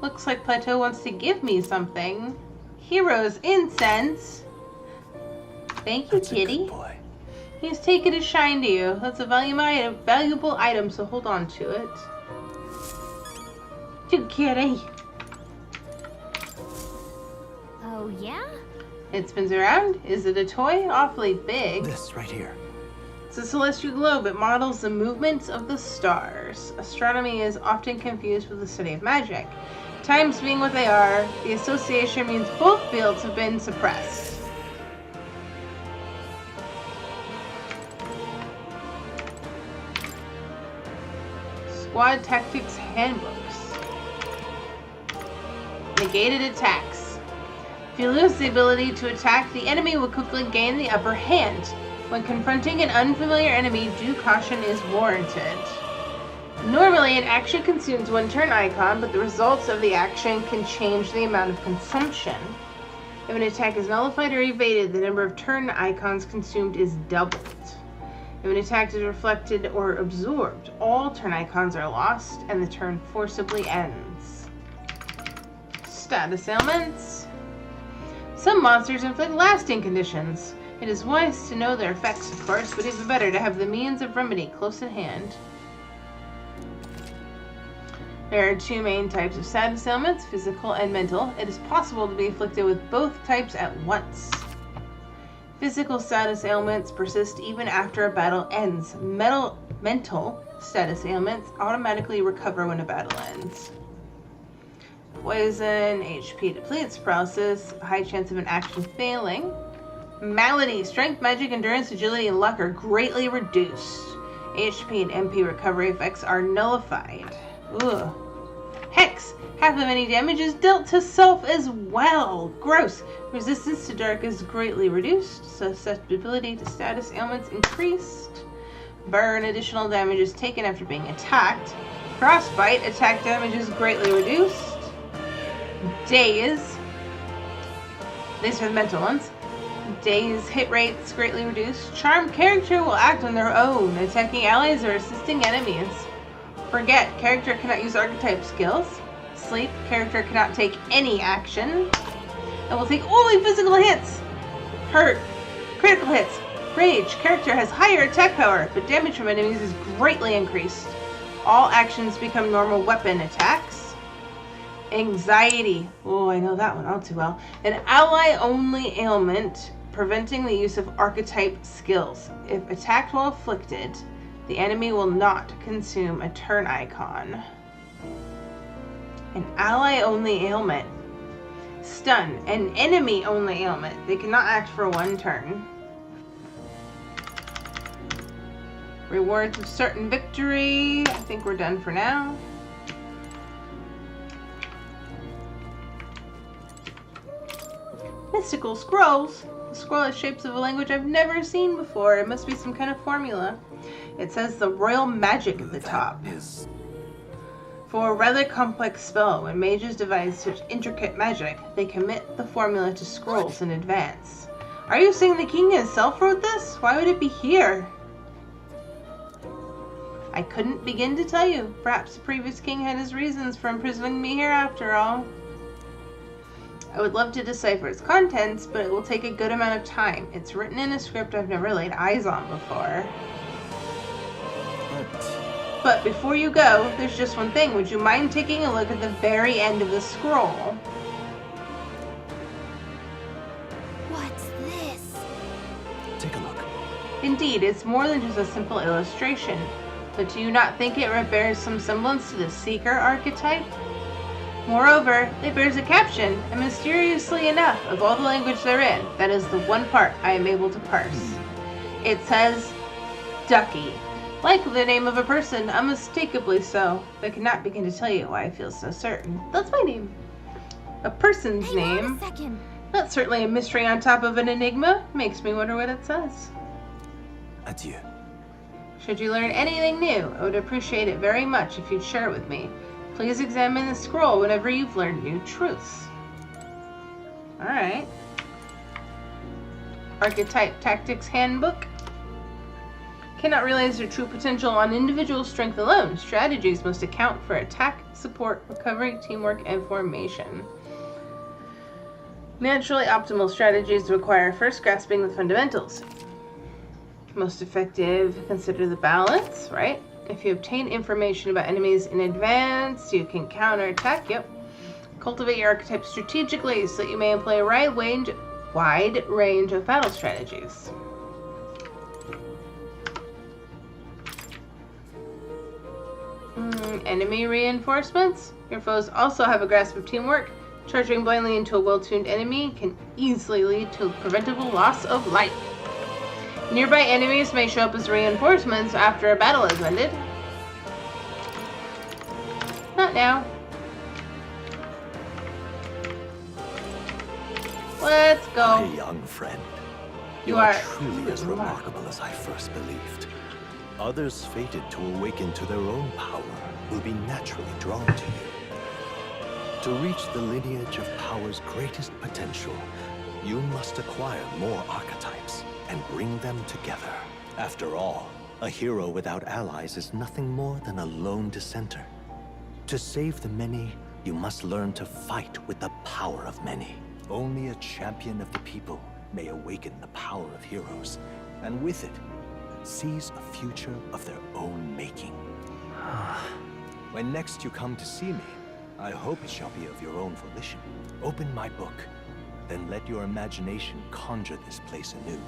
Looks like Plateau wants to give me something. Hero's incense. Thank you, That's kitty. a good boy. He's taken a shine to you. That's a valuable item, so hold on to it. Good kitty. Oh, yeah? It spins around. Is it a toy? Awfully big. This right here. It's a celestial globe. It models the movements of the stars. Astronomy is often confused with the study of magic. Times being what they are, the association means both fields have been suppressed. Squad Tactics Handbooks. Negated attacks. If you lose the ability to attack, the enemy will quickly gain the upper hand. When confronting an unfamiliar enemy, due caution is warranted. Normally, an action consumes one turn icon, but the results of the action can change the amount of consumption. If an attack is nullified or evaded, the number of turn icons consumed is doubled. If an attack is reflected or absorbed, all turn icons are lost, and the turn forcibly ends. Status ailments. Some monsters inflict lasting conditions. It is wise to know their effects, of course, but even better to have the means of remedy close at hand. There are two main types of status ailments, physical and mental. It is possible to be afflicted with both types at once. Physical status ailments persist even after a battle ends. Mental status ailments automatically recover when a battle ends. Poison, HP depletes, paralysis, high chance of an action failing. Malady, strength, magic, endurance, agility, and luck are greatly reduced. HP and MP recovery effects are nullified. Ugh. Hex, half of any damage is dealt to self as well. Gross. Resistance to dark is greatly reduced. Susceptibility to status ailments increased. Burn, additional damage is taken after being attacked. Frostbite, attack damage is greatly reduced. Daze, these are the mental ones. Daze, hit rates greatly reduced. Charmed character will act on their own, attacking allies or assisting enemies. Forget, character cannot use archetype skills. Sleep, character cannot take any action. And will take only physical hits. Hurt, critical hits. Rage, character has higher attack power, but damage from enemies is greatly increased. All actions become normal weapon attacks. Anxiety, oh, I know that one all too well. An ally-only ailment, preventing the use of archetype skills. If attacked while afflicted, the enemy will not consume a turn icon. An ally-only ailment. Stun, an enemy-only ailment. They cannot act for one turn. Rewards of certain victory. I think we're done for now. Mystical scrolls. The scroll has shapes of a language I've never seen before. It must be some kind of formula. It says the royal magic at the top. For a rather complex spell, when mages devise such intricate magic, they commit the formula to scrolls in advance. Are you saying the king himself wrote this? Why would it be here? I couldn't begin to tell you. Perhaps the previous king had his reasons for imprisoning me here after all. I would love to decipher its contents, but it will take a good amount of time. It's written in a script I've never laid eyes on before. But before you go, there's just one thing. Would you mind taking a look at the very end of the scroll? What's this? Take a look. Indeed, it's more than just a simple illustration. But do you not think it bears some semblance to the Seeker archetype? Moreover, it bears a caption, and mysteriously enough, of all the language therein, that is the one part I am able to parse. It says, Ducky. Like the name of a person, unmistakably so, but cannot begin to tell you why I feel so certain. That's my name. A person's name. Hang on a second. That's certainly a mystery on top of an enigma. Makes me wonder what it says. Adieu. Should you learn anything new, I would appreciate it very much if you'd share it with me. Please examine the scroll whenever you've learned new truths. Alright. Archetype Tactics Handbook. Cannot realize their true potential on individual strength alone. Strategies must account for attack, support, recovery, teamwork, and formation. Naturally optimal strategies require first grasping the fundamentals. Most effective, consider the balance, right? If you obtain information about enemies in advance, you can counterattack, yep. Cultivate your archetype strategically so that you may employ a wide range of battle strategies. Enemy reinforcements. Your foes also have a grasp of teamwork. Charging blindly into a well-tuned enemy can easily lead to preventable loss of life. Nearby enemies may show up as reinforcements after a battle has ended. Not now. Let's go. My young friend, You are truly as remarkable as I first believed. Others fated to awaken to their own power will be naturally drawn to you. To reach the lineage of power's greatest potential, you must acquire more archetypes and bring them together. After all, a hero without allies is nothing more than a lone dissenter. To save the many, you must learn to fight with the power of many. Only a champion of the people may awaken the power of heroes, and with it, seize a future of their own making. When next you come to see me, I hope it shall be of your own volition. Open my book, then let your imagination conjure this place anew,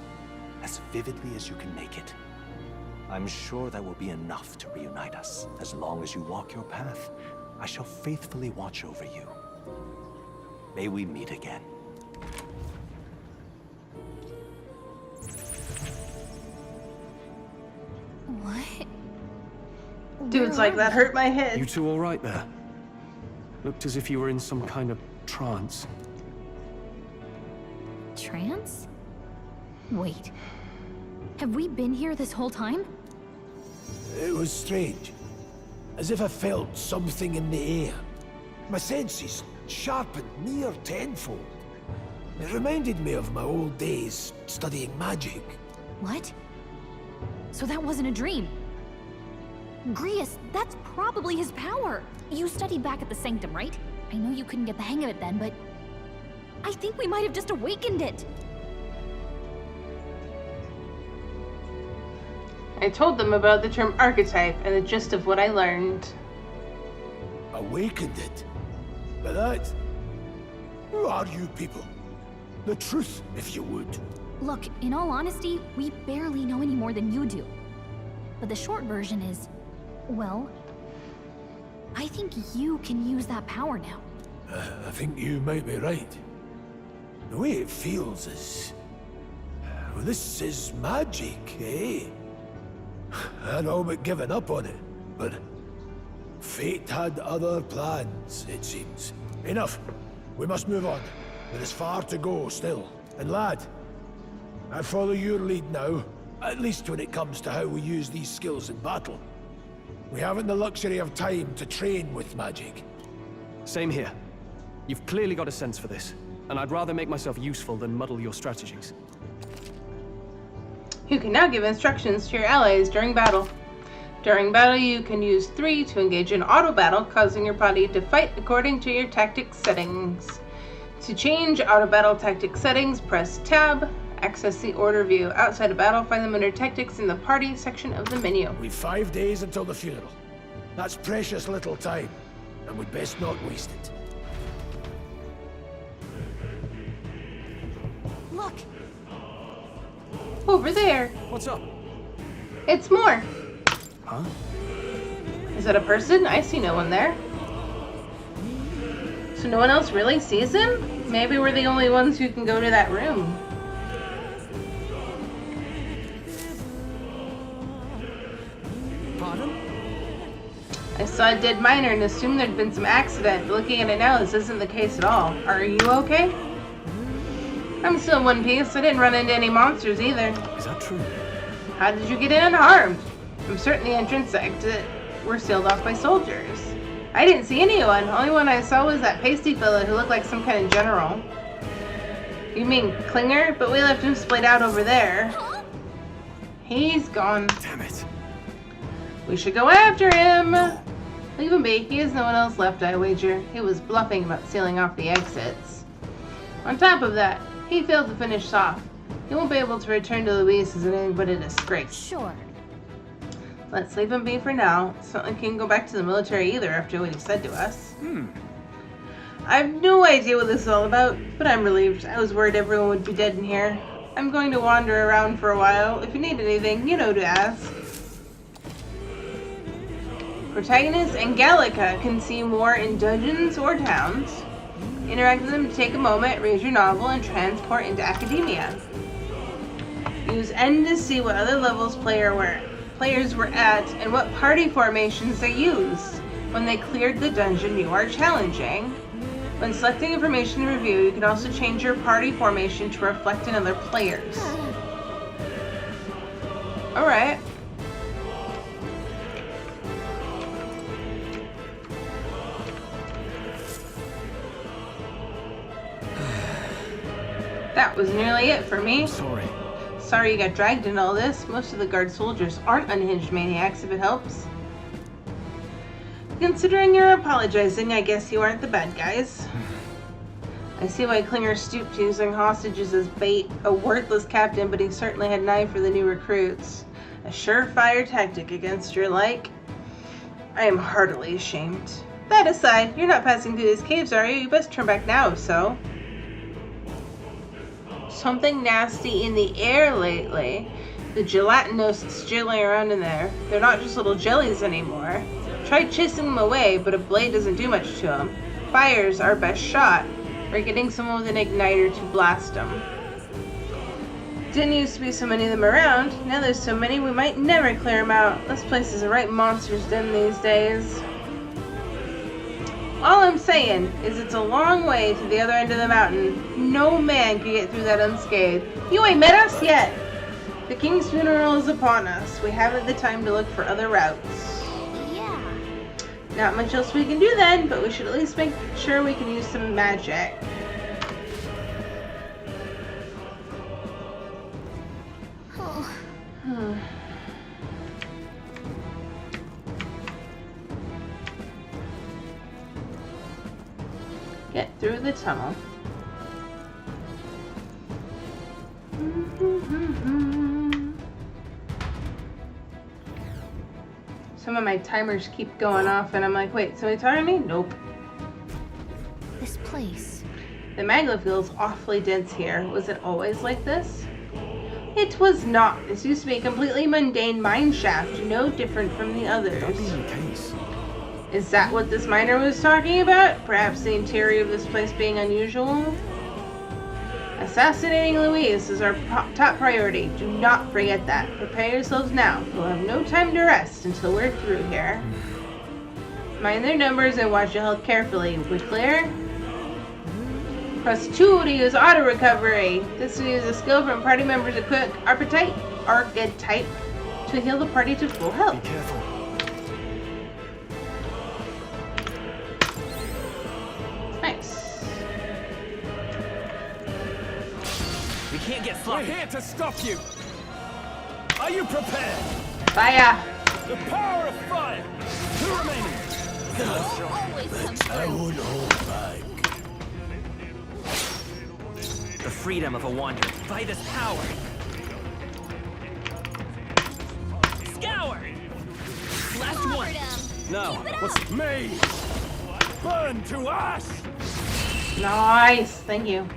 as vividly as you can make it. I'm sure that will be enough to reunite us. As long as you walk your path, I shall faithfully watch over you. May we meet again. What? Dude's like, that hurt my head. You two all right there? Looked as if you were in some kind of trance. Trance? Wait. Have we been here this whole time? It was strange. As if I felt something in the air. My senses sharpened near tenfold. It reminded me of my old days studying magic. What? So that wasn't a dream. Grius, that's probably his power. You studied back at the Sanctum, right? I know you couldn't get the hang of it then, but I think we might have just awakened it. I told them about the term archetype and the gist of what I learned. Awakened it? But that... Who are you people? The truth, if you would. Look, in all honesty, we barely know any more than you do. But the short version is, well, I think you can use that power now. I think you might be right. The way it feels is... Well, this is magic, eh? I'd all but given up on it, but... Fate had other plans, it seems. Enough. We must move on. There is far to go still. And lad, I follow your lead now, at least when it comes to how we use these skills in battle. We haven't the luxury of time to train with magic. Same here. You've clearly got a sense for this, and I'd rather make myself useful than muddle your strategies. You can now give instructions to your allies during battle. During battle, you can use 3 to engage in auto battle, causing your party to fight according to your tactic settings. To change auto battle tactic settings, press Tab. Access the order view. Outside of battle, find them under tactics in the party section of the menu. We've 5 days until the funeral. That's precious little time, and we'd best not waste it. Look! Over there. What's up? It's more. Huh? Is that a person? I see no one there. So no one else really sees him? Maybe we're the only ones who can go to that room. Pardon? I saw a dead miner and assumed there'd been some accident. Looking at it now, this isn't the case at all. Are you okay? I'm still in one piece. I didn't run into any monsters either. Is that true? How did you get in unharmed? I'm certain the entrance and exit were sealed off by soldiers. I didn't see anyone. Only one I saw was that pasty fellow who looked like some kind of general. You mean Klinger? But we left him splayed out over there. He's gone. Damn it. We should go after him. Leave him be. He has no one else left, I wager. He was bluffing about sealing off the exits. On top of that, he failed to finish off. He won't be able to return to Luis as anything but a disgrace. Sure. Let's leave him be for now. Certainly can't go back to the military either after what he said to us. I have no idea what this is all about, but I'm relieved. I was worried everyone would be dead in here. I'm going to wander around for a while. If you need anything, you know to ask. Protagonists and Gallica can see more in dungeons or towns. Interact with them to take a moment, read your novel, and transport into academia. Use N to see what other levels players were at and what party formations they used when they cleared the dungeon you are challenging. When selecting information to review, you can also change your party formation to reflect in other players. Alright. That was nearly it for me. Sorry. Sorry you got dragged in all this. Most of the guard soldiers aren't unhinged maniacs, if it helps. Considering you're apologizing, I guess you aren't the bad guys. I see why Klinger stooped to using hostages as bait. A worthless captain, but he certainly had an eye for the new recruits. A surefire tactic against your like. I am heartily ashamed. That aside, you're not passing through these caves, are you? You best turn back now, if so. Something nasty in the air lately. The gelatinous jiggling around in there. They're not just little jellies anymore. Try chasing them away, but a blade doesn't do much to them. Fire's our best shot. Or getting someone with an igniter to blast them. Didn't used to be so many of them around. Now there's so many we might never clear them out. This place is a right monster's den these days. All I'm saying is it's a long way to the other end of the mountain. No man could get through that unscathed. You ain't met us yet. The king's funeral is upon us. We haven't the time to look for other routes. Yeah. Not much else we can do then, but we should at least make sure we can use some magic. Get through the tunnel. Some of my timers keep going off and I'm like, wait, somebody talking to me? Nope. This place. The magma feels awfully dense here. Was it always like this? It was not. This used to be a completely mundane mine shaft, no different from the others. That'd be the case. Is that what this miner was talking about? Perhaps the interior of this place being unusual? Assassinating Louise is our top priority. Do not forget that. Prepare yourselves now. We'll have no time to rest until we're through here. Mind their numbers and watch your health carefully. We clear? Press 2 to use auto recovery. This will use a skill from party members' equipped archetype to heal the party to full health. Be careful. Nice. We can't get We're sloppy. here to stop you. Are you prepared? Fire! The power of fire. Who remaining? Always come I through. won't hold back. The freedom of a wanderer by this power. Scour! Last one. Offered 'em. Now, Keep it what's up. me? Burn to ash. Nice. Thank you.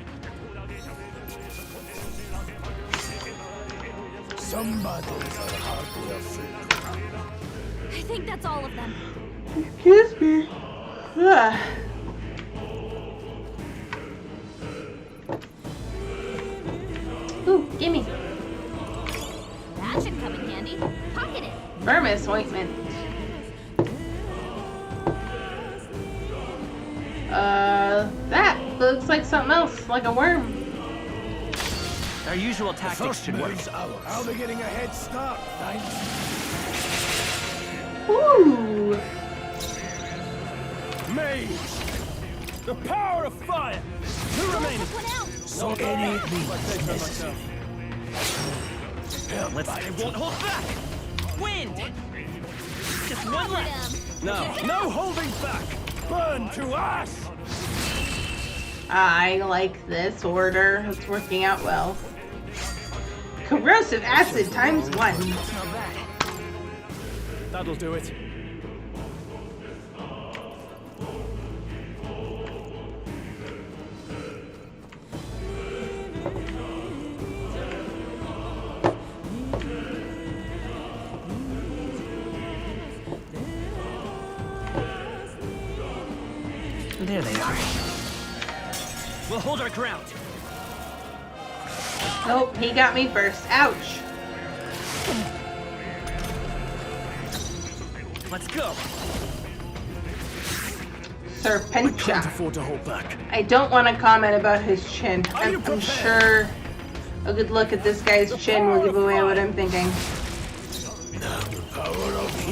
Some battles are hardly a fool. I think that's all of them. Excuse me. Ugh. Ooh, gimme. That should come in handy. Pocket it. Vermis ointment. That looks like something else, like a worm. Our usual tactics First should work. move's ours. I'll be getting a head start, thanks. Ooh. Mage. The power of fire. Who remaining? This one out. So any means necessary. It won't hold back. Wind. Just one Offered left. 'em. Now, no holding back. Burn to ash. I like this order. It's working out well. Corrosive acid ×1. Not bad. That'll do it. There they are. We'll hold our ground. Nope, he got me first. Ouch. Let's go. Can't Serpentia. afford to hold back. I don't want to comment about his chin. Are you I'm prepared? sure a good look at this guy's chin will give away what I'm thinking.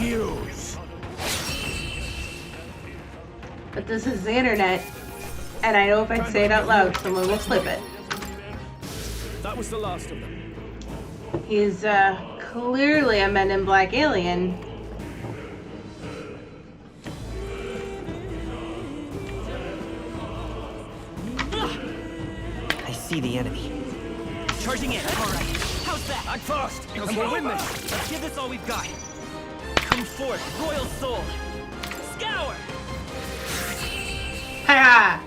heroes. But this is the internet, and I know if I say it out loud, someone will clip it. That was the last of them. He's clearly a Men in Black alien. I see the enemy. Charging in. All right. How's that? I'm fast. And we'll win this. Let's give this all we've got. Come forth, Royal Soul. Scour. Ha!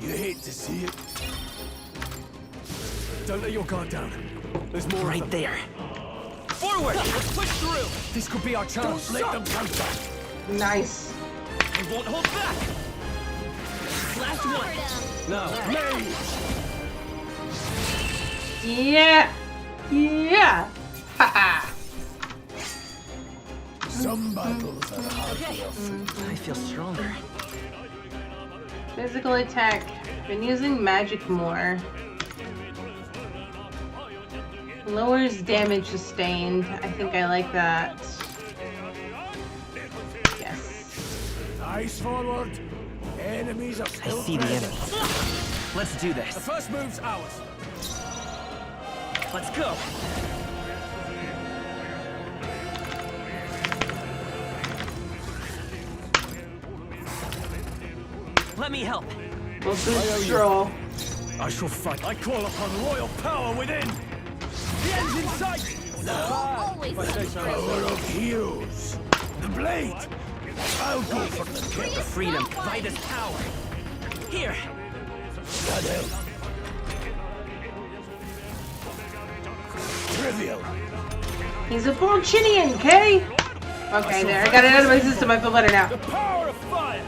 You hate to see it. Don't let your guard down. There's more Right of them. there. Forward. Let's push through. This could be our chance. Don't let them counter. Nice. We won't hold back. Last one. No. Yeah. Yeah. Ha Some battles are hard to I feel stronger. Physical attack. Been using magic more. Lowers damage sustained. I think I like that. Yes. Eyes forward. Enemies are I still see the present. enemy. Let's do The this. first move's ours. Let's go. Let me help. We'll do stroll. I shall fight. I call upon royal power within. The end's in sight. Always Power of heroes. The blade. I'll go for the kill. The freedom by this power. Here. That help. Trivial. He's a Borchinian, Kay! Okay, there. I got it out of my system. I feel better now. The power of fire.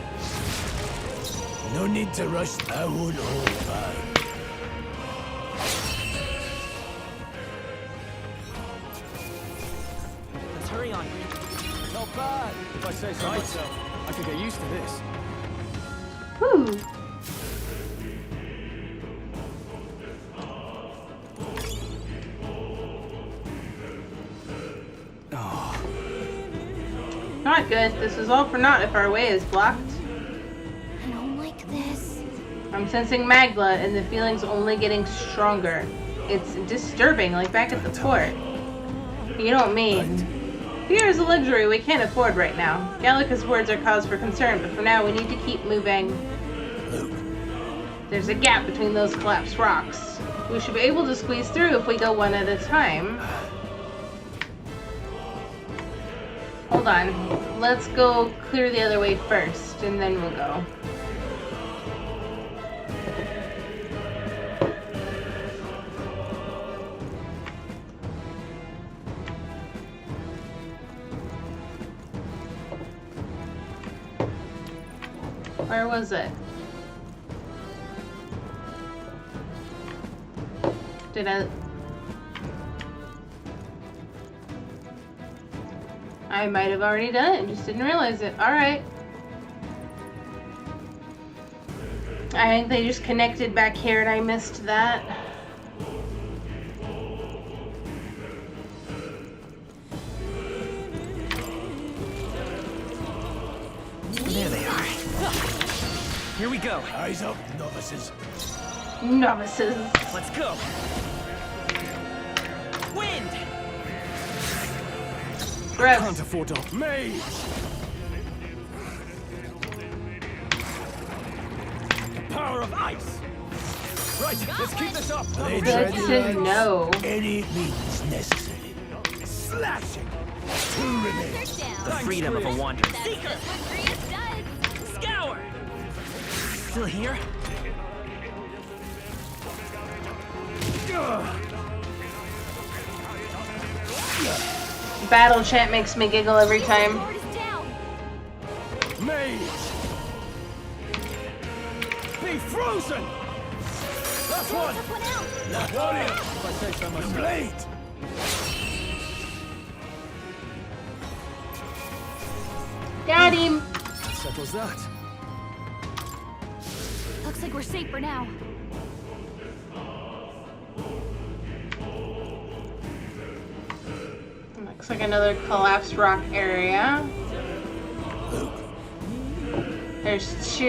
No need to rush. I won't hold back. Let's hurry on. Not bad, if I say so myself. I could get used to this. Whew. Not good. This is all for naught if our way is blocked. I don't like this. I'm sensing Magla and the feeling's only getting stronger. It's disturbing, like back at the port. You don't mean. Fear is a luxury we can't afford right now. Gallica's words are cause for concern, but for now we need to keep moving. There's a gap between those collapsed rocks. We should be able to squeeze through if we go one at a time. Hold on. Let's go clear the other way first, and then we'll go. Where was it? Did I might have already done it and just didn't realize it. Alright. I think they just connected back here and I missed that. There they are. Here we go. Eyes up, novices. Novices. Let's go. Wind. Gross. Can't afford to. Mage. Power of ice. Right, let's keep this up. Blade Good ready, to lads. know. Any means necessary. Slashing. Two remain. The freedom of a wanderer. That's just what Grius does. Scour. Still here? Battle chant makes me giggle every time. Lord is down. Mage. Be frozen. Last one. Took one out. Warrior. If I say so myself. Blade. Got him. Settles that. Looks like we're safe for now. Looks like another collapsed rock area. There's 2.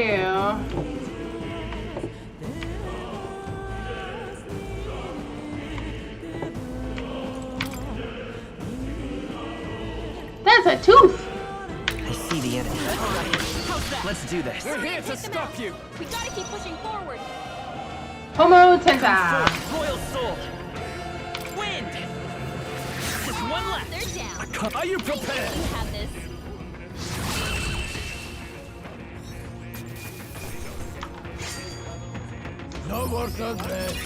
That's a tooth! I see the enemy. Let's do this. We're here to stop you. We gotta keep pushing forward. Homo Tenta! Royal Soul. Wind. Just one left. They're down. Are you prepared? You have this. No more regret.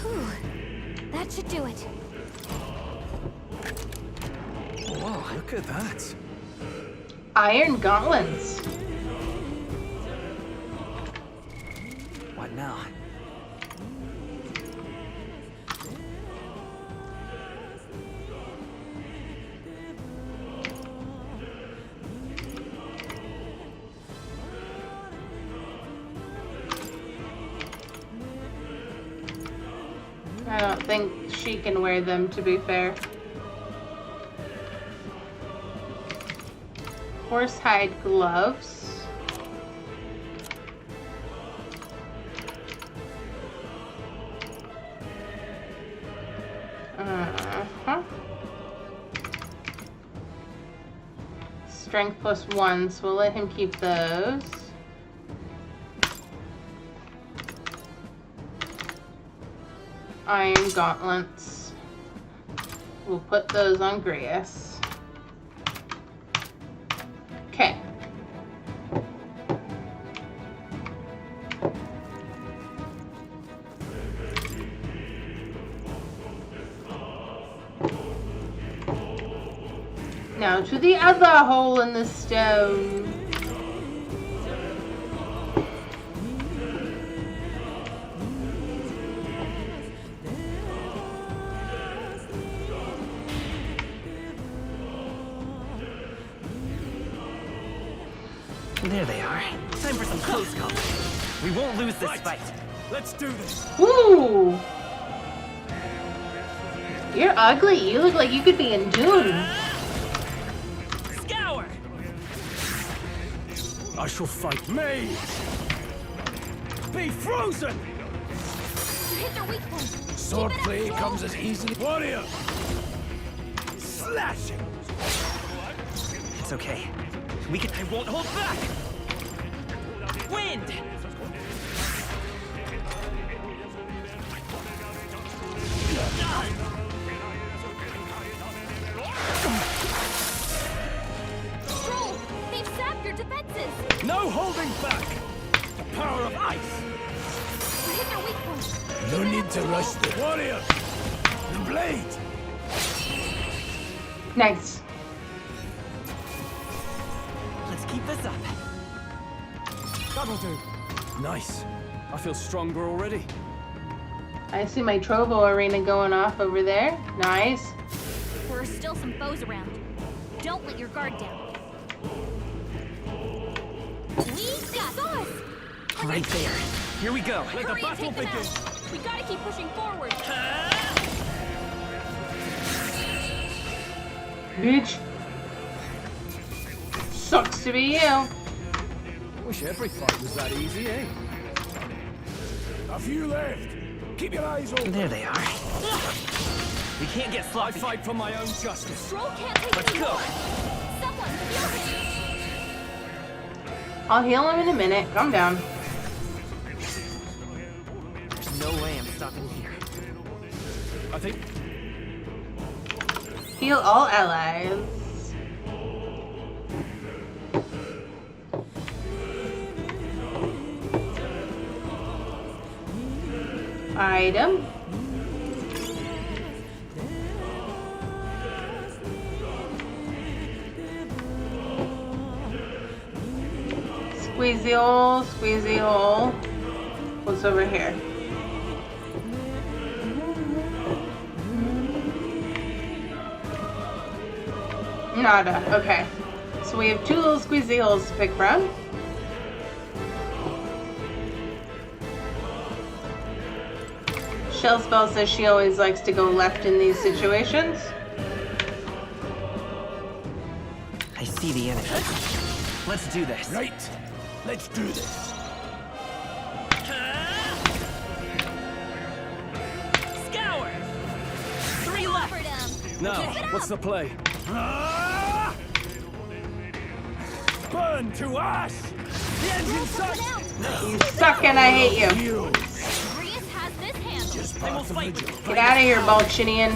Whew. That should do it. Whoa, look at that. Iron gauntlets. What now? I don't think she can wear them, to be fair. Horsehide gloves. Strength +1, so we'll let him keep those. Iron gauntlets. We'll put those on Grius. Okay. Now to the other hole in the stone. There they are. Time for some close combat. We won't lose this fight. Let's do this. Woo! You're ugly. You look like you could be in Dune. Scour! I shall fight me. Be frozen. You hit their weak point. Swordplay comes as easily. Warrior. Slashing. It's okay. I won't hold back! Wind! Stroll! They've sapped your defenses! No holding back. The power of ice. You hit their weak point. No need to rush the Warrior. The blade. Nice. Let's keep this up. That'll do. Nice. I feel stronger already. I see my Trovo arena going off over there. Nice. There are still some foes around. Don't let your guard down. We got us! Right there. Here we go. Let the Hurry and battle take them begin. out. We gotta keep pushing forward. Bitch. Sucks to be you. Wish every fight was that easy, eh? A few left. Keep your eyes open. There they are. We can't get I sloppy. fight for my own justice. Stroll can't take Let's anymore. go. Someone heal him. I'll heal him in a minute. Calm down. There's no way I'm stopping here. I think Heal all allies. Item. Squeezy hole, squeezy hole. What's over here? Nada. Okay. So we have 2 little squeezy holes to pick from. Shell Spell says she always likes to go left in these situations. I see the enemy. Let's do this. Right. Let's do this. Scour! 3 left. Now, what's the play? Burn to ash! The engine sucks! You suck and I hate you. Grius has this handled. I will fight with you. Get out of here, Balchinian.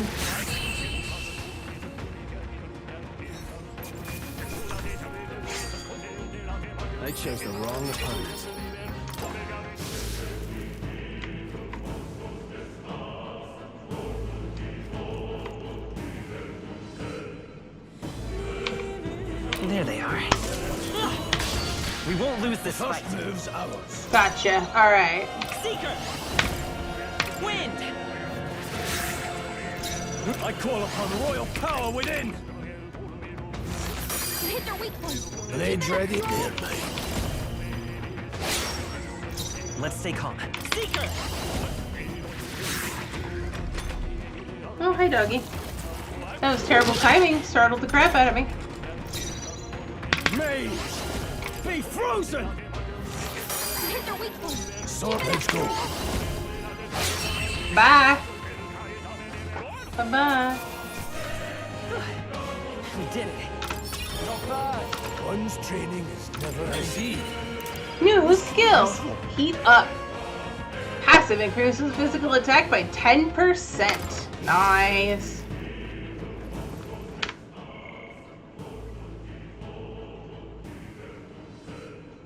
They chose the wrong opponent. There they are. We won't lose this fight. First move's ours. Gotcha. Alright. Seeker! Wind! I call upon royal power within! You hit their weak point. Blades ready? There, mate. Let's stay calm. Seeker! Oh, hi, doggy. That was terrible timing. Startled the crap out of me. Mage! Be frozen! You hit their weak point. Sword, let's go. Bye. Bye-bye. We did it. One's training is never easy. New skill. Heat up. Passive increases physical attack by 10%. Nice.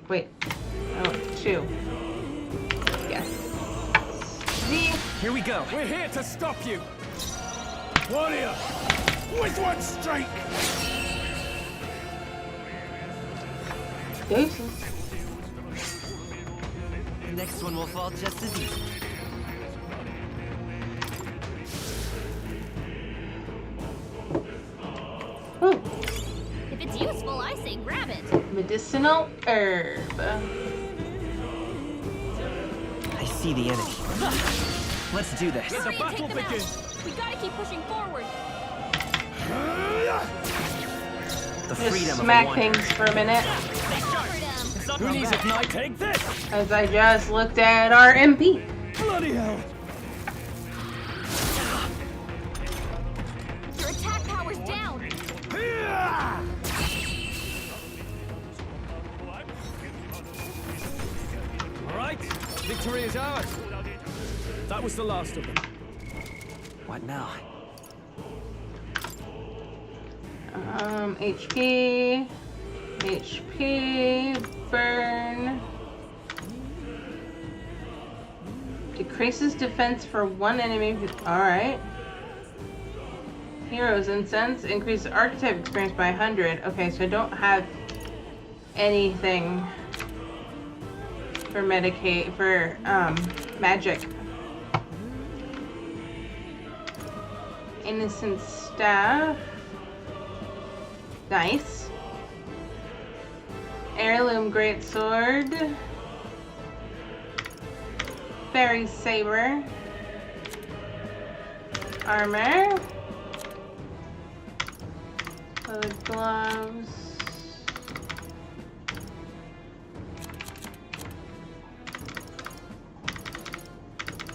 Wait. Oh, 2. Yes. Z. Here we go. We're here to stop you! Warrior! With one strike! Deuces. The next one will fall just as easy. Ooh. If it's useful, I say grab it. Medicinal herb. I see the enemy. Let's do this. Hurry and take them out. We gotta keep pushing forward. The Just freedom smack of a wanderer. things for a minute. Cover them. Who needs it, knight? Take this! As I just looked at our MP. Bloody hell! Your attack power's down. All right, victory is ours. That was the last of them. What now? HP. HP. Burn. Decreases defense for one enemy. Alright. Heroes Incense. Increases archetype experience by 100. Okay, so I don't have anything for magic. Innocent Staff. Nice. Heirloom Greatsword. Fairy Saber. Armor. Leather gloves.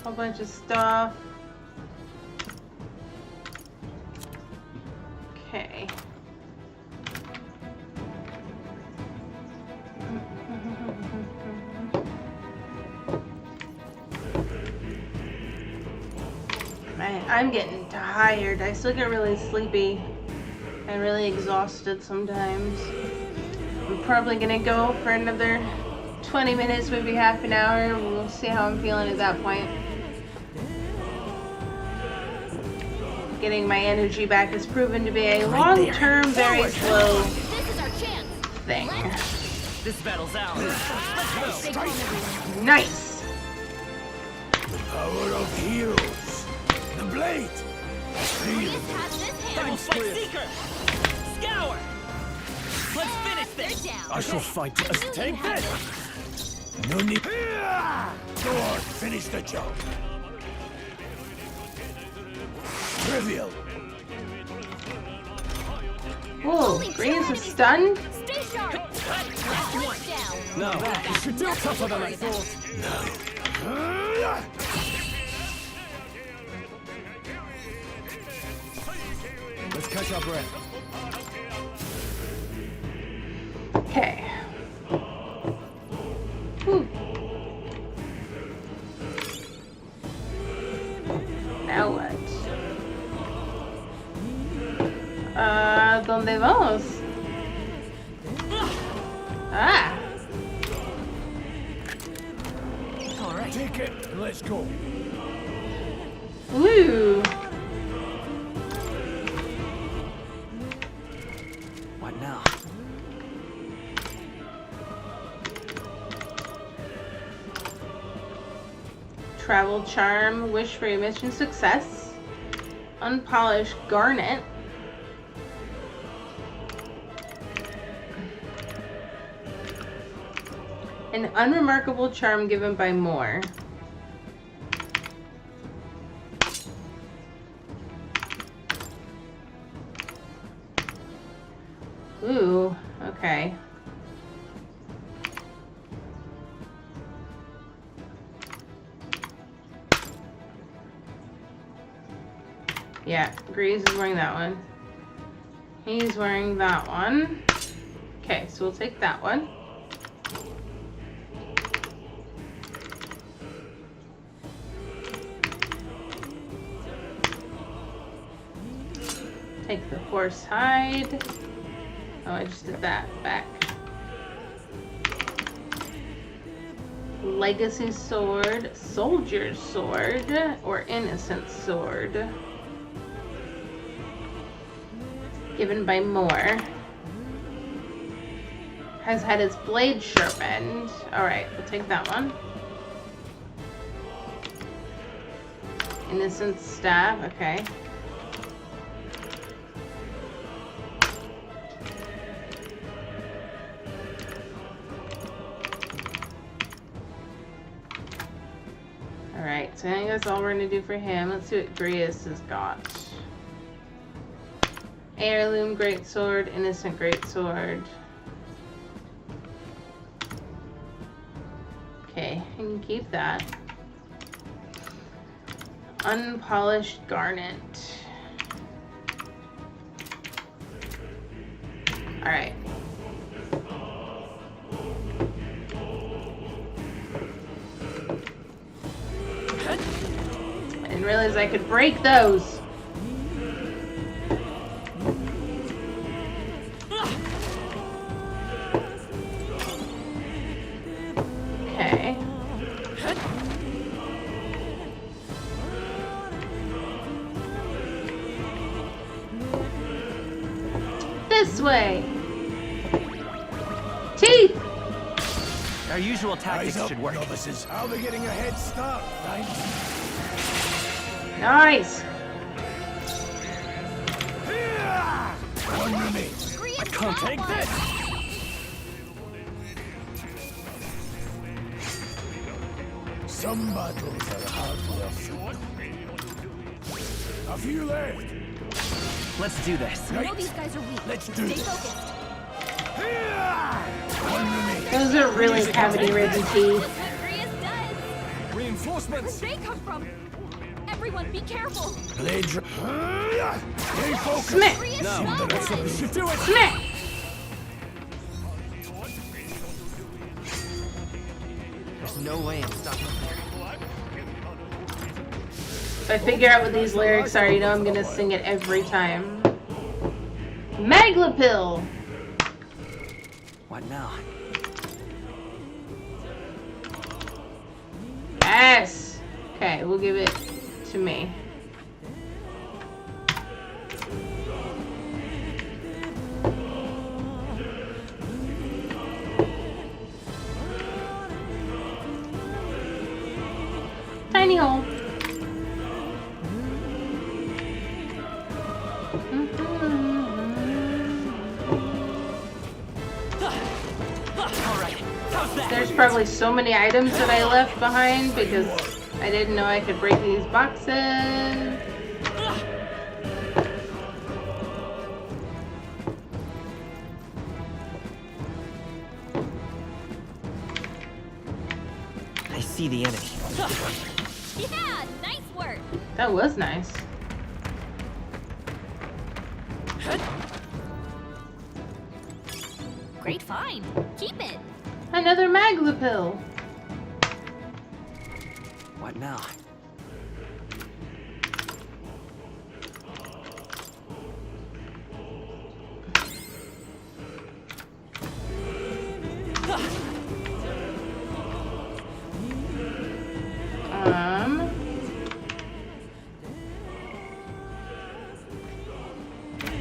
Whole bunch of stuff. Okay. Man, I'm getting tired. I still get really sleepy and really exhausted sometimes. I'm probably gonna go for another 20 minutes, maybe half an hour. We'll see how I'm feeling at that point. Getting my energy back has proven to be a long-term, very slow This is our chance. thing. This battle's ours. Stay calm, everyone. Nice! Power of heroes! The blade! Grius has this handled. Fight Seeker! Scour! Let's finish They're this! down. I shall fight to You Take have this! No need. Go on, finish the job. trivial. Whoa, Grius is stunned? Stay sharp. Last one down. No, you should do tougher than I thought. Let's catch our breath. Okay. Whew. Now what? ¿Dónde vamos? Ah! Take it and let's go. Woo! What now? Travel charm, wish for your mission success. Unpolished garnet. An unremarkable charm given by more. Ooh, okay. Yeah, Grease is wearing that one. He's wearing that one. Okay, so we'll take that one. Take the horse hide. Oh, I just did that. Back. Legacy sword, soldier's sword, or innocent sword. Given by more. Has had its blade sharpened. Alright, we'll take that one. Innocent staff, okay. Alright, so I think that's all we're gonna do for him. Let's see what Grius has got. Heirloom greatsword, innocent greatsword. Okay, I can keep that. Unpolished garnet. Alright. I didn't realize I could break those. Okay. This way. Teeth. Our usual tactics Eyes up, should work. novices. How are they getting a head start, right? Nice. One remains. I can't take this! Some battles are hard work. A few left. Let's do this. I know these guys are weak. Let's do Stay this. focused. One remains. Those are really cavity-ridden This teeth. is what Grius does. Reinforcements! Where'd they come from? Everyone, be careful. Blade dra- Stay focused. Smith. Grius, No, not that's what we one. should do it! Smith. There's no way I'm stopping there. If I figure out what these lyrics are, you know I'm gonna sing it every time. Maglapil! What now? Yes! Okay, we'll give it to me. Tiny hole. Alright, how's that? There's probably so many items that I left behind because I didn't know I could break these boxes. see the enemy. Yeah, nice work. That was nice. Great find. Keep it. Another Magla pill. What now?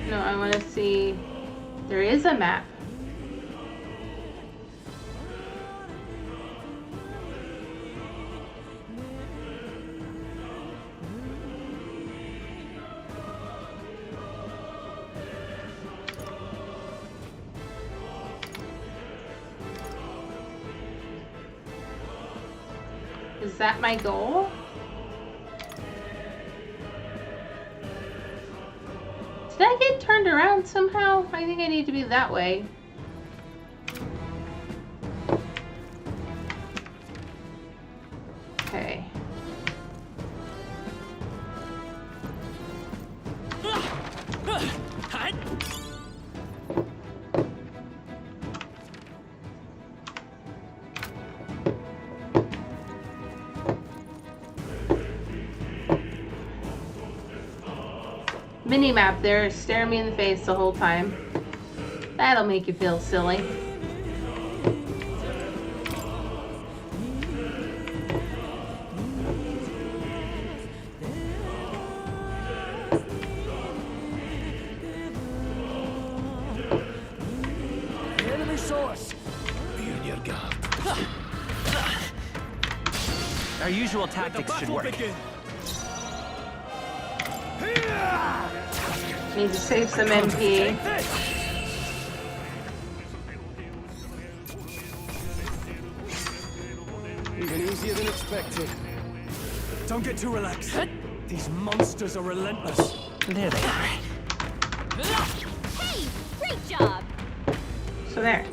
No, I want to see. There is a map. Is that my goal? Did I get turned around somehow? I think I need to be that way. Okay. Mini-map there, staring me in the face the whole time. That'll make you feel silly. Enemy source. Be on your guard. Our usual tactics should work. Need to save some MP. Even easier than expected. Don't get too relaxed. These monsters are relentless. There they are. Hey, great job. So there.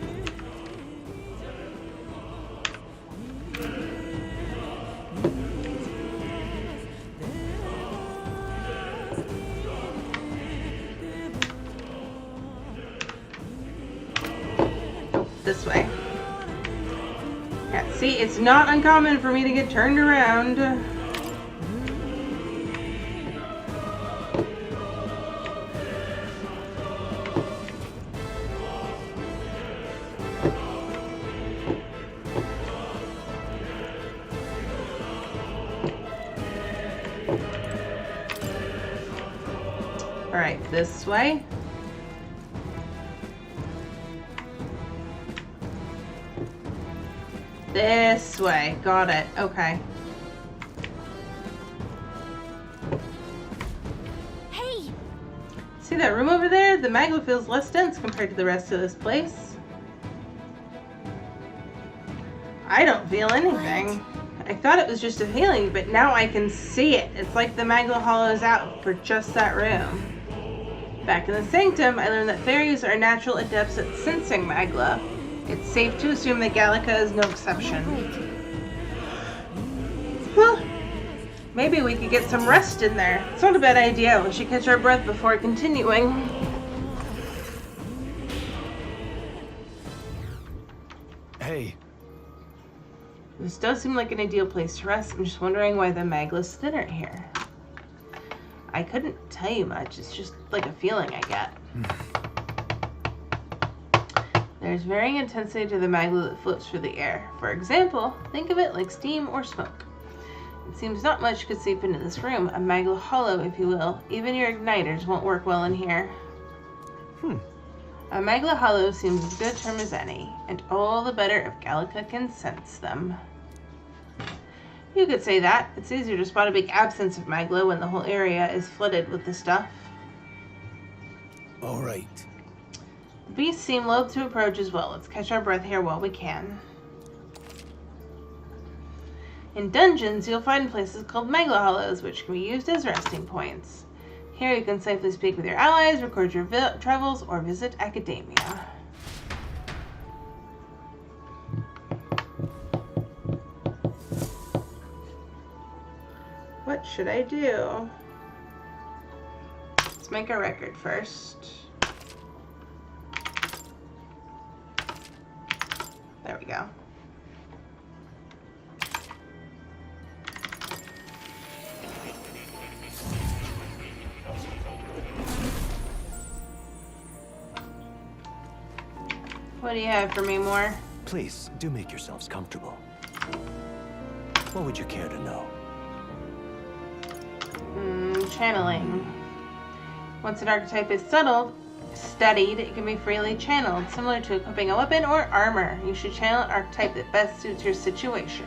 This way. Yeah, see, it's not uncommon for me to get turned around. All right, this way. This way. Got it. Okay. Hey! See that room over there? The magma feels less dense compared to the rest of this place. I don't feel anything. What? I thought it was just a feeling, but now I can see it. It's like the magma hollows out for just that room. Back in the Sanctum, I learned that fairies are natural adepts at sensing magma. It's safe to assume that Gallica is no exception. Well, maybe we could get some rest in there. It's not a bad idea. We should catch our breath before continuing. Hey. This does seem like an ideal place to rest. I'm just wondering why the Magla's thinner here. I couldn't tell you much. It's just like a feeling I get. There's varying intensity to the magma that floats through the air. For example, think of it like steam or smoke. It seems not much could seep into this room, a magma hollow, if you will. Even your igniters won't work well in here. A magma hollow seems as good a term as any, and all the better if Gallica can sense them. You could say that. It's easier to spot a big absence of magma when the whole area is flooded with the stuff. All right. The beasts seem loath to approach as well. Let's catch our breath here while we can. In dungeons, you'll find places called Magma Hollows, which can be used as resting points. Here you can safely speak with your allies, record your travels, or visit academia. should I do? Let's make a record first. There we go. What do you have for me, Moore? Please, do make yourselves comfortable. What would you care to know? Channeling. Once an archetype is studied, it can be freely channeled, similar to equipping a weapon or armor. You should channel an archetype that best suits your situation.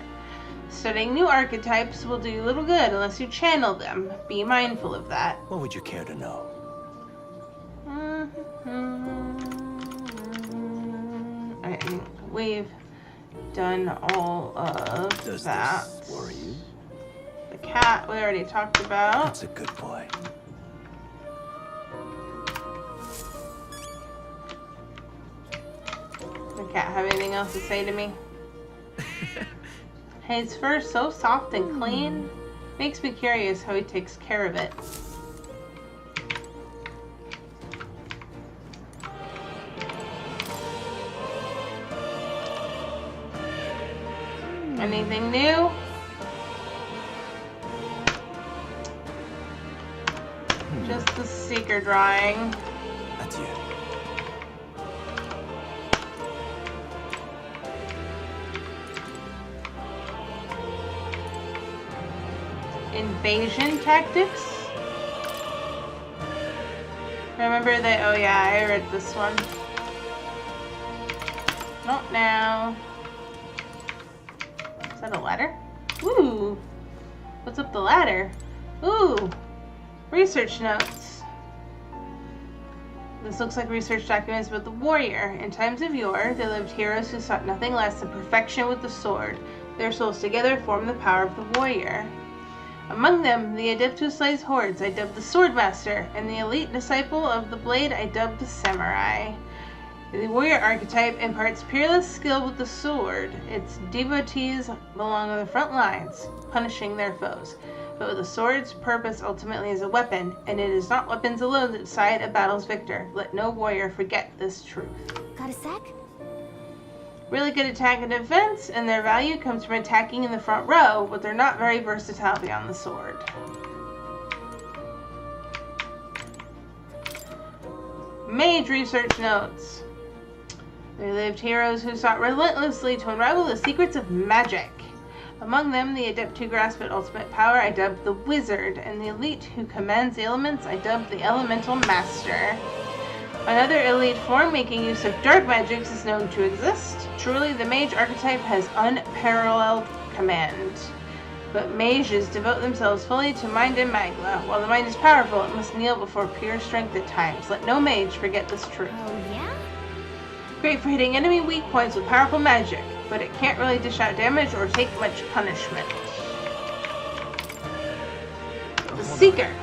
Studying new archetypes will do you little good unless you channel them. Be mindful of that. What would you care to know? We've done all of Does that. this worry you? The cat we already talked about. That's a good boy. The cat have anything else to say to me? His fur is so soft and clean. Makes me curious how he takes care of it. Anything new? Just the Seeker drawing. That's you. Invasion tactics? Remember that? Oh yeah, I read this one. Not now. Is that a ladder? Ooh. What's up the ladder? Ooh. Research notes. This looks like research documents about the warrior. In times of yore, there lived heroes who sought nothing less than perfection with the sword. Their souls together form the power of the warrior. Among them, the adept who slays hordes I dubbed the Swordmaster, and the elite disciple of the blade I dubbed the Samurai. The warrior archetype imparts peerless skill with the sword. Its devotees belong on the front lines, punishing their foes. But with the sword's purpose ultimately is a weapon, and it is not weapons alone that decide a battle's victor. Let no warrior forget this truth. Got a sec? Really good attack and defense, and their value comes from attacking in the front row, but they're not very versatile beyond the sword. Mage research notes. There lived heroes who sought relentlessly to unravel the secrets of magic. Among them, the adept who grasped at ultimate power I dubbed the Wizard, and the elite who commands the elements I dubbed the Elemental Master. Another elite form making use of dark magics is known to exist. Truly, the mage archetype has unparalleled command. But mages devote themselves fully to mind and magla. While the mind is powerful, it must kneel before pure strength at times. Let no mage forget this truth. Oh, yeah? Great for hitting enemy weak points with powerful magic, but it can't really dish out damage or take much punishment. The Seeker.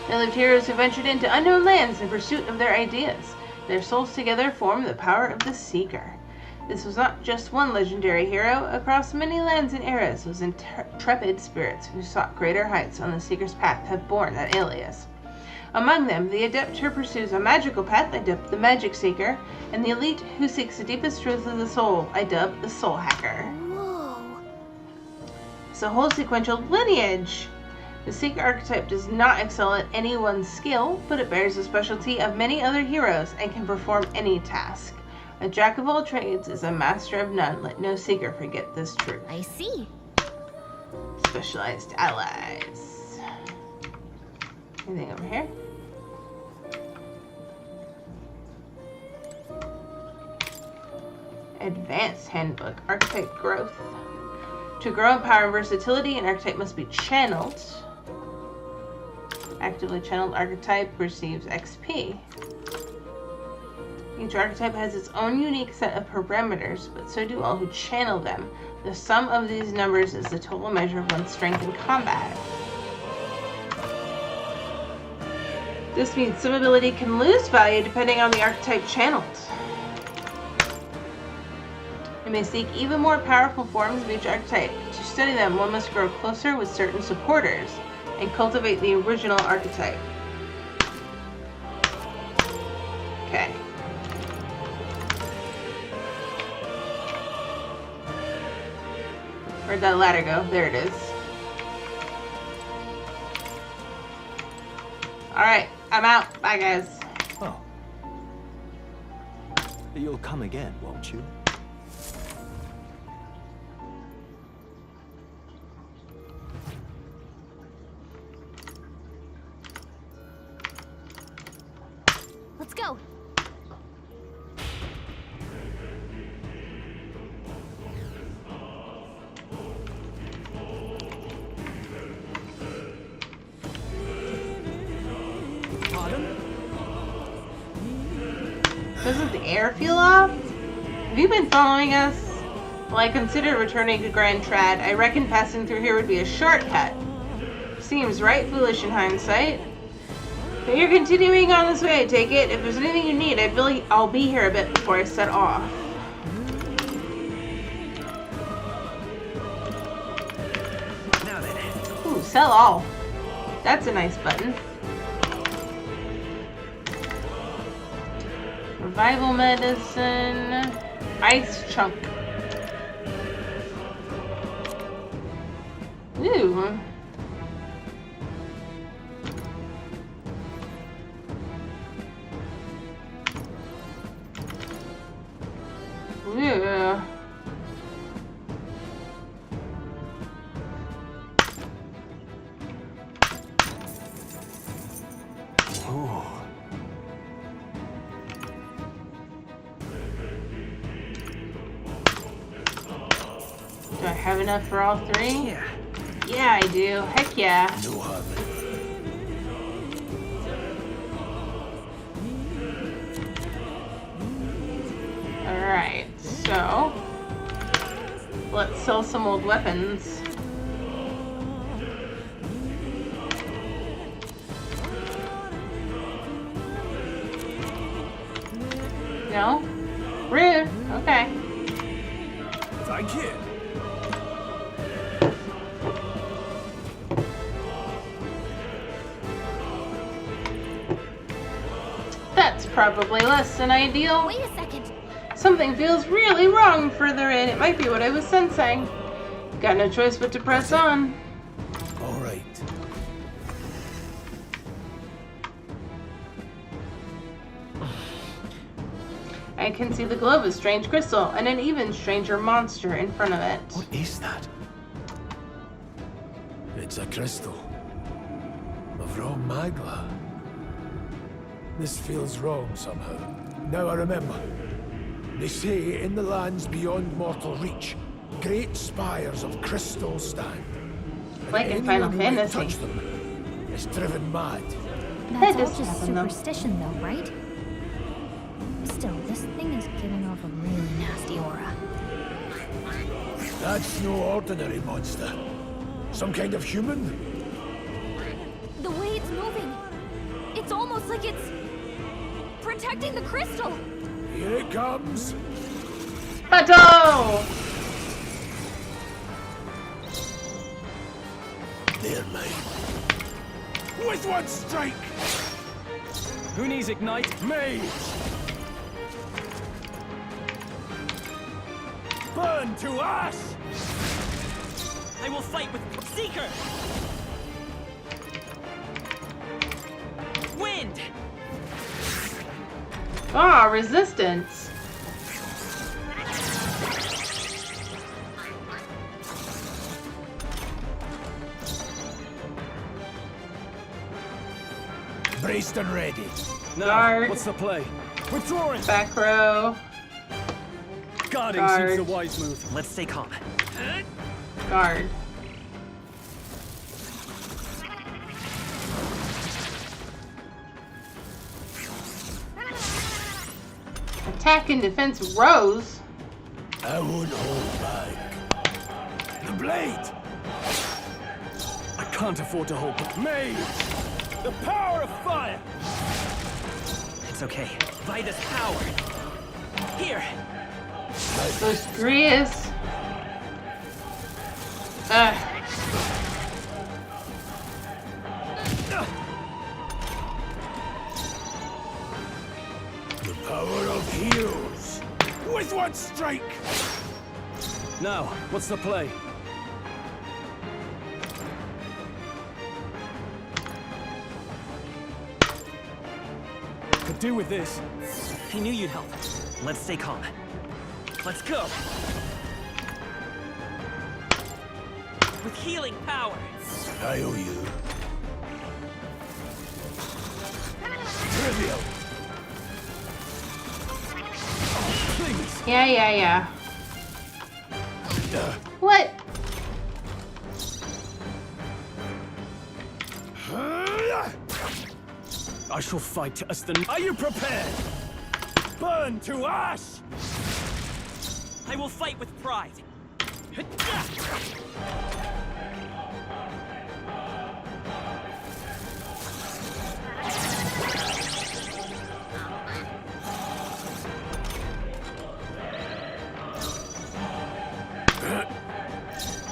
There lived heroes who ventured into unknown lands in pursuit of their ideas. Their souls together form the power of the Seeker. This was not just one legendary hero. Across many lands and eras, those intrepid spirits who sought greater heights on the Seeker's path have borne that alias. Among them, the adept who pursues a magical path I dubbed the Magic Seeker, and the elite who seeks the deepest truth of the soul I dubbed the Soul Hacker. Whoa. It's a whole sequential lineage. The Seeker archetype does not excel at any one skill, but it bears the specialty of many other heroes and can perform any task. A jack of all trades is a master of none. Let no Seeker forget this truth. I see. Specialized allies. Anything over here? Advanced Handbook. Archetype Growth. To grow in power and versatility, an archetype must be channeled. Actively channeled archetype receives XP. Each archetype has its own unique set of parameters, but so do all who channel them. The sum of these numbers is the total measure of one's strength in combat. This means some ability can lose value depending on the archetype channeled. You may seek even more powerful forms of each archetype to study them, one must grow closer with certain supporters and cultivate the original archetype. Okay. Where'd that ladder go? There it is. Alright, I'm out. Bye, guys. Oh. You'll come again, won't you? Let's go. Doesn't the air feel off? Have you been following us? Well, I considered returning to Grand Trad. I reckon passing through here would be a shortcut. Seems right foolish in hindsight. But you're continuing on this way, I take it. If there's anything you need, I'll be here a bit before I set off. Now then. Ooh, sell all. That's a nice button. Revival medicine. Ice chunk. Ooh. Yeah. Oh. Do I have enough for all three? Yeah. Yeah, I do. Heck yeah. No harm. Alright, so let's sell some old weapons. No? Rude. Okay. Thank you. That's probably less than ideal. Wait a second. Something feels really wrong further in. It might be what I was sensing. Got no choice but to press on. All right. I can see the glow of a strange crystal and an even stranger monster in front of it. What is that? It's a crystal. Of raw magma. This feels wrong somehow. Now I remember. They say in the lands beyond mortal reach, great spires of crystal stand. Like in Final Anyone who might Fantasy. touch them is driven mad. That's all does just happen, though. superstition, though, right? Still, this thing is giving off a really nasty aura. That's no ordinary monster. Some kind of human? The way it's moving. It's almost like it's protecting the crystal. Here it comes. Battle! They're mine. With one strike! Who needs ignite? Me! Burn to ash! I will fight with Seeker! Wind! Ah, resistance. Braced and ready. Guard. What's the play? Withdrawing! Back row. Guarding Guard. seems a wise move. Let's stay calm. Guard. Attack and defense rose. I won't hold back. The blade! I can't afford to hold back. Made! The power of fire! It's okay. By this power. Here! Those Grius. The power of heroes. With one strike. Now, what's the play? Could do with this. I knew you'd help. Let's stay calm. Let's go! With healing power! I owe you. Trivial. Please! Yeah. What? I shall fight as the... Are you prepared? Burn to ash! I will fight with pride!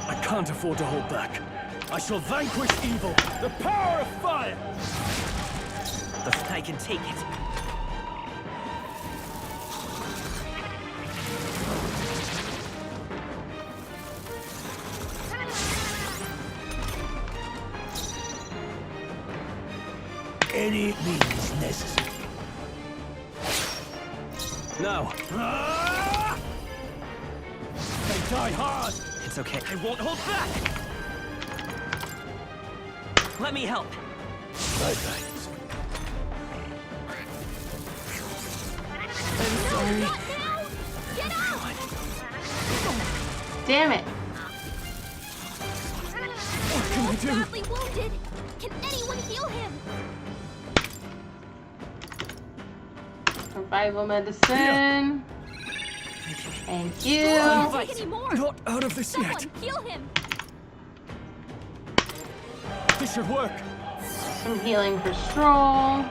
I can't afford to hold back. I shall vanquish evil. The power of fire! I can take it. Any means necessary. Now. They die hard! It's okay. I won't hold back! Let me help. My thanks. Not now! Get out! Damn it. What can I do? Badly wounded. Can anyone heal him? Survival medicine. Thank you. Don't take any more. Not out of this Someone yet. heal him. This should work. Some healing for Stroll.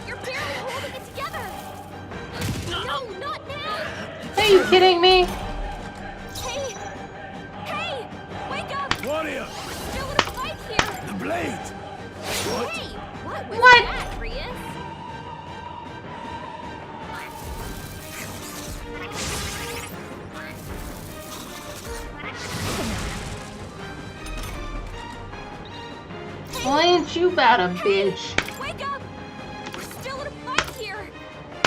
You're barely holding it together. No, not now. Are you kidding me? Hey, wake up. Warrior, We're still in a fight here. the blade. What? Hey, what was What? that, Grius? Why ain't you about a bitch? Wake up. We're still in a fight here.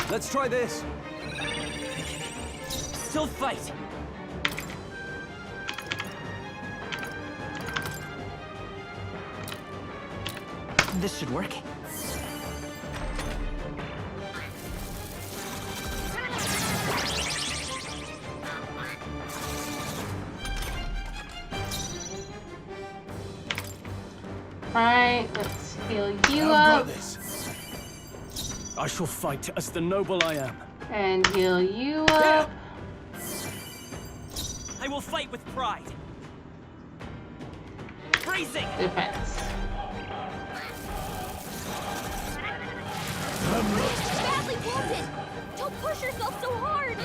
Let's try this. Still fight! This should work. Right, let's heal you I've got up. this. I shall fight as the noble I am. And heal you up. I will fight with pride. Freezing! Defense. Badly wounded. Don't push yourself so hard.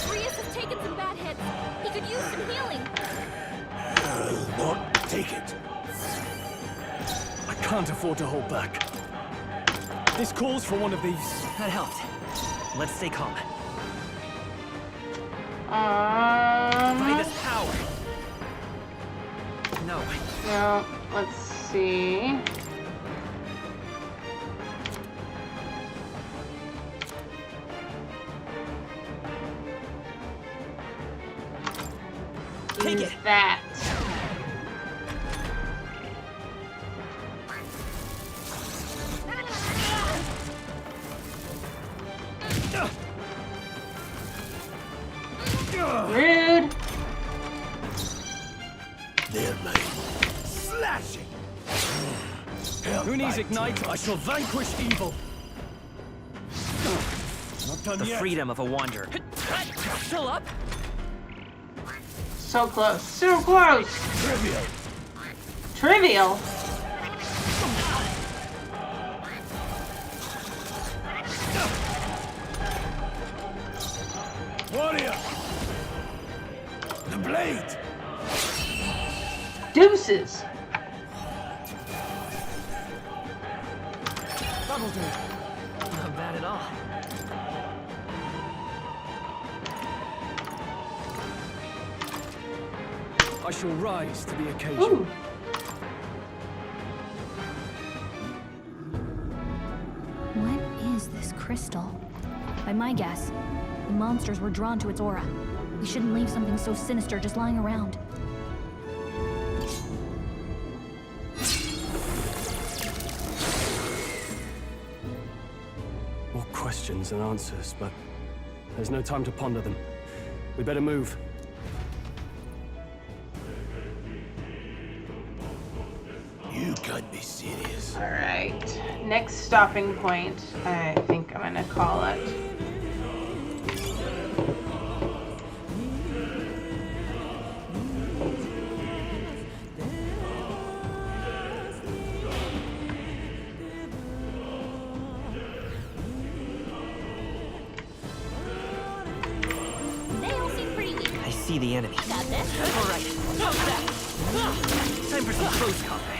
Grius has taken some bad hits. He could use some healing. I'll not take it. I can't afford to hold back. This calls for one of these. That helped. Let's stay calm. By this power. No. No, let's see. Take Use it. that. Rude. They're mine. Slashing. Who needs ignite? I shall vanquish evil. Not done The yet. freedom of a wanderer. Still up? So close. So close. Trivial. Trivial. Warrior! The blade! Deuces! That'll do. Not bad at all. I shall rise to the occasion. Ooh. What is this crystal? By my guess, the monsters were drawn to its aura. We shouldn't leave something so sinister just lying around. More questions than answers, but there's no time to ponder them. We better move. You can't be serious. Alright. Next stopping point, I think I'm gonna call it. They all seem pretty weak. I see the enemy. Got this. All right. How's that? Time for some close combat.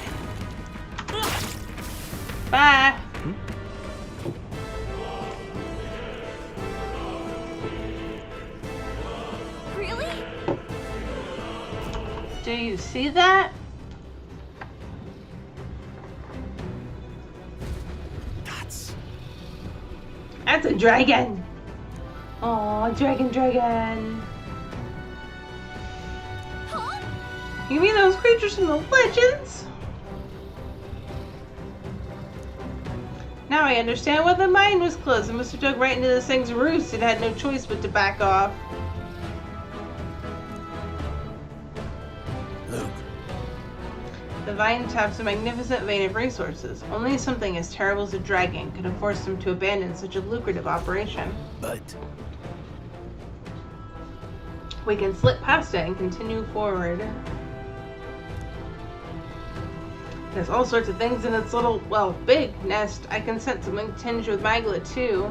Bye! Really? Do you see that? That's a dragon! Oh, dragon. Huh? You mean those creatures from the legends? Now I understand why the mine was closed. It must have dug right into this thing's roost. It had no choice but to back off. Look, The vines taps a magnificent vein of resources. Only something as terrible as a dragon could have forced them to abandon such a lucrative operation. but We can slip past it and continue forward. There's all sorts of things in its little, well, big nest. I can sense something tinged with magla too.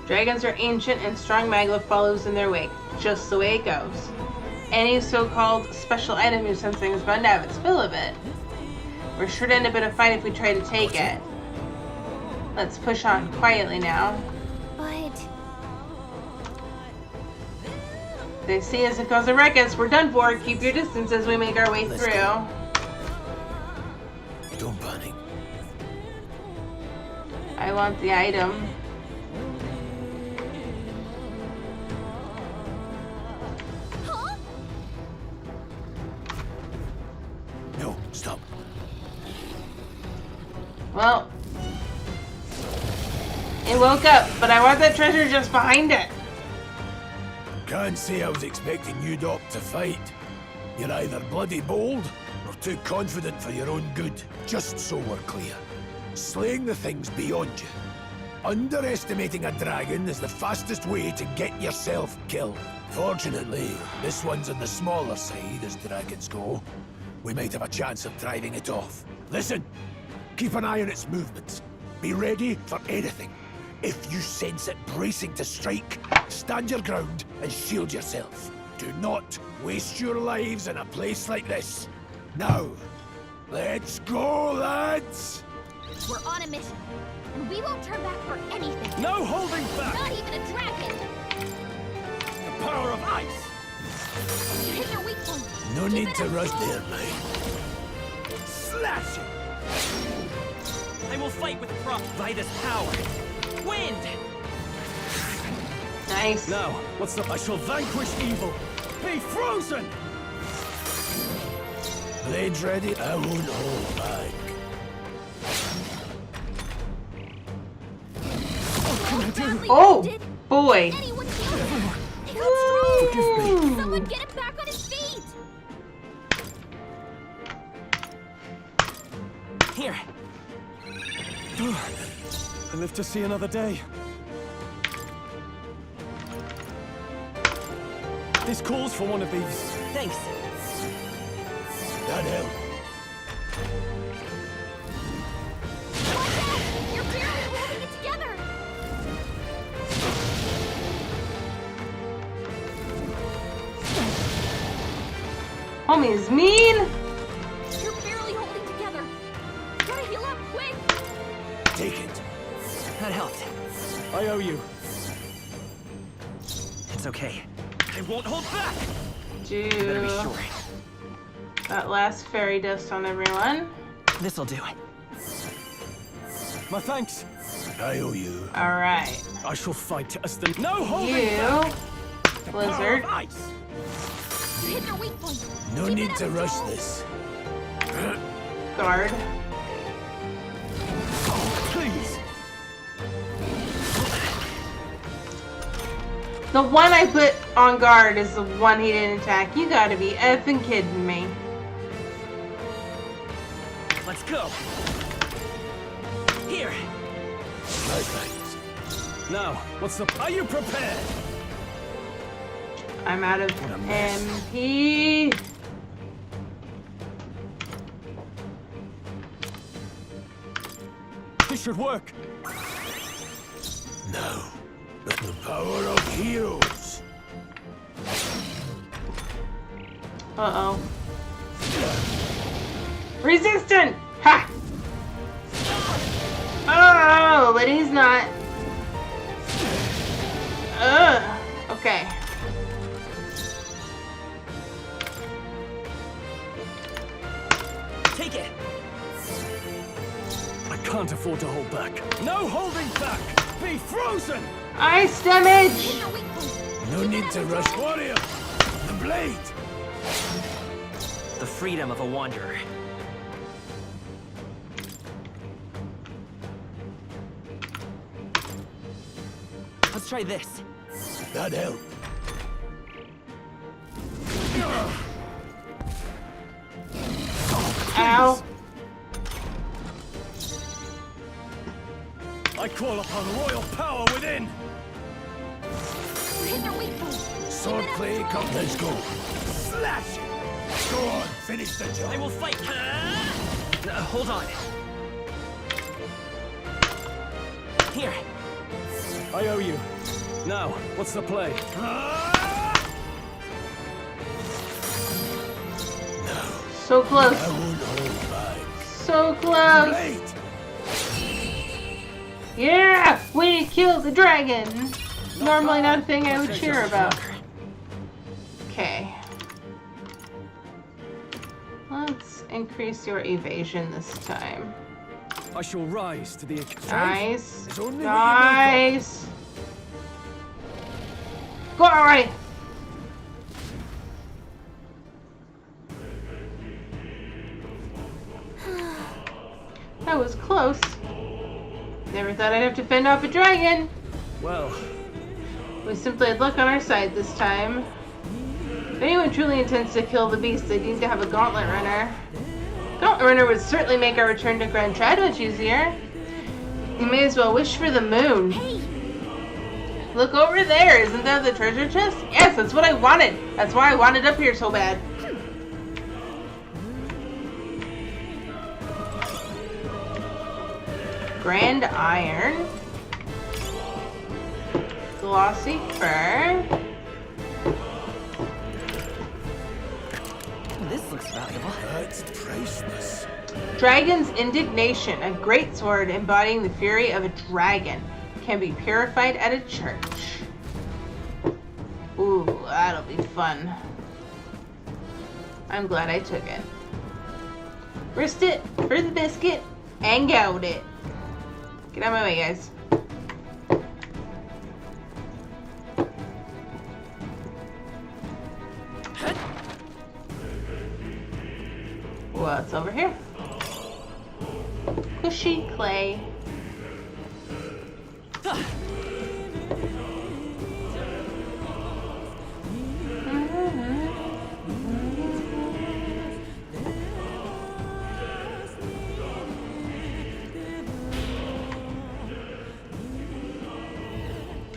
Dragons are ancient and strong magla follows in their wake, just the way it goes. Any so-called special item you're sensing is bound to have its fill of it. We're sure to end up in a fight if we try to take it. Let's push on quietly now. But They see us and cause a ruckus. We're done for. Keep your distance as we make our way through. don't panic. I want the item. No, stop. Well, it woke up, but I want that treasure just behind it. Can't say I was expecting you, Doc, to fight. You're either bloody bold or too confident for your own good. Just so we're clear. Slaying the thing's beyond you. Underestimating a dragon is the fastest way to get yourself killed. Fortunately, this one's on the smaller side as dragons go. We might have a chance of driving it off. Listen, keep an eye on its movements. Be ready for anything. If you sense it bracing to strike, stand your ground and shield yourself. Do not waste your lives in a place like this. Now, let's go, lads! we're on a mission, and we won't turn back for anything. No holding back! Not even a dragon. The power of ice! You hit your weak point. No Keep need it to up. rush there, mate. Slash it! I will fight with frost by this power. Wind! Nice. Now, what's the... I shall vanquish evil. Be frozen! Blades ready? I won't hold back. Oh, boy. Anyone heal him? He got strong. Ooh. Someone get him back on his feet. Here. I live to see another day. This calls for one of these. Thanks. That help. Watch out! You're barely holding it together. Homie's mean. You're barely holding together. Gotta heal up quick. Take it. That helped. I owe you. It's okay. I won't hold back. Do Better be sure. that last fairy dust on everyone. This'll do. My thanks. I owe you. All right. I shall fight as the... No holding You, back! Blizzard. Ice. You hit their weak point. No Keep need it to up, rush Joel. this. Guard. Please. The one I put on guard is the one he didn't attack. You gotta be effing kidding me. Let's go. Here. My thanks. Now, what's the... Are you prepared? I'm out of What a mess. MP. This should work. No. But the power of heroes. Uh-oh. Resistant! Ha! Oh, but he's not. Ugh. Okay. Take it. I can't afford to hold back. No holding back! Be frozen! Ice damage! Hit their weak point. No need to rush. Warrior. The blade. The freedom of a wanderer. Let's try this. That helped. Ow. I call upon royal power within! Hit their weak point. Sword play, come, let's go. Slash it! Go on, finish the job. I will fight. Hold on. Here. I owe you. Now, what's the play? So close. I won't hold back. So close. Blade! Yeah! We killed the dragon! Normally not a thing I would cheer about. Okay. Let's increase your evasion this time. I shall rise to the occasion. Nice. It's only what you Nice. Go alright. That was close. Never thought I'd have to fend off a dragon. Well, We simply had luck on our side this time. If anyone truly intends to kill the beast, they need to have a gauntlet runner. Gauntlet runner would certainly make our return to Grand Trad much easier. You may as well wish for the moon. Hey, Look over there, isn't that the treasure chest? Yes, that's what I wanted. That's why I wanted up here so bad. Grand iron. Glossy fur. This looks valuable. That's priceless. Dragon's Indignation, a great sword embodying the fury of a dragon. Can be purified at a church. Ooh, that'll be fun. I'm glad I took it. Risked it for the biscuit and got it. Get out of my way, guys. What's over here? Cushy clay.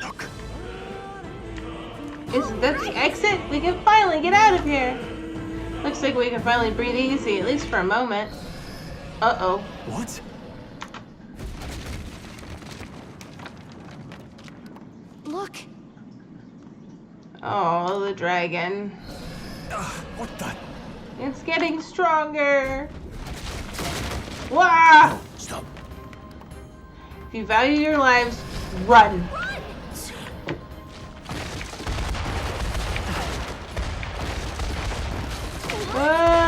Look. Isn't that the exit? We can finally get out of here. Looks like we can finally breathe easy, at least for a moment. Uh-oh. what? look. Oh, the dragon. What the? It's getting stronger. Wow! Stop. If you value your lives, run. Ah!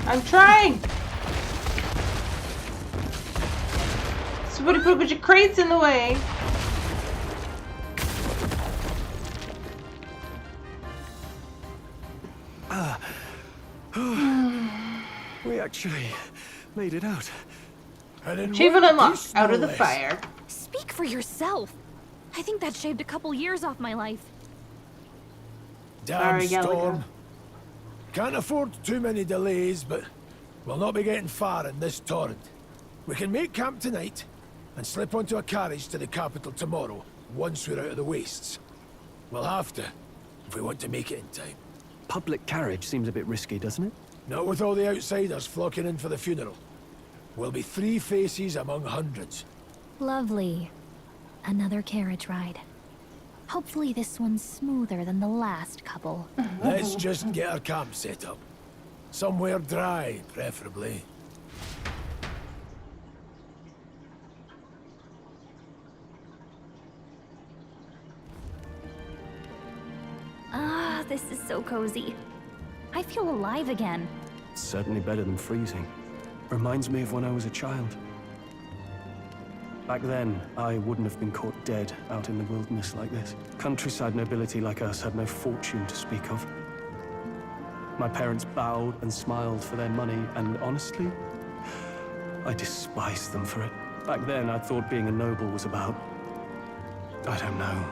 I'm trying. Somebody put a bunch of crates in the way. We actually made it out. Achievement unlocked. Out of the fire. Speak for yourself. I think that shaved a couple years off my life. Damn Sorry, storm. Gallagher. Can't afford too many delays, but we'll not be getting far in this torrent. We can make camp tonight and slip onto a carriage to the capital tomorrow, once we're out of the wastes. We'll have to, if we want to make it in time. Public carriage seems a bit risky, doesn't it? Not with all the outsiders flocking in for the funeral. We'll be 3 faces among hundreds. Lovely. Another carriage ride. Hopefully this one's smoother than the last couple. Let's just get our camp set up. Somewhere dry, preferably. Ah, this is so cozy. I feel alive again. Certainly better than freezing. Reminds me of when I was a child. Back then, I wouldn't have been caught dead out in the wilderness like this. Countryside nobility like us had no fortune to speak of. My parents bowed and smiled for their money, and honestly, I despised them for it. Back then, I thought being a noble was about, I don't know,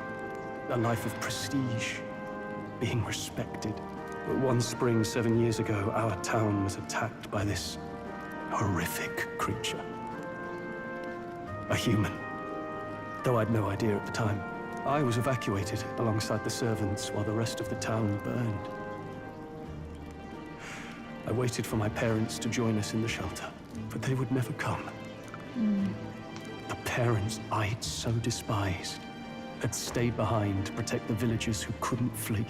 a life of prestige, being respected. But one spring 7 years ago, our town was attacked by this horrific creature. A human. Though I'd no idea at the time. I was evacuated alongside the servants while the rest of the town burned. I waited for my parents to join us in the shelter, but they would never come. The parents I'd so despised had stayed behind to protect the villagers who couldn't flee.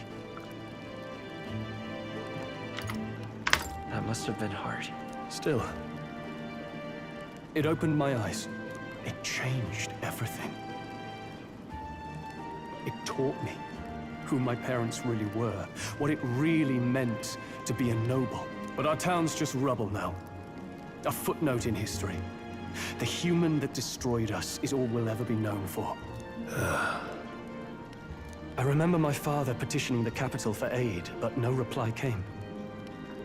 That must have been hard. Still, it opened my eyes. It changed everything. It taught me who my parents really were, what it really meant to be a noble. But our town's just rubble now. A footnote in history. The human that destroyed us is all we'll ever be known for. I remember my father petitioning the capital for aid, but no reply came.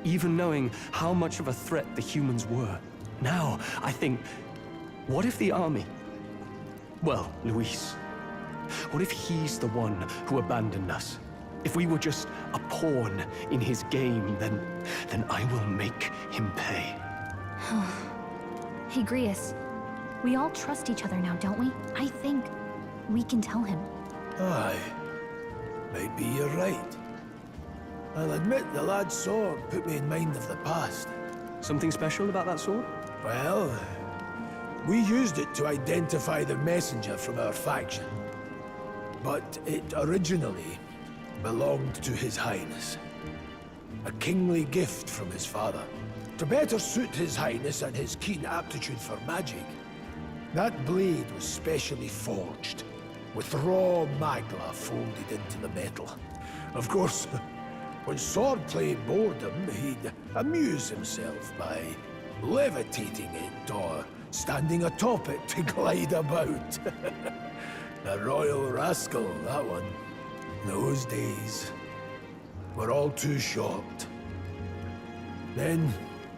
Even knowing how much of a threat the humans were. Now, I think, what if the army? Well, Luis. What if he's the one who abandoned us? If we were just a pawn in his game, then I will make him pay. Hey, Grius. We all trust each other now, don't we? I think we can tell him. Aye. Maybe you're right. I'll admit the lad's sword put me in mind of the past. Something special about that sword? Well, we used it to identify the messenger from our faction. But it originally belonged to His Highness. A kingly gift from his father. To better suit His Highness and his keen aptitude for magic, that blade was specially forged, with raw magla folded into the metal. Of course, when swordplay bored him, he'd amuse himself by levitating it or standing atop it to glide about. A royal rascal, that one. Those days were all too short. Then,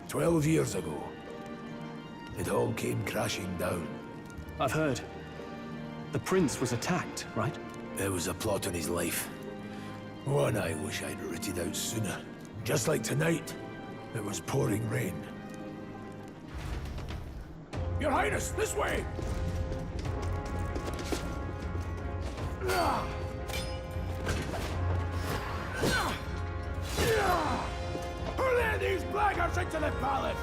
12 years ago, it all came crashing down. I've heard. The prince was attacked, right? There was a plot on his life. One I wish I'd rooted out sooner. Just like tonight, it was pouring rain. Your Highness, this way! Hurl these blackguards into the palace!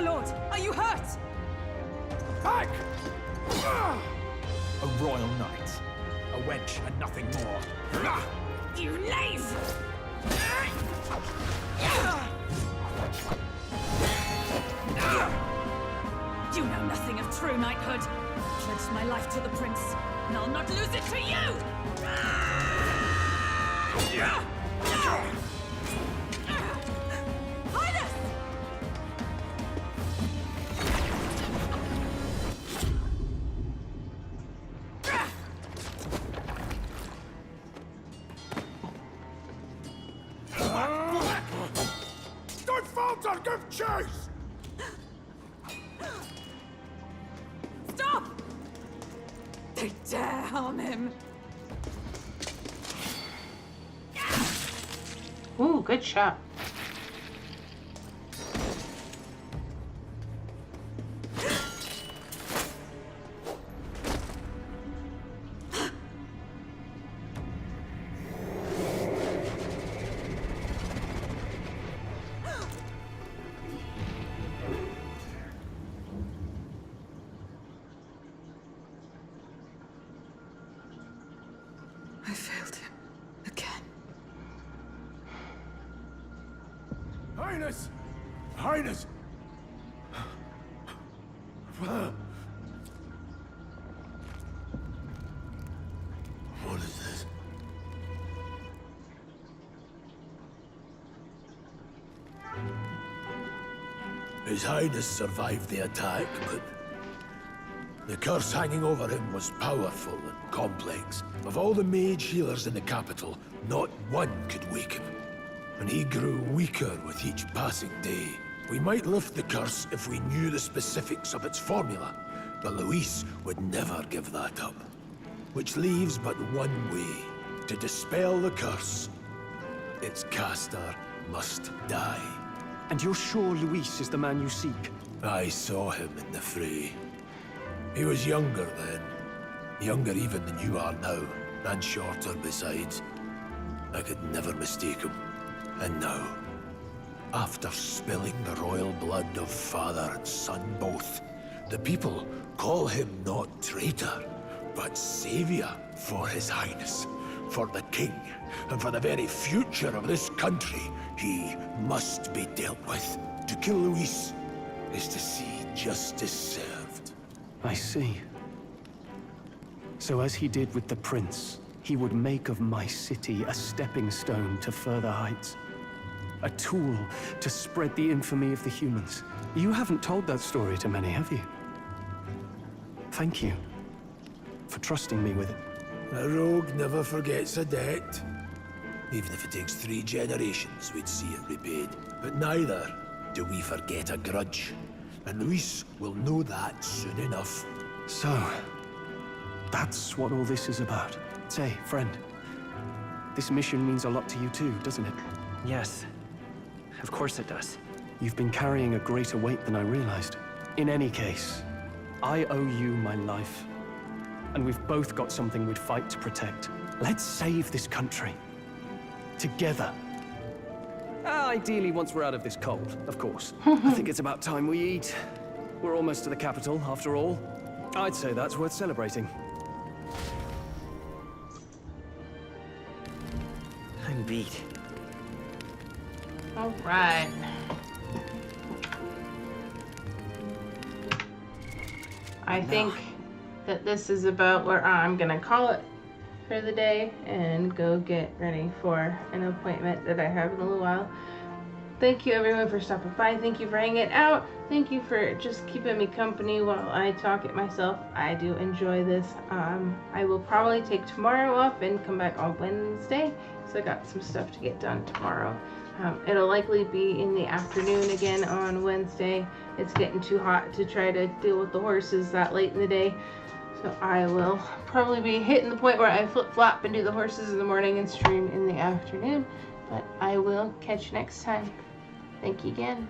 My lord, are you hurt? Back! A royal knight. A wench and nothing more. You knave! You know nothing of true knighthood. I pledged my life to the prince, and I'll not lose it to you! Highness! Don't falter! Give chase! Stop! They dare harm him. Ooh, good shot. I failed him again. Highness! Highness! What is this? His Highness survived the attack, but the curse hanging over him was powerful and complex. Of all the mage healers in the capital, not one could wake him. And he grew weaker with each passing day. We might lift the curse if we knew the specifics of its formula, but Luis would never give that up. Which leaves but one way to dispel the curse. Its caster must die. And you're sure Luis is the man you seek? I saw him in the fray. He was younger then. Younger even than you are now, and shorter besides. I could never mistake him. And now, after spilling the royal blood of father and son both, the people call him not traitor, but savior for his highness, for the king, and for the very future of this country. He must be dealt with. To kill Luis is to see justice served. I see. So as he did with the prince, he would make of my city a stepping stone to further heights. A tool to spread the infamy of the humans. You haven't told that story to many, have you? Thank you for trusting me with it. A rogue never forgets a debt. Even if it takes 3 generations, we'd see it repaid. But neither do we forget a grudge. And Luis will know that soon enough. So, that's what all this is about. Say, friend, this mission means a lot to you too, doesn't it? Yes. Of course it does. You've been carrying a greater weight than I realized. In any case, I owe you my life. And we've both got something we'd fight to protect. Let's save this country. Together. Ideally, once we're out of this cold, of course. I think it's about time we eat. We're almost to the capital, after all. I'd say that's worth celebrating. I'm beat. All right. I think that this is about where I'm gonna call it for the day and go get ready for an appointment that I have in a little while. Thank you everyone for stopping by. Thank you for hanging out. Thank you for just keeping me company while I talk it myself. I do enjoy this. I will probably take tomorrow off and come back on Wednesday. So I got some stuff to get done tomorrow. It'll likely be in the afternoon again on Wednesday. It's getting too hot to try to deal with the horses that late in the day. So I will probably be hitting the point where I flip-flop and do the horses in the morning and stream in the afternoon. But I will catch you next time. Thank you again.